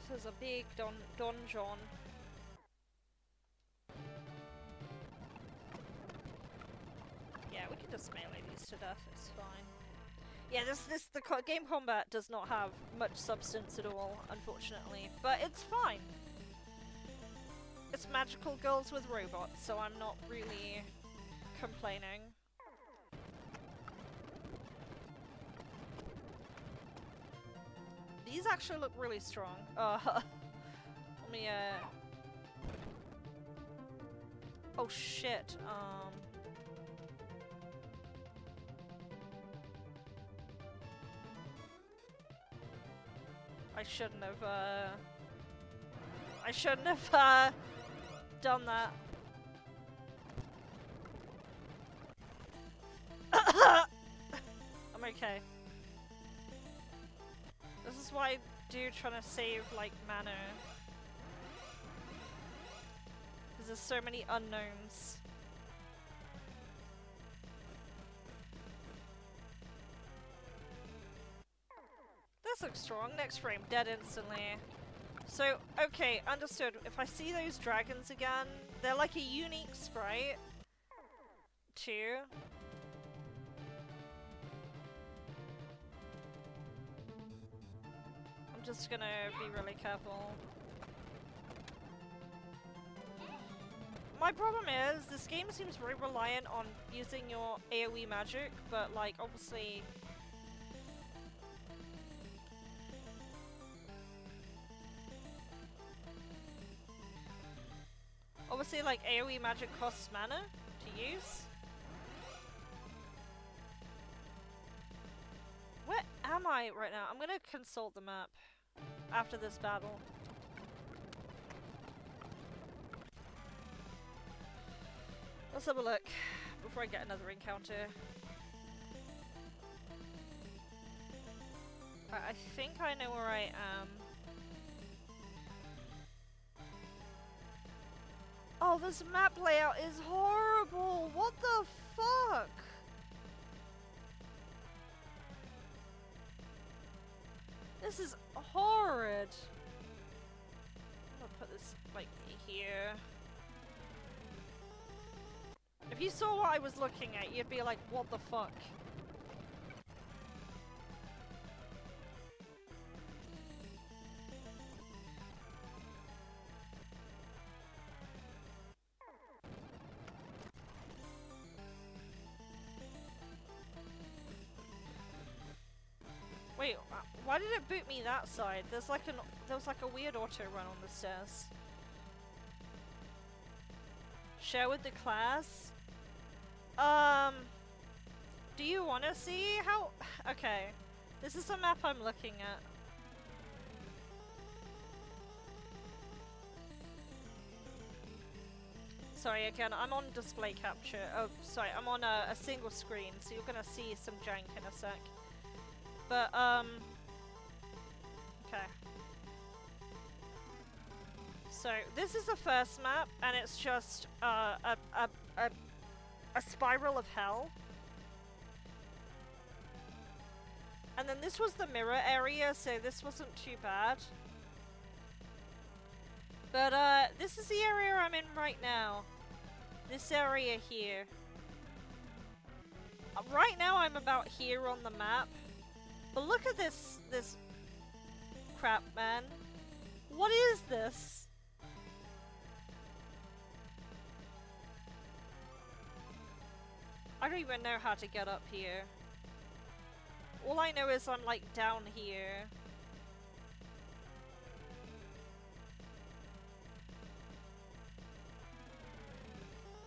This is a big donjon. Yeah, we can just melee these to death, it's fine. Yeah, the game combat does not have much substance at all, unfortunately, but it's fine. It's magical girls with robots, so I'm not really complaining. These actually look really strong. Let me, oh shit, I shouldn't have done that. I'm okay. This is why I do trying to save, like, mana. Because there's so many unknowns. This looks strong. Next frame, dead instantly. So, okay, understood. If I see those dragons again, they're like a unique sprite, too. I'm just gonna be really careful. My problem is, this game seems very reliant on using your AoE magic, but, like, obviously... Obviously, like, AoE magic costs mana to use. Where am I right now? I'm gonna consult the map after this battle. Let's have a look before I get another encounter. I think I know where I am. Oh, this map layout is horrible! What the fuck? This is horrid. it's like here. If you saw what I was looking at, you'd be like, what the fuck? Wait, why did it boot me that side? There was like a weird auto run on the stairs. Share with the class? Do you want to see how... Okay, this is the map I'm looking at. Sorry, again, I'm on display capture. Oh, sorry, I'm on a single screen, so you're gonna see some jank in a sec. But, okay. So, this is the first map, and it's just, a spiral of hell. And then this was the mirror area, so this wasn't too bad. But, this is the area I'm in right now. This area here. Right now I'm about here on the map. But look at this crap, man. What is this? I don't even know how to get up here. All I know is I'm like down here.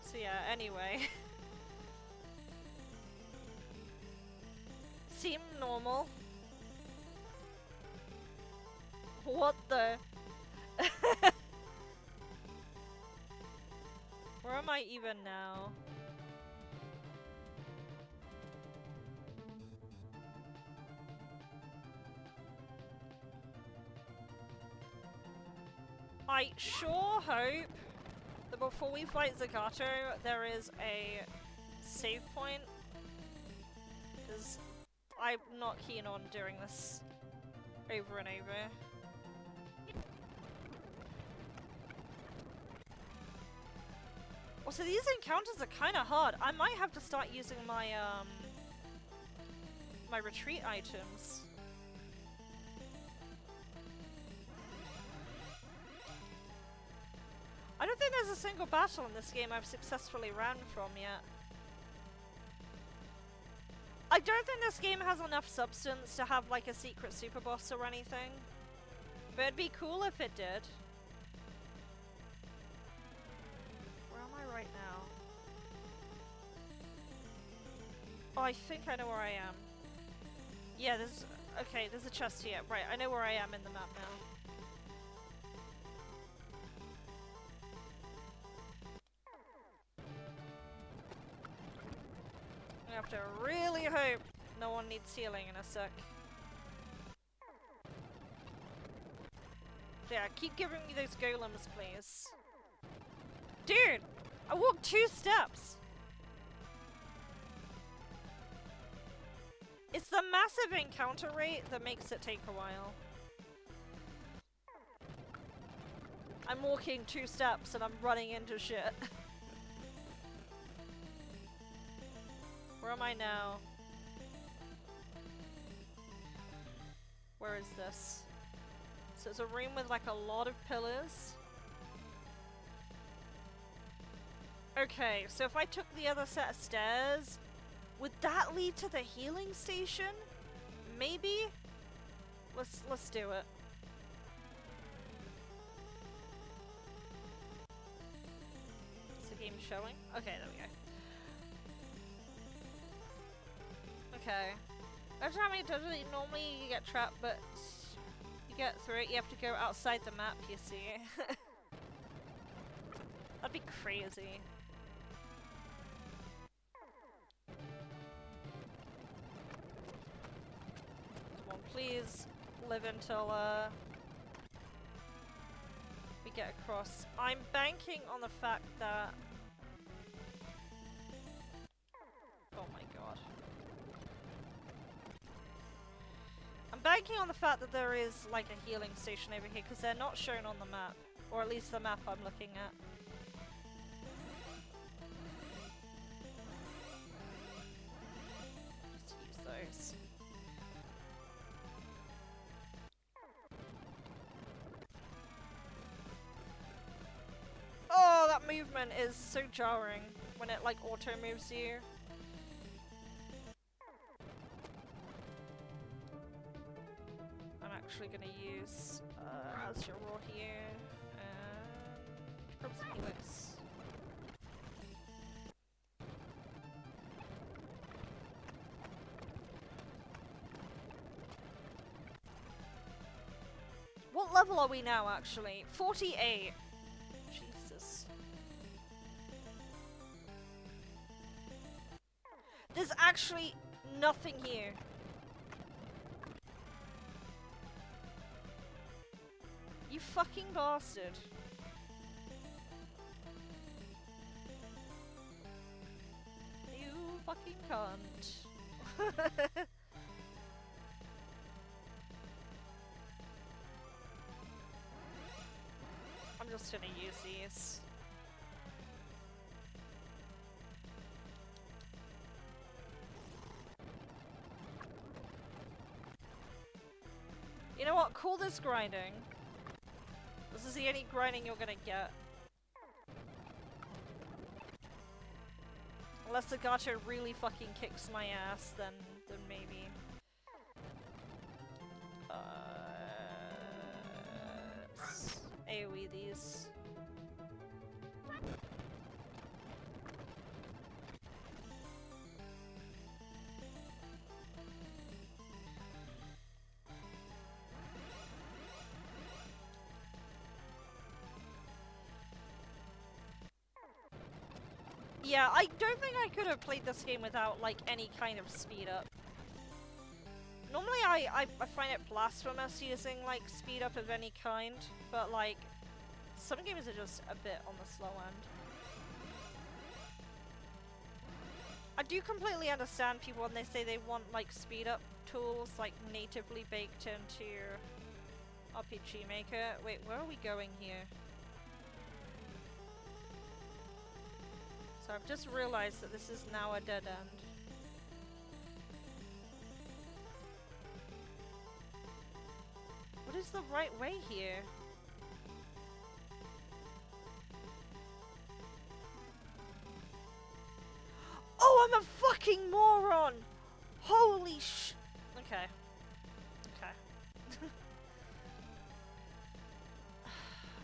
So yeah, anyway. Seem normal. What the? Where am I even now? I sure hope that before we fight Zagato, there is a save point. Because I'm not keen on doing this over and over. Also, these encounters are kind of hard. I might have to start using my, my retreat items. I don't think there's a single battle in this game I've successfully ran from yet. I don't think this game has enough substance to have like a secret super boss or anything. But it'd be cool if it did. Where am I right now? Oh, I think I know where I am. Yeah, there's... Okay, there's a chest here. Right, I know where I am in the map now. I have to really hope no one needs healing in a sec. Yeah, keep giving me those golems, please. Dude! I walked 2 steps! It's the massive encounter rate that makes it take a while. I'm walking 2 steps and I'm running into shit. Where am I now? Where is this? So it's a room with like a lot of pillars. Okay, so if I took the other set of stairs, would that lead to the healing station? Maybe? Let's do it. Is the game showing? Okay, there we go. Okay. That's how many times normally you get trapped, but you get through it, you have to go outside the map, you see. That'd be crazy. Come on, please live until we get across. I'm banking on the fact that... Oh my god. I'm banking on the fact that there is like a healing station over here because they're not shown on the map. Or at least the map I'm looking at. Just use those. Oh, that movement is so jarring when it like auto moves you. I'm actually gonna use Azure Raw here and grab some Helix. What level are we now actually? 48. Jesus. There's actually nothing here. You fucking bastard. You fucking cunt. I'm just gonna use these. You know what? Call this grinding. This is the only grinding you're gonna get. Unless the gacha really fucking kicks my ass, then maybe. Let's AoE these. Yeah, I don't think I could have played this game without, like, any kind of speed up. Normally I find it blasphemous using, like, speed up of any kind, but, like, some games are just a bit on the slow end. I do completely understand people when they say they want, like, speed up tools, like, natively baked into RPG Maker. Wait, where are we going here? So I've just realized that this is now a dead end. What is the right way here? Oh, I'm a fucking moron! Holy sh... Okay. Okay.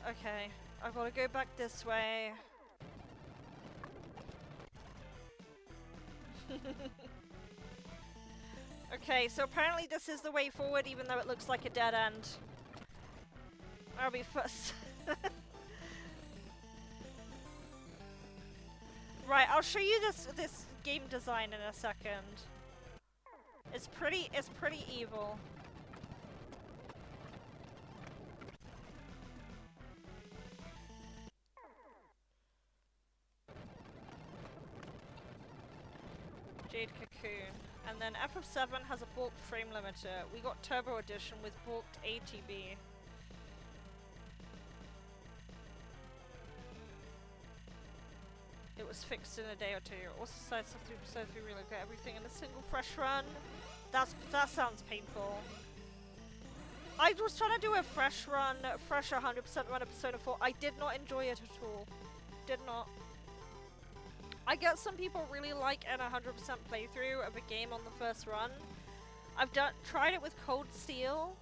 Okay, I've got to go back this way. Okay, so apparently this is the way forward even though it looks like a dead end. I'll be first. Right, I'll show you this game design in a second. It's pretty evil. Jade Cocoon. And then FF7 has a bulk frame limiter. We got Turbo Edition with bulked ATB. It was fixed in a day or two. Also decided to relocate everything in a single fresh run. That sounds painful. I was trying to do a fresh 100% run of Persona 4. I did not enjoy it at all. Did not. I get some people really like an 100% playthrough of a game on the first run. I've tried it with Cold Steel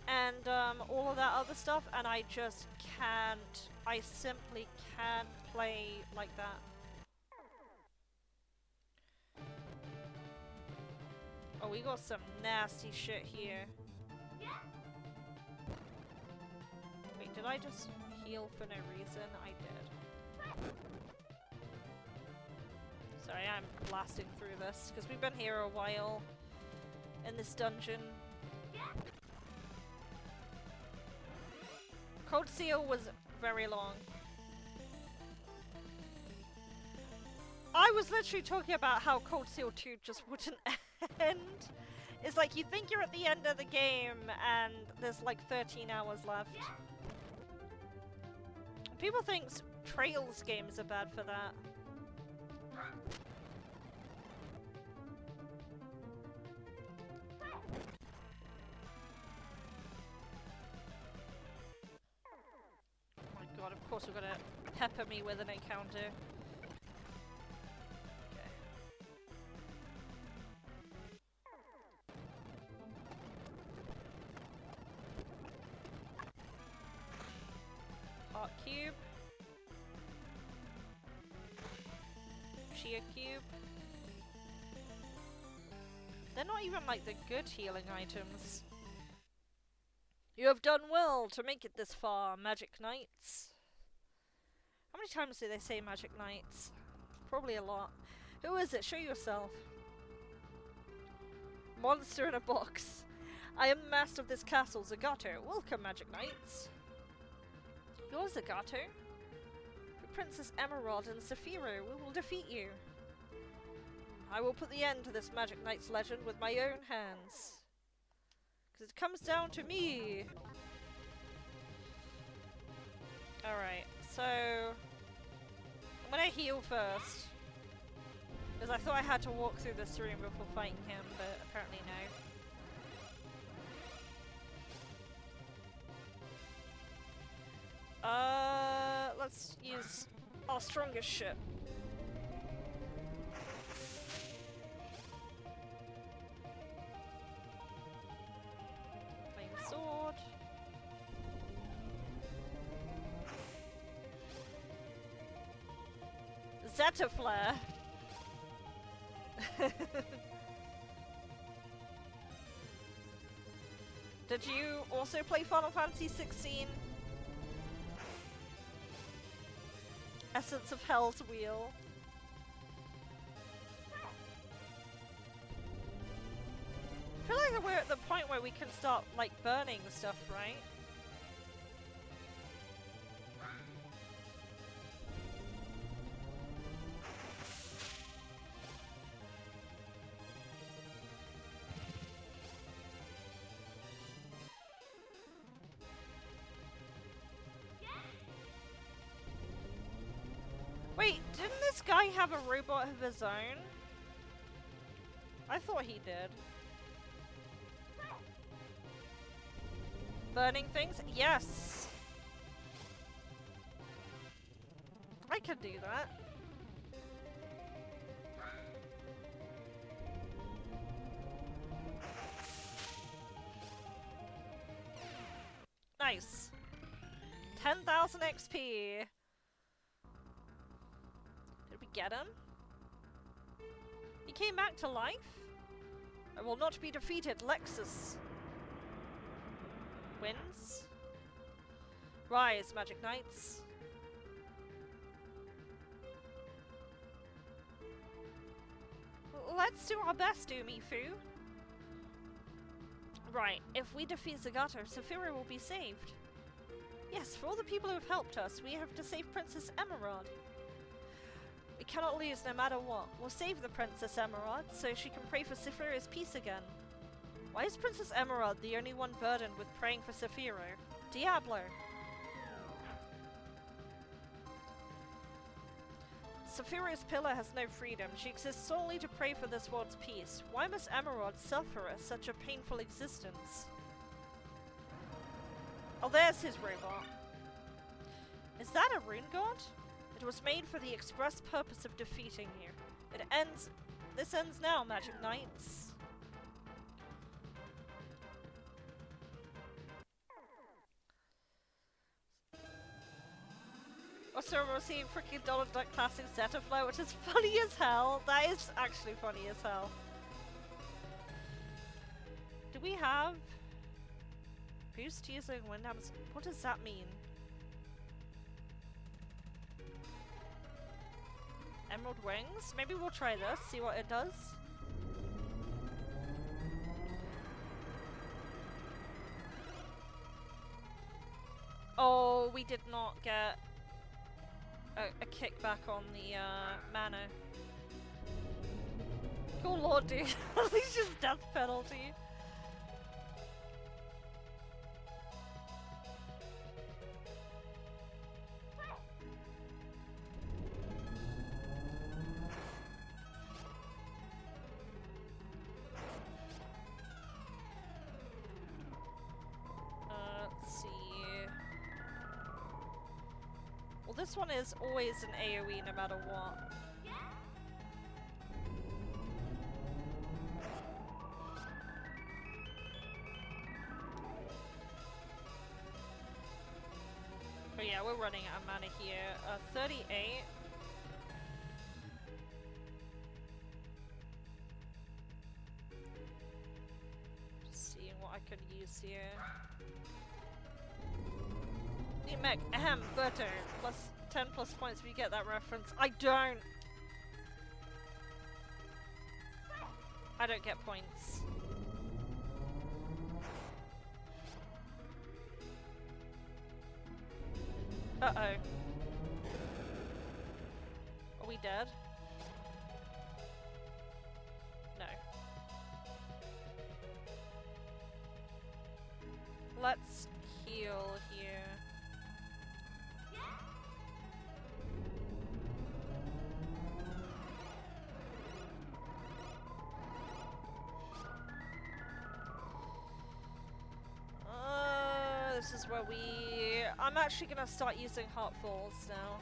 and all of that other stuff, and I just can't. I simply can't play like that. Oh, we got some nasty shit here. Wait, did I just heal for no reason? I did. Sorry, I'm blasting through this, because we've been here a while in this dungeon. Cold Seal was very long. I was literally talking about how Cold Seal 2 just wouldn't end. It's like, you think you're at the end of the game, and there's like 13 hours left. People think Trails games are bad for that. Oh my god, of course we're gonna pepper me with an encounter. Okay. Heart cube. Chia cube. They're not even like the good healing items. You have done well to make it this far, Magic Knights. How many times do they say Magic Knights? Probably a lot. Who is it? Show yourself. Monster in a box. I am the master of this castle, Zagato. Welcome, Magic Knights. You're Zagato? Princess Emerald and Saphira, we will defeat you. I will put the end to this Magic Knight's legend with my own hands. Because it comes down to me. Alright, so I'm gonna heal first. Because I thought I had to walk through this room before fighting him, but apparently no. Let's use our strongest ship. Flame sword. Zeta flare. Did you also play Final Fantasy 16? Essence of Hell's Wheel. I feel like we're at the point where we can start, like, burning stuff, right? Wait, didn't this guy have a robot of his own? I thought he did. Burning things? Yes! I could do that. Nice. 10,000 XP. Did we get him? He came back to life? I will not be defeated, Lexus. Wins. Rise, Magic Knights. Let's do our best, Umifu. Right, if we defeat Zagato, Saphira will be saved. Yes, for all the people who have helped us, we have to save Princess Emerald. We cannot lose no matter what. We'll save the Princess Emerald so she can pray for Saphira's peace again. Why is Princess Emerald the only one burdened with praying for Saphira? Diablo! Saphira's pillar has no freedom. She exists solely to pray for this world's peace. Why must Emerald suffer such a painful existence? Oh, there's his robot. Is that a rune god? It was made for the express purpose of defeating you. This ends now, Magic Knights. Also, we're seeing freaking Donald Duck Classic Zetaflow, which is funny as hell. That is actually funny as hell. Do we have... Boost using Windham's... What does that mean? Emerald Wings? Maybe we'll try this, see what it does. Oh, we did not get a kickback on the mana. Oh lord, dude. At least just death penalty. Well, this one is always an AoE no matter what. But yeah, we're running out of mana here. 38. Just seeing what I could use here. Mech, ahem, butter. Plus 10 plus points if you get that reference. I don't! I don't get points. Uh-oh. Are we dead? No. Let's heal here. This is where I'm actually gonna start using Heartfalls now.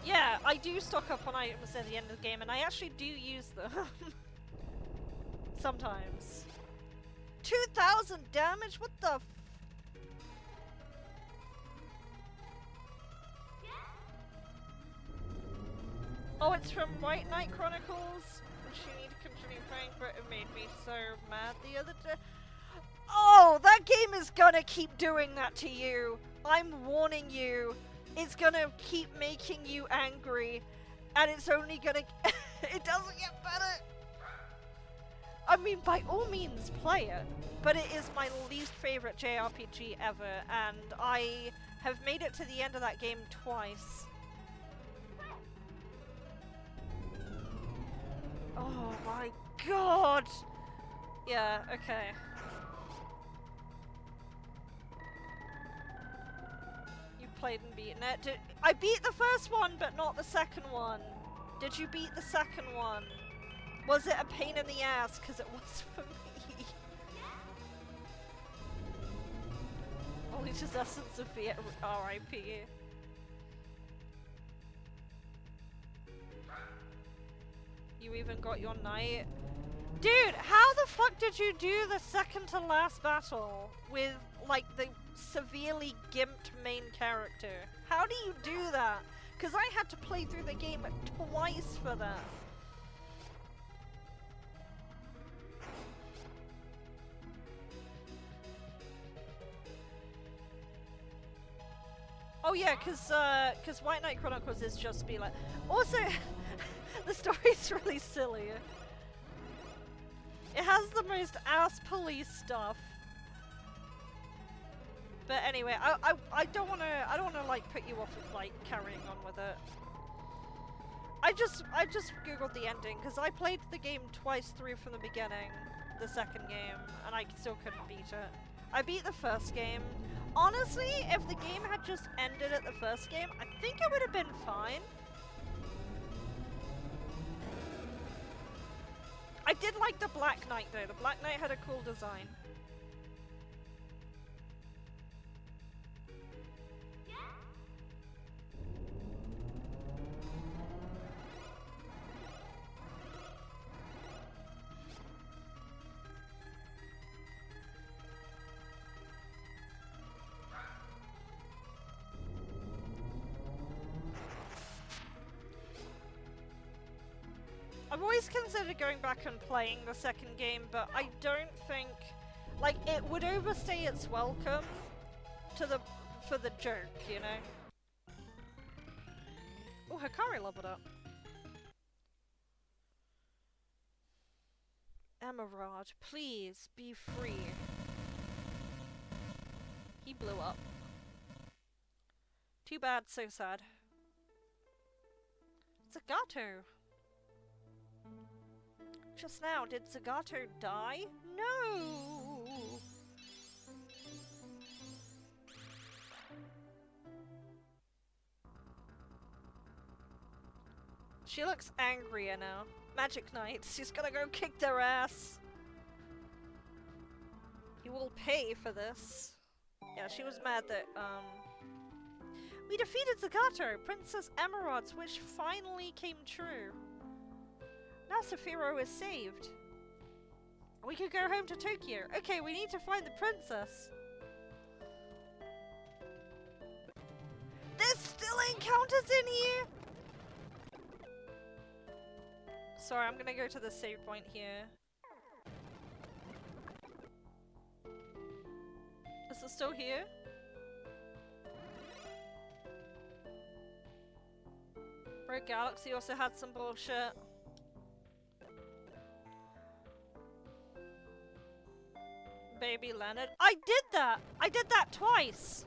Yeah, I do stock up on items at the end of the game, and I actually do use them. Sometimes. 2,000 damage? What the f— Oh, it's from White Knight Chronicles, which you need to continue playing, but it made me so mad the other day. Oh, that game is gonna keep doing that to you. I'm warning you. It's gonna keep making you angry, and it's only gonna— it doesn't get better. I mean, by all means, play it, but it is my least favorite JRPG ever, and I have made it to the end of that game twice. Oh my god! Yeah, okay. You've played and beaten it. I beat the first one, but not the second one. Did you beat the second one? Was it a pain in the ass? Because it was for me. Only just Essence of Fear, R.I.P. You even got your knight. Dude, how the fuck did you do the second to last battle with, like, the severely gimped main character? How do you do that? Because I had to play through the game twice for that. Oh yeah, because White Knight Chronicles is just be like— also, the story's really silly. It has the most ass police stuff. But anyway, I don't wanna like put you off of like carrying on with it. I just googled the ending because I played the game twice through from the beginning, the second game, and I still couldn't beat it. I beat the first game. Honestly, if the game had just ended at the first game, I think it would have been fine. I did like the Black Knight though. The Black Knight had a cool design. I've always considered going back and playing the second game, but I don't think, like, it would overstay its welcome to for the joke, you know? Oh, Hikari leveled up. Emerald, please be free. He blew up. Too bad, so sad. Zagato. Just now, did Zagato die? No! She looks angrier now. Magic Knight, she's gonna go kick their ass. You will pay for this. Yeah, she was mad that, we defeated Zagato! Princess Emerald's wish finally came true. Now Saphiro is saved. We could go home to Tokyo. Okay, we need to find the princess. There's still encounters in here! Sorry, I'm gonna go to the save point here. Is it still here? Rogue Galaxy also had some bullshit. Baby Leonard. I did that! I did that twice!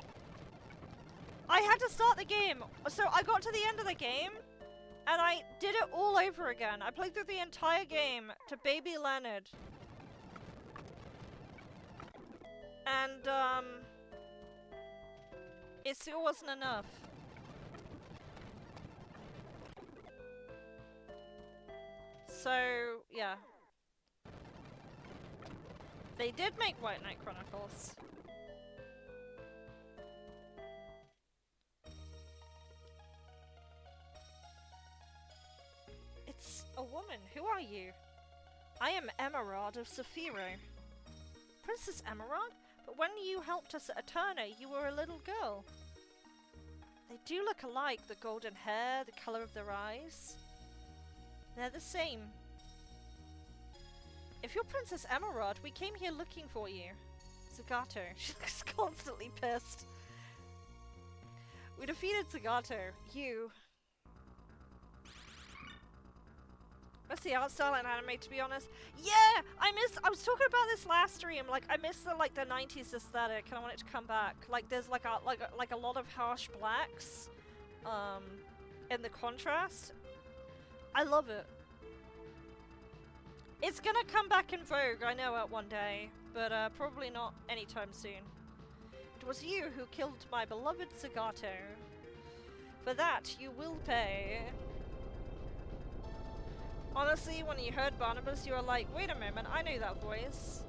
I had to start the game, so I got to the end of the game, and I did it all over again. I played through the entire game to Baby Leonard. And, it still wasn't enough. So, yeah. They did make White Knight Chronicles. It's a woman. Who are you? I am Emerald of Saphiro. Princess Emerald? But when you helped us at Eterna, you were a little girl. They do look alike, the golden hair, the colour of their eyes. They're the same. If you're Princess Emerald, we came here looking for you. Zagato. She looks constantly pissed. We defeated Zagato. You. What's the art style and anime, to be honest? Yeah! I was talking about this last stream, like, I miss the 90s aesthetic, and I want it to come back. Like, there's like a lot of harsh blacks, in the contrast. I love it. It's gonna come back in vogue, I know, at one day, but probably not anytime soon. It was you who killed my beloved Zagato. For that, you will pay. Honestly, when you heard Barnabas, you were like, wait a moment, I know that voice.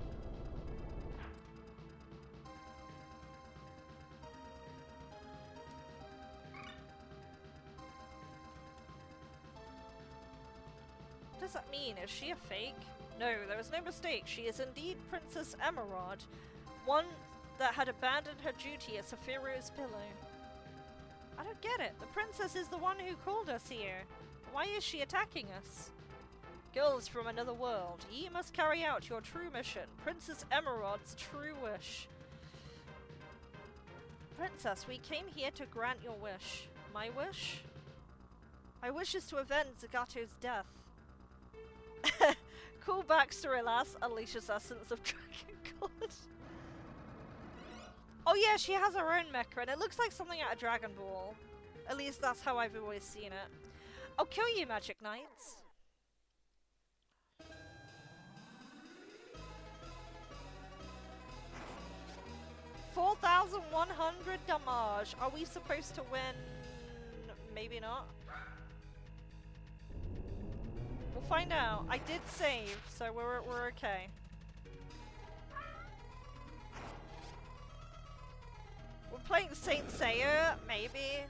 What does that mean? Is she a fake? No, there is no mistake. She is indeed Princess Emerald, one that had abandoned her duty as Saphiro's pillow. I don't get it. The princess is the one who called us here. Why is she attacking us? Girls from another world, ye must carry out your true mission, Princess Emerald's true wish. Princess, we came here to grant your wish. My wish? My wish is to avenge Zagato's death. Cool backstory, lass. Unleashes essence of Dragon God. Oh yeah, she has her own mecha, and it looks like something out of Dragon Ball. At least that's how I've always seen it. I'll kill you, Magic Knights. 4,100 damage. Are we supposed to win? Maybe not. We'll find out. I did save, so we're okay. We're playing Saint Seiya, maybe.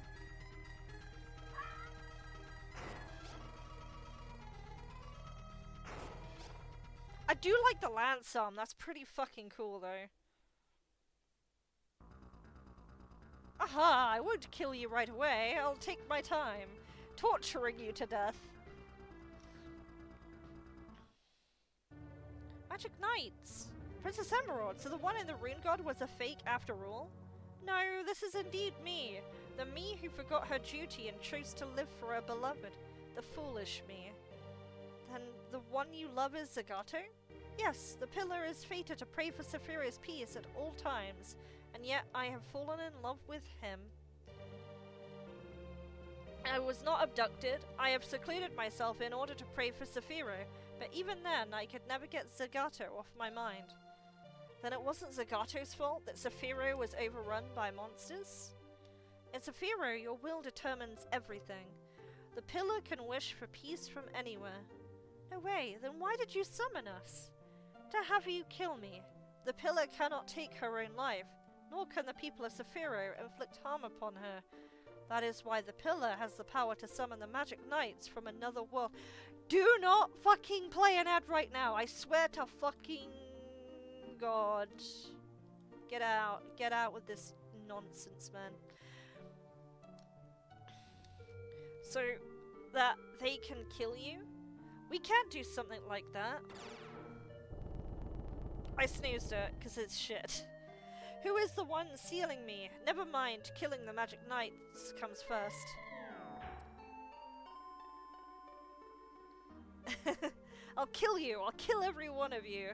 I do like the lance arm. That's pretty fucking cool, though. Aha! I won't kill you right away. I'll take my time, torturing you to death. Magic Knights! Princess Emerald, so the one in the Rune God was a fake after all? No, this is indeed me. The me who forgot her duty and chose to live for her beloved. The foolish me. Then the one you love is Zagato? Yes, the pillar is fated to pray for Saphiro's peace at all times, and yet I have fallen in love with him. I was not abducted. I have secluded myself in order to pray for Saphiro, but even then I could never get Zagato off my mind. Then it wasn't Zagato's fault that Saphiro was overrun by monsters? In Saphiro, your will determines everything. The pillar can wish for peace from anywhere. No way, then why did you summon us? To have you kill me. The pillar cannot take her own life, nor can the people of Saphiro inflict harm upon her. That is why the pillar has the power to summon the magic knights from another world. Do not fucking play an ad right now. I swear to fucking God. Get out. Get out with this nonsense, man. So that they can kill you? We can't do something like that. I snoozed it because it's shit. Who is the one sealing me? Never mind, killing the magic knights comes first. I'll kill you! I'll kill every one of you!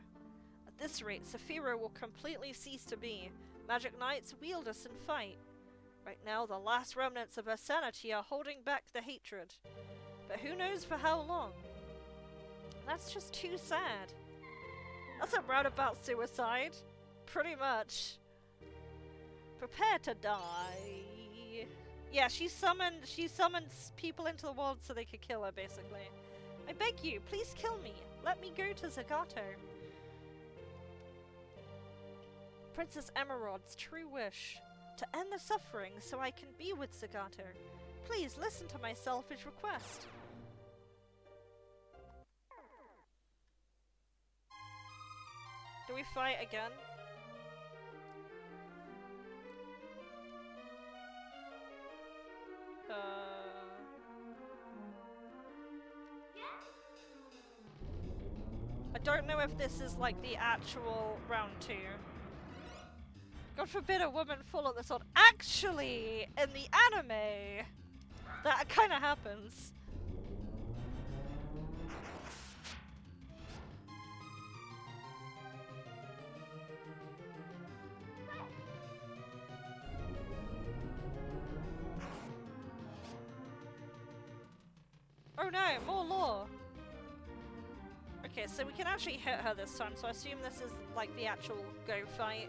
At this rate, Saphiro will completely cease to be. Magic knights wield us and fight. Right now, the last remnants of her sanity are holding back the hatred. But who knows for how long? That's just too sad. That's a roundabout suicide. Pretty much. Prepare to die. Yeah, she summons people into the world so they could kill her, basically. I beg you, please kill me. Let me go to Zagato. Princess Emerald's true wish. To end the suffering so I can be with Zagato. Please listen to my selfish request. Do we fight again? I don't know if this is like the actual round 2. God forbid a woman fall on the sword. Actually, in the anime, that kind of happens. Oh no, more lore! Okay, so we can actually hit her this time, so I assume this is like the actual go fight.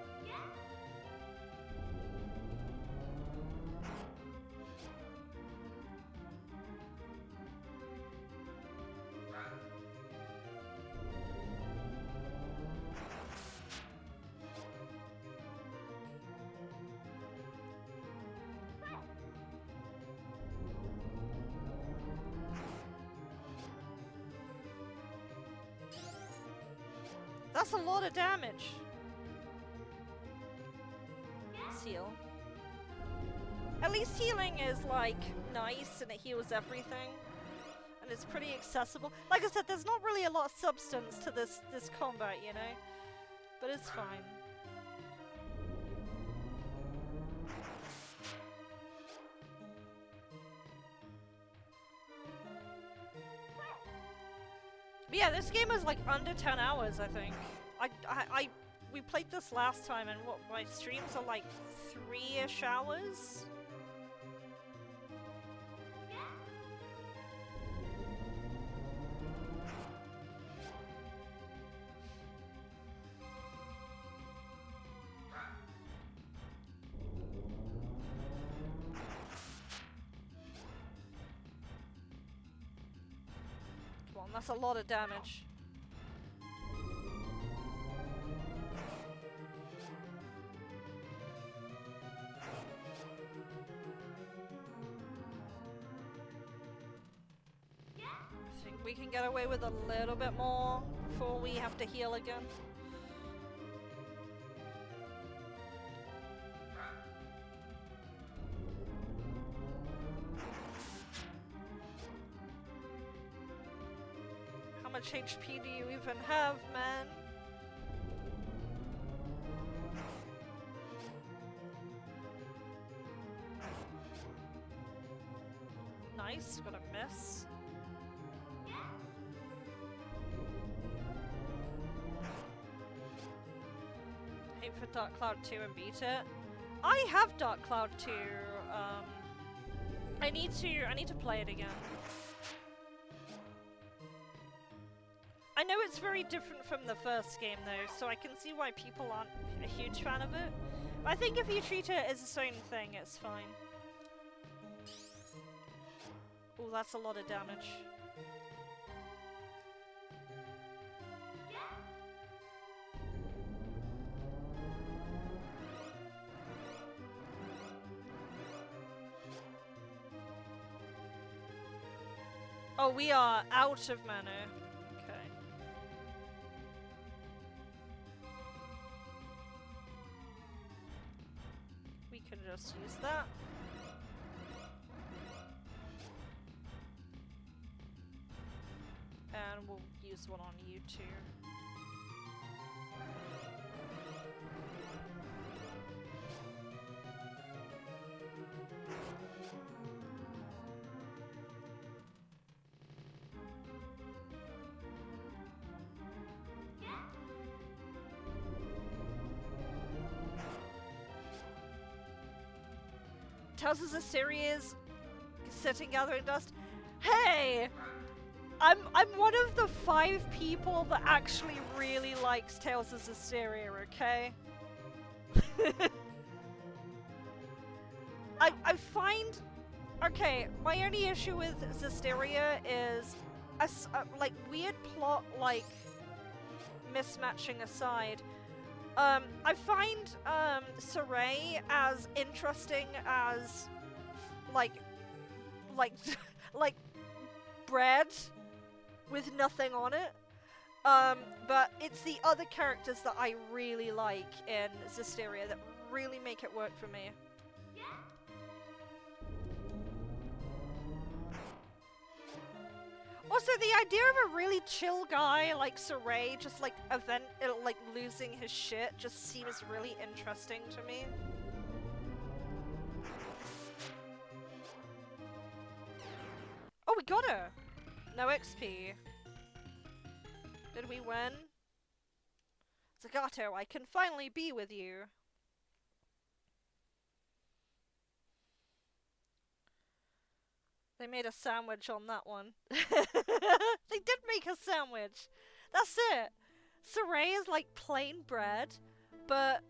That's a lot of damage. Heal. At least healing is like nice and it heals everything. And it's pretty accessible. Like I said, there's not really a lot of substance to this combat, you know? But it's fine. But yeah, this game is like under 10 hours, I think. We played this last time, and what, my streams are like 3-ish hours? Come on, that's a lot of damage. We can get away with a little bit more before we have to heal again. How much HP do you even have, man? Nice, got a miss. For Dark Cloud 2 and beat it. I have Dark Cloud 2. I need to play it again. I know it's very different from the first game though, so I can see why people aren't a huge fan of it. But I think if you treat it as its own thing, it's fine. Ooh, Oh, that's a lot of damage. Oh, we are out of mana. Okay. We can just use that. And we'll use one on you too. Tells us a series sitting gathering dust. Hey! I'm one of the 5 people that actually really likes Tales of Zestiria, okay? I find... Okay, my only issue with Zestiria is like weird plot like mismatching aside. I find Saray as interesting as like bread with nothing on it. But it's the other characters that I really like in Zestiria that really make it work for me. Also, the idea of a really chill guy like Saray just like losing his shit just seems really interesting to me. Oh, we got her! No XP. Did we win? Zagato, I can finally be with you. They made a sandwich on that one. They did make a sandwich! That's it! Saray is like plain bread, but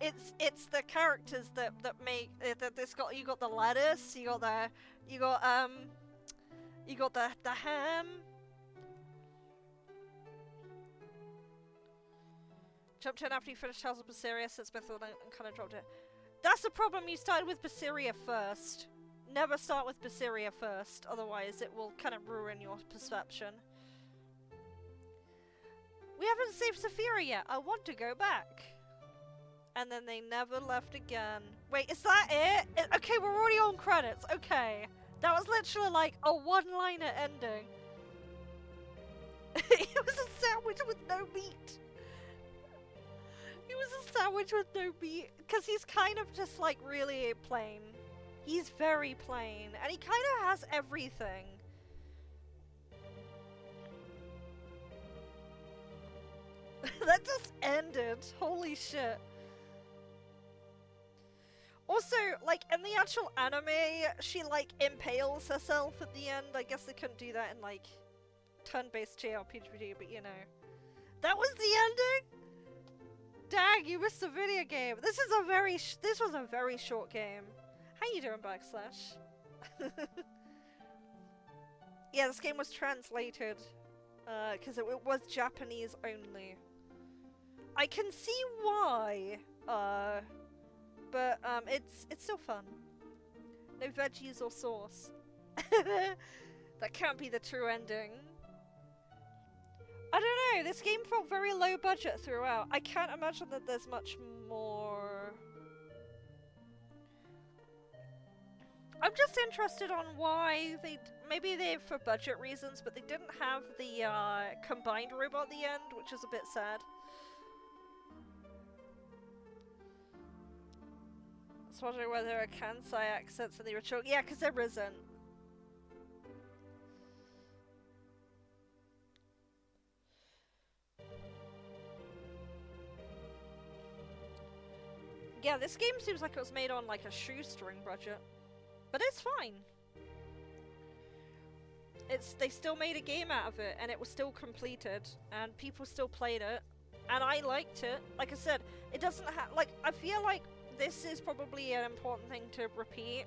it's the characters that make that this got you got the lettuce, you got the ham. Jumped in after you finished Tales of Berseria, since Bethel and kind of dropped it. That's the problem, you started with Berseria first. Never start with Berseria first, otherwise it will kind of ruin your perception. We haven't saved Saphira yet, I want to go back. And then they never left again. Wait, is that it? Okay, we're already on credits, okay. That was literally like a one-liner ending. It was a sandwich with no meat. It was a sandwich with no meat, because he's kind of just like really plain. He's very plain, and he kind of has everything. That just ended. Holy shit. Also, like, in the actual anime, she, like, impales herself at the end. I guess they couldn't do that in, like, turn-based JRPG, but you know. That was the ending? Dang, you missed the video game. This was a very short game. How you doing, Backslash? Yeah, this game was translated, because it was Japanese only. I can see why, but it's still fun. No veggies or sauce. That can't be the true ending. I don't know, this game felt very low budget throughout. I can't imagine that there's much more. I'm just interested on why maybe they for budget reasons, but they didn't have the combined robot at the end, which is a bit sad. I was wondering whether there are Kansai accents in the original. Yeah, because there isn't. Yeah, this game seems like it was made on like a shoestring budget. But it's fine. They still made a game out of it, and it was still completed, and people still played it, and I liked it. Like I said, it doesn't have, like, I feel like this is probably an important thing to repeat.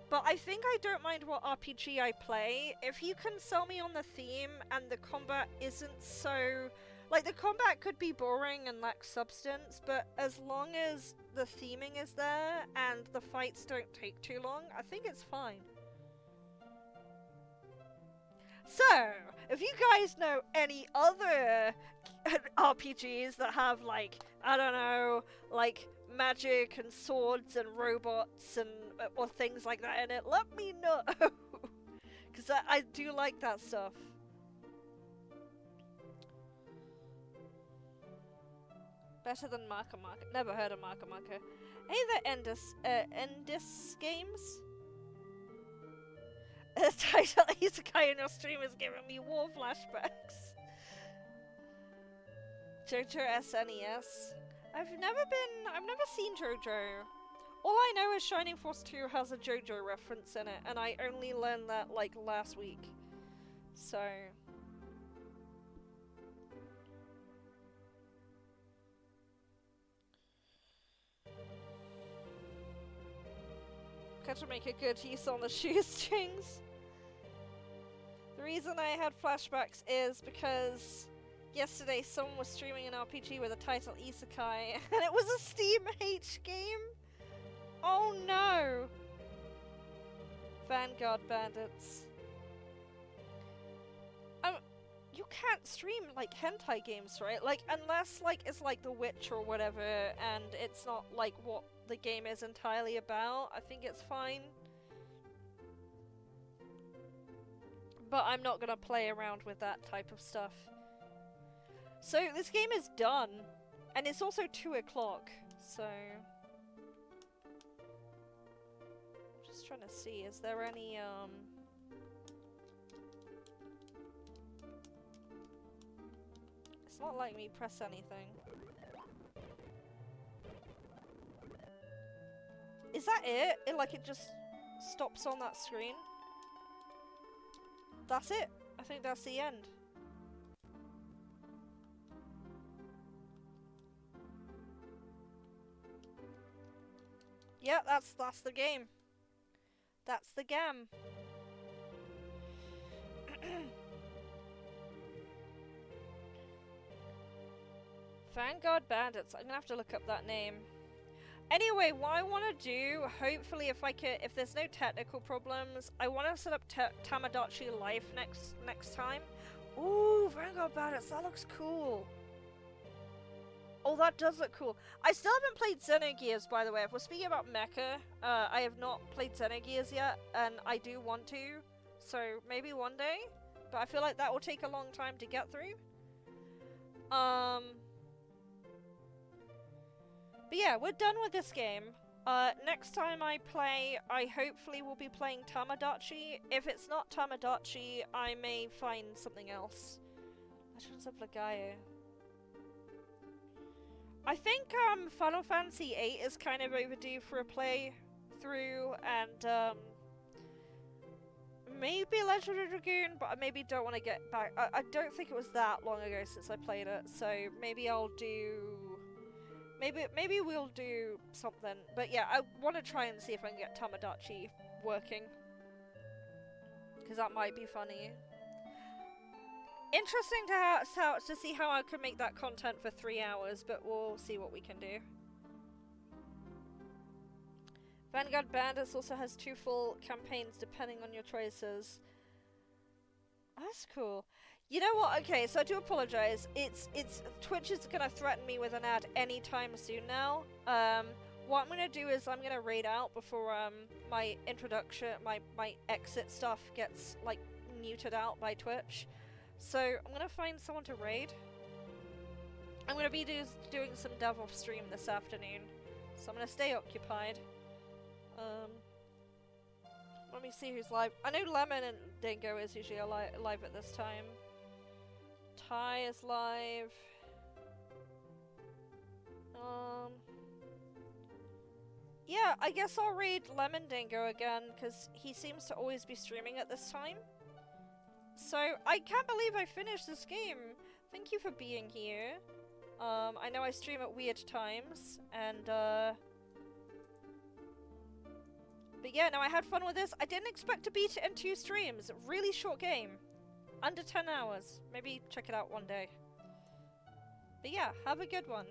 But I think I don't mind what RPG I play. If you can sell me on the theme and the combat isn't so... Like, the combat could be boring and lack substance, but as long as the theming is there and the fights don't take too long, I think it's fine. So, if you guys know any other RPGs that have, like, I don't know, like, magic and swords and robots and or things like that in it, let me know! Because I do like that stuff. Better than Marker Marker. Never heard of Marker Marker. Hey there, Endis Games? The title Isekai in your stream is giving me war flashbacks. JoJo SNES. I've never seen JoJo. All I know is Shining Force 2 has a JoJo reference in it, and I only learned that, like, last week. So... got to make a good use on the shoestrings. The reason I had flashbacks is because yesterday someone was streaming an RPG with the title Isekai, and it was a Steam H game. Oh no! Vanguard Bandits. You can't stream, like, hentai games, right? Like, unless, like, it's like The Witch or whatever, and it's not, like, what the game is entirely about, I think it's fine. But I'm not gonna play around with that type of stuff. So, this game is done. And it's also 2 o'clock, so... I'm just trying to see, is there any, It's not letting me press anything. Is that it? It just stops on that screen? That's it? I think that's the end. Yeah, that's the game. That's the game. Vanguard Bandits. I'm gonna have to look up that name. Anyway, what I want to do, hopefully if there's no technical problems, I want to set up Tamagotchi Life next time. Ooh, Vanguard Bandits, that looks cool. Oh, that does look cool. I still haven't played Xenogears, by the way. If we're speaking about Mecha, I have not played Xenogears yet, and I do want to, so maybe one day. But I feel like that will take a long time to get through. But yeah, we're done with this game. Next time I play, I hopefully will be playing Tamagotchi. If it's not Tamagotchi, I may find something else. Legends of Legaia. I think Final Fantasy VIII is kind of overdue for a playthrough, and maybe Legend of Dragoon, but I maybe don't want to get back. I don't think it was that long ago since I played it, so maybe I'll do... Maybe we'll do something. But yeah, I want to try and see if I can get Tamagotchi working. Because that might be funny. Interesting to see how I could make that content for 3 hours, but we'll see what we can do. Vanguard Bandits also has 2 full campaigns depending on your choices. That's cool. You know what? Okay, so I do apologize. Twitch is gonna threaten me with an ad anytime soon now. What I'm gonna do is I'm gonna raid out before my introduction, my exit stuff gets like muted out by Twitch. So I'm gonna find someone to raid. I'm gonna be doing some dev off stream this afternoon, so I'm gonna stay occupied. Let me see who's live. I know Lemon and Dingo is usually live at this time. Ty is live. Yeah, I guess I'll read Lemon Dingo again, because he seems to always be streaming at this time. So, I can't believe I finished this game. Thank you for being here. I know I stream at weird times, and But yeah, no, I had fun with this. I didn't expect to beat it in 2 streams. Really short game. Under 10 hours. Maybe check it out one day. But yeah, have a good one.